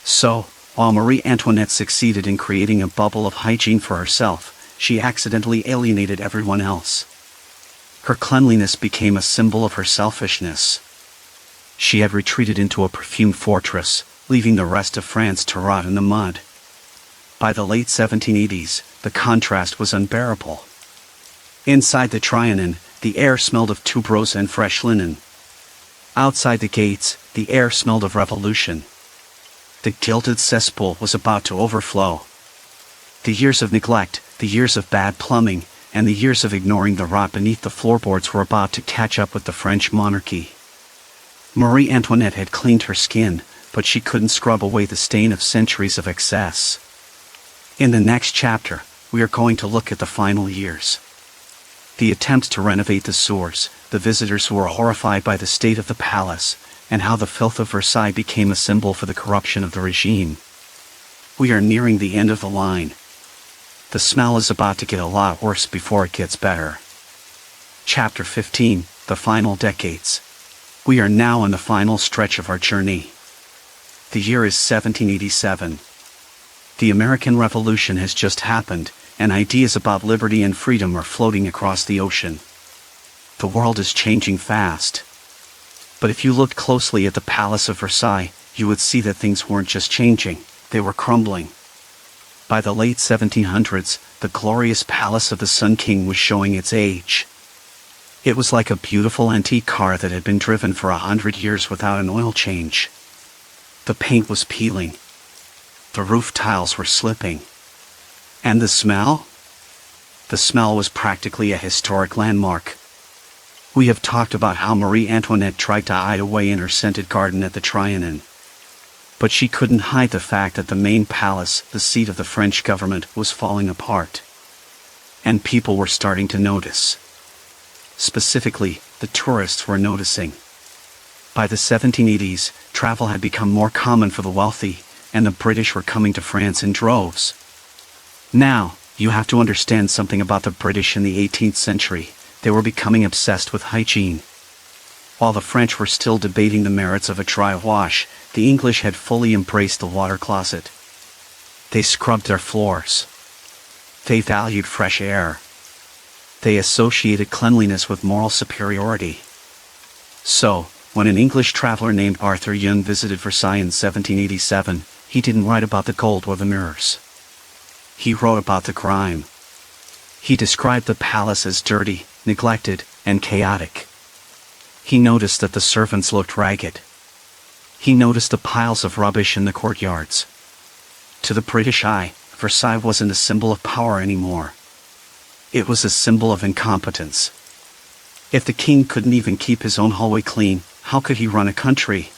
So, while Marie Antoinette succeeded in creating a bubble of hygiene for herself, she accidentally alienated everyone else. Her cleanliness became a symbol of her selfishness. She had retreated into a perfumed fortress, leaving the rest of France to rot in the mud. By the late 1780s, the contrast was unbearable. Inside the Trianon, the air smelled of tuberose and fresh linen. Outside the gates, the air smelled of revolution. The Gilded Cesspool was about to overflow. The years of neglect, the years of bad plumbing, and the years of ignoring the rot beneath the floorboards were about to catch up with the French monarchy. Marie Antoinette had cleaned her skin, but she couldn't scrub away the stain of centuries of excess. In the next chapter, we are going to look at the final years. The attempts to renovate the sewers, the visitors who were horrified by the state of the palace, and how the filth of Versailles became a symbol for the corruption of the regime. We are nearing the end of the line. The smell is about to get a lot worse before it gets better. Chapter 15, The Final Decades. We are now in the final stretch of our journey. The year is 1787. The American Revolution has just happened, and ideas about liberty and freedom are floating across the ocean. The world is changing fast. But if you looked closely at the Palace of Versailles, you would see that things weren't just changing, they were crumbling. By the late 1700s, the glorious Palace of the Sun King was showing its age. It was like a beautiful antique car that had been driven for 100 years without an oil change. The paint was peeling. The roof tiles were slipping. And the smell? The smell was practically a historic landmark. We have talked about how Marie Antoinette tried to hide away in her scented garden at the Trianon. But she couldn't hide the fact that the main palace, the seat of the French government, was falling apart. And people were starting to notice. Specifically, the tourists were noticing. By the 1780s, travel had become more common for the wealthy, and the British were coming to France in droves. Now, you have to understand something about the British in the 18th century. They were becoming obsessed with hygiene. While the French were still debating the merits of a dry wash, the English had fully embraced the water closet. They scrubbed their floors. They valued fresh air. They associated cleanliness with moral superiority. So, when an English traveler named Arthur Young visited Versailles in 1787, he didn't write about the gold or the mirrors. He wrote about the grime. He described the palace as dirty, neglected, and chaotic. He noticed that the servants looked ragged. He noticed the piles of rubbish in the courtyards. To the British eye, Versailles wasn't a symbol of power anymore. It was a symbol of incompetence. If the king couldn't even keep his own hallway clean, how could he run a country?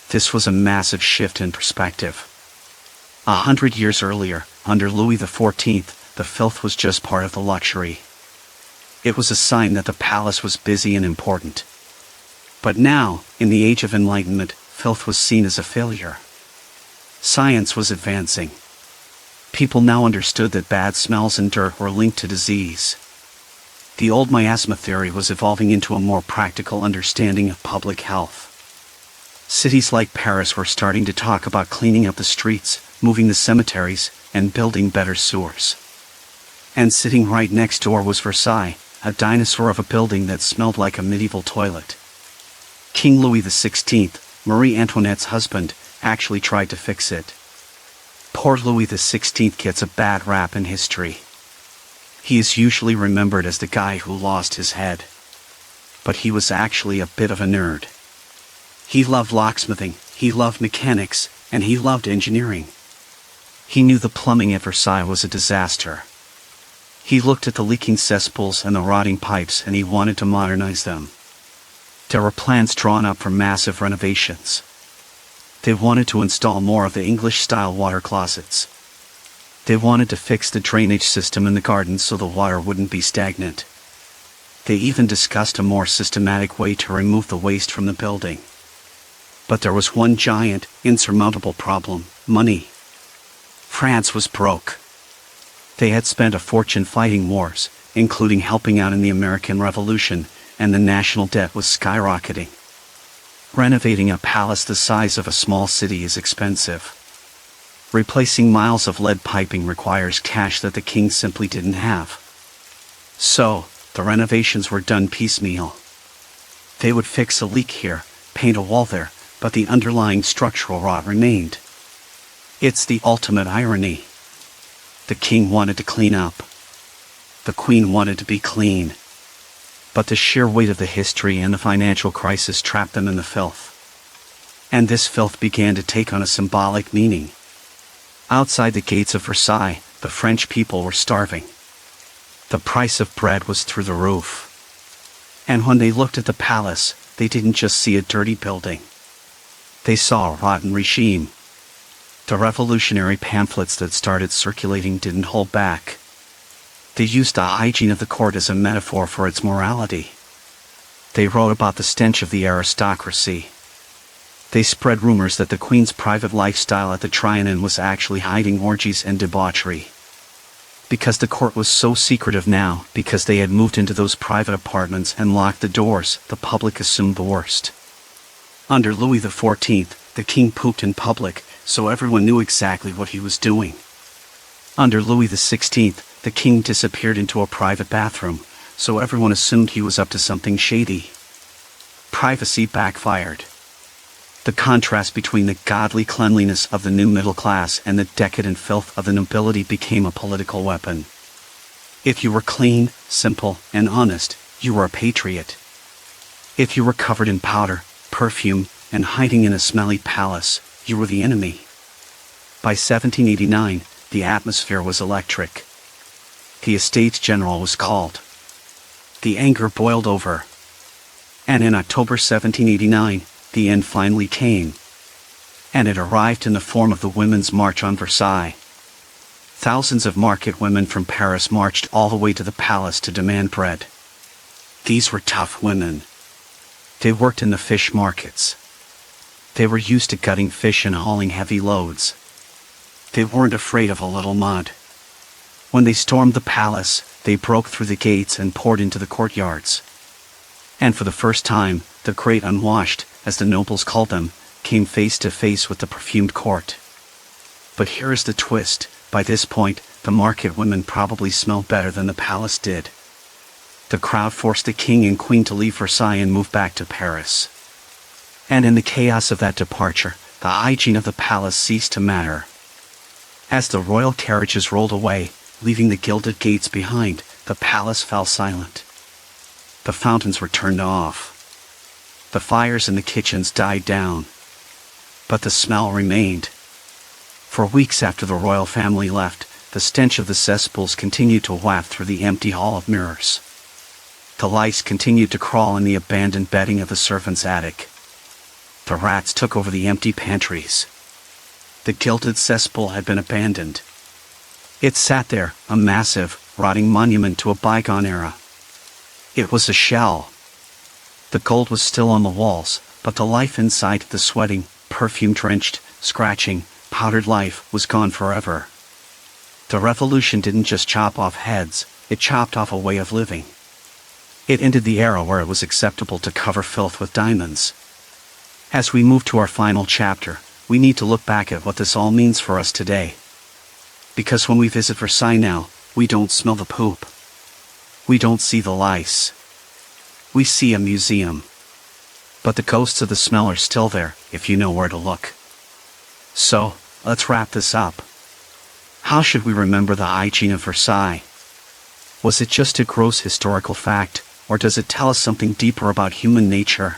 This was a massive shift in perspective. 100 years earlier, under Louis XIV, the filth was just part of the luxury. It was a sign that the palace was busy and important. But now, in the age of enlightenment, filth was seen as a failure. Science was advancing. People now understood that bad smells and dirt were linked to disease. The old miasma theory was evolving into a more practical understanding of public health. Cities like Paris were starting to talk about cleaning up the streets, moving the cemeteries, and building better sewers. And sitting right next door was Versailles, a dinosaur of a building that smelled like a medieval toilet. King Louis XVI, Marie Antoinette's husband, actually tried to fix it. Poor Louis XVI gets a bad rap in history. He is usually remembered as the guy who lost his head. But he was actually a bit of a nerd. He loved locksmithing, he loved mechanics, and he loved engineering. He knew the plumbing at Versailles was a disaster. He looked at the leaking cesspools and the rotting pipes and he wanted to modernize them. There were plans drawn up for massive renovations. They wanted to install more of the English-style water closets. They wanted to fix the drainage system in the gardens so the water wouldn't be stagnant. They even discussed a more systematic way to remove the waste from the building. But there was one giant, insurmountable problem: money. France was broke. They had spent a fortune fighting wars, including helping out in the American Revolution, and the national debt was skyrocketing. Renovating a palace the size of a small city is expensive. Replacing miles of lead piping requires cash that the king simply didn't have. So, the renovations were done piecemeal. They would fix a leak here, paint a wall there, but the underlying structural rot remained. It's the ultimate irony. The king wanted to clean up. The queen wanted to be clean. But the sheer weight of the history and the financial crisis trapped them in the filth. And this filth began to take on a symbolic meaning. Outside the gates of Versailles, the French people were starving. The price of bread was through the roof. And when they looked at the palace, they didn't just see a dirty building. They saw a rotten regime. The revolutionary pamphlets that started circulating didn't hold back. They used the hygiene of the court as a metaphor for its morality. They wrote about the stench of the aristocracy. They spread rumors that the queen's private lifestyle at the Trianon was actually hiding orgies and debauchery. Because the court was so secretive now, because they had moved into those private apartments and locked the doors, the public assumed the worst. Under Louis XIV, the king pooped in public, so everyone knew exactly what he was doing. Under Louis XVI, the king disappeared into a private bathroom, so everyone assumed he was up to something shady. Privacy backfired. The contrast between the godly cleanliness of the new middle class and the decadent filth of the nobility became a political weapon. If you were clean, simple, and honest, you were a patriot. If you were covered in powder, perfume, and hiding in a smelly palace, you were the enemy. By 1789, the atmosphere was electric. The Estates General was called. The anger boiled over. And in October 1789, the end finally came. And it arrived in the form of the Women's March on Versailles. Thousands of market women from Paris marched all the way to the palace to demand bread. These were tough women. They worked in the fish markets. They were used to gutting fish and hauling heavy loads. They weren't afraid of a little mud. When they stormed the palace, they broke through the gates and poured into the courtyards. And for the first time, the great unwashed, as the nobles called them, came face to face with the perfumed court. But here is the twist: by this point, the market women probably smelled better than the palace did. The crowd forced the king and queen to leave Versailles and move back to Paris. And in the chaos of that departure, the hygiene of the palace ceased to matter. As the royal carriages rolled away, leaving the gilded gates behind, the palace fell silent. The fountains were turned off. The fires in the kitchens died down. But the smell remained. For weeks after the royal family left, the stench of the cesspools continued to waft through the empty hall of mirrors. The lice continued to crawl in the abandoned bedding of the servants' attic. The rats took over the empty pantries. The gilded cesspool had been abandoned. It sat there, a massive, rotting monument to a bygone era. It was a shell. The gold was still on the walls, but the life inside, the sweating, perfume-drenched, scratching, powdered life, was gone forever. The revolution didn't just chop off heads, it chopped off a way of living. It ended the era where it was acceptable to cover filth with diamonds. As we move to our final chapter, we need to look back at what this all means for us today. Because when we visit Versailles now, we don't smell the poop. We don't see the lice. We see a museum. But the ghosts of the smell are still there, if you know where to look. So, let's wrap this up. How should we remember the hygiene of Versailles? Was it just a gross historical fact, or does it tell us something deeper about human nature?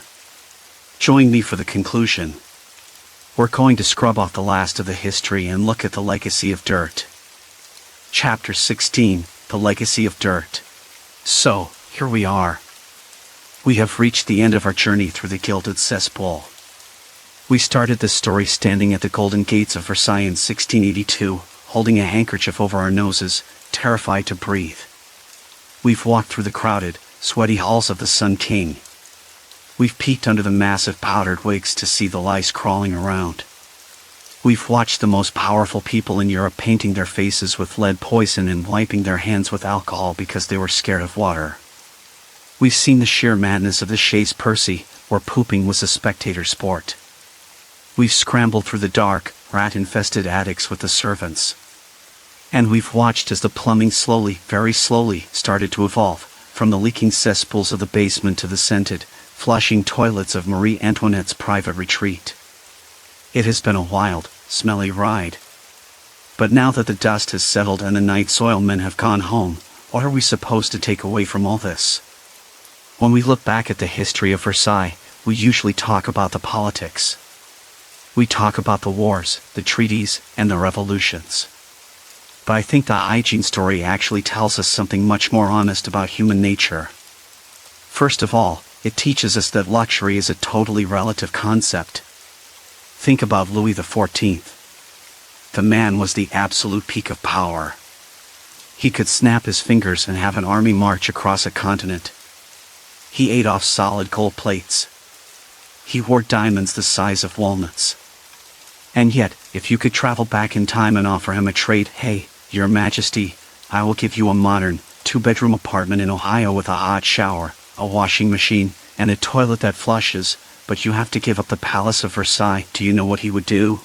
Join me for the conclusion. We're going to scrub off the last of the history and look at the legacy of dirt. Chapter 16, The Legacy of Dirt. So, here we are. We have reached the end of our journey through the Gilded Cesspool. We started this story standing at the Golden Gates of Versailles in 1682, holding a handkerchief over our noses, terrified to breathe. We've walked through the crowded, sweaty halls of the Sun King. We've peeked under the massive powdered wigs to see the lice crawling around. We've watched the most powerful people in Europe painting their faces with lead poison and wiping their hands with alcohol because they were scared of water. We've seen the sheer madness of the Chaise Percée, where pooping was a spectator sport. We've scrambled through the dark, rat-infested attics with the servants. And we've watched as the plumbing slowly, very slowly, started to evolve, from the leaking cesspools of the basement to the scented, flushing toilets of Marie Antoinette's private retreat. It has been a wild, smelly ride. But now that the dust has settled and the night soil men have gone home, what are we supposed to take away from all this? When we look back at the history of Versailles, we usually talk about the politics. We talk about the wars, the treaties, and the revolutions. But I think the Hygiene story actually tells us something much more honest about human nature. First of all, it teaches us that luxury is a totally relative concept. Think about Louis XIV. The man was the absolute peak of power. He could snap his fingers and have an army march across a continent. He ate off solid gold plates. He wore diamonds the size of walnuts. And yet, if you could travel back in time and offer him a trade, hey, Your Majesty, I will give you a modern, 2-bedroom apartment in Ohio with a hot shower, a washing machine, and a toilet that flushes, but you have to give up the Palace of Versailles, do you know what he would do?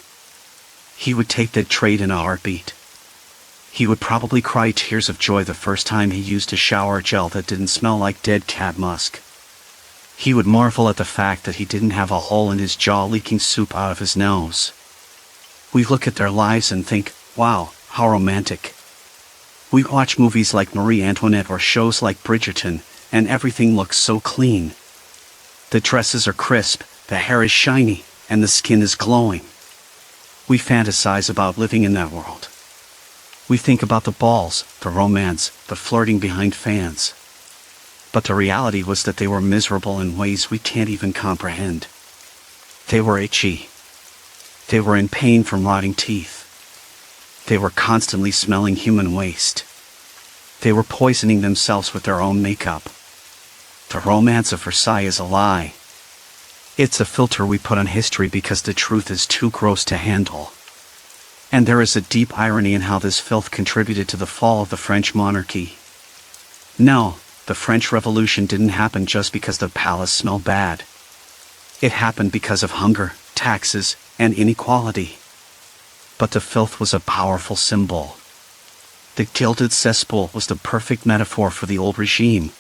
He would take that trade in a heartbeat. He would probably cry tears of joy the first time he used a shower gel that didn't smell like dead cat musk. He would marvel at the fact that he didn't have a hole in his jaw leaking soup out of his nose. We look at their lives and think, wow, how romantic. We watch movies like Marie Antoinette or shows like Bridgerton, and everything looks so clean. The dresses are crisp, the hair is shiny, and the skin is glowing. We fantasize about living in that world. We think about the balls, the romance, the flirting behind fans. But the reality was that they were miserable in ways we can't even comprehend. They were itchy. They were in pain from rotting teeth. They were constantly smelling human waste. They were poisoning themselves with their own makeup. The romance of Versailles is a lie. It's a filter we put on history because the truth is too gross to handle. And there is a deep irony in how this filth contributed to the fall of the French monarchy. No, the French Revolution didn't happen just because the palace smelled bad. It happened because of hunger, taxes, and inequality. But the filth was a powerful symbol. The Gilded Cesspool was the perfect metaphor for the old regime.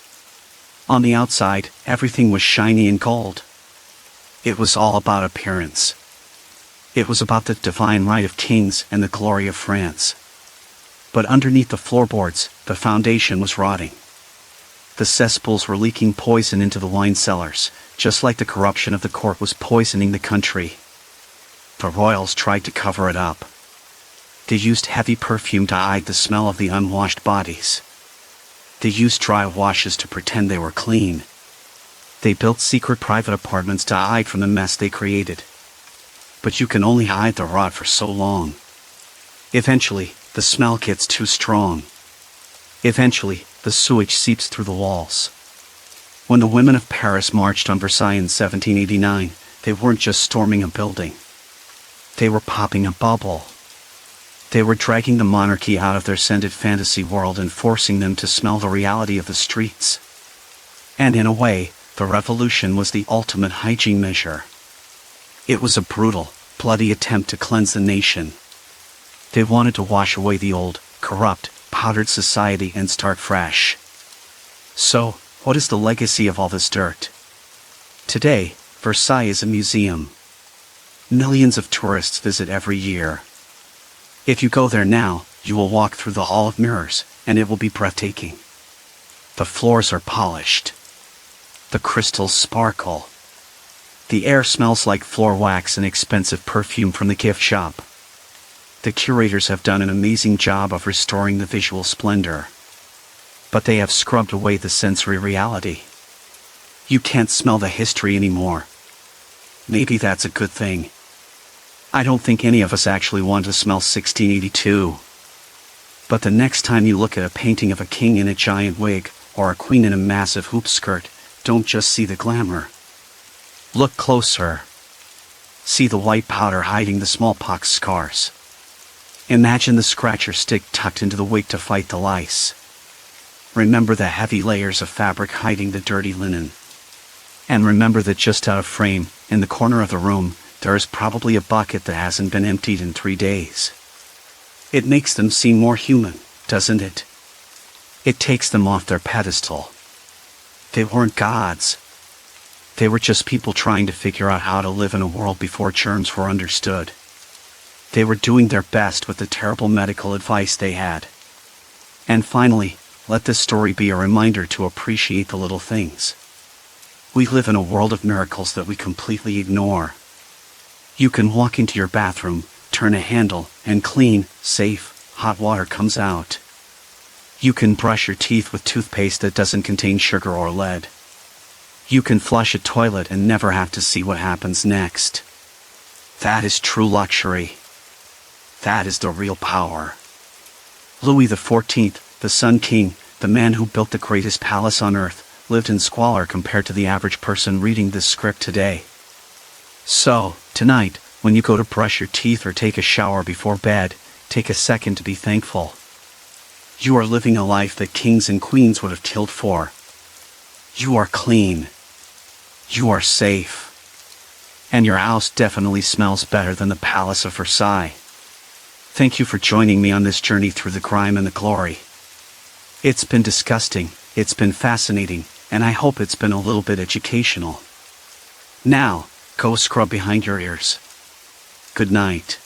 On the outside, everything was shiny and gold. It was all about appearance. It was about the divine right of kings and the glory of France. But underneath the floorboards, the foundation was rotting. The cesspools were leaking poison into the wine cellars, just like the corruption of the court was poisoning the country. The royals tried to cover it up. They used heavy perfume to hide the smell of the unwashed bodies. They used dry washes to pretend they were clean. They built secret private apartments to hide from the mess they created. But you can only hide the rot for so long. Eventually, the smell gets too strong. Eventually, the sewage seeps through the walls. When the women of Paris marched on Versailles in 1789, they weren't just storming a building. They were popping a bubble. They were dragging the monarchy out of their scented fantasy world and forcing them to smell the reality of the streets. And in a way, the revolution was the ultimate hygiene measure. It was a brutal, bloody attempt to cleanse the nation. They wanted to wash away the old, corrupt, powdered society and start fresh. So, what is the legacy of all this dirt? Today, Versailles is a museum. Millions of tourists visit every year. If you go there now, you will walk through the Hall of Mirrors, and it will be breathtaking. The floors are polished. The crystals sparkle. The air smells like floor wax and expensive perfume from the gift shop. The curators have done an amazing job of restoring the visual splendor. But they have scrubbed away the sensory reality. You can't smell the history anymore. Maybe that's a good thing. I don't think any of us actually want to smell 1682. But the next time you look at a painting of a king in a giant wig, or a queen in a massive hoop skirt, don't just see the glamour. Look closer. See the white powder hiding the smallpox scars. Imagine the scratcher stick tucked into the wig to fight the lice. Remember the heavy layers of fabric hiding the dirty linen. And remember that just out of frame, in the corner of the room, there is probably a bucket that hasn't been emptied in 3 days. It makes them seem more human, doesn't it? It takes them off their pedestal. They weren't gods. They were just people trying to figure out how to live in a world before germs were understood. They were doing their best with the terrible medical advice they had. And finally, let this story be a reminder to appreciate the little things. We live in a world of miracles that we completely ignore. You can walk into your bathroom, turn a handle, and clean, safe, hot water comes out. You can brush your teeth with toothpaste that doesn't contain sugar or lead. You can flush a toilet and never have to see what happens next. That is true luxury. That is the real power. Louis XIV, the Sun King, the man who built the greatest palace on earth, lived in squalor compared to the average person reading this script today. So, tonight, when you go to brush your teeth or take a shower before bed, take a second to be thankful. You are living a life that kings and queens would have killed for. You are clean. You are safe. And your house definitely smells better than the Palace of Versailles. Thank you for joining me on this journey through the grime and the glory. It's been disgusting, it's been fascinating, and I hope it's been a little bit educational. Now, go scrub behind your ears. Good night.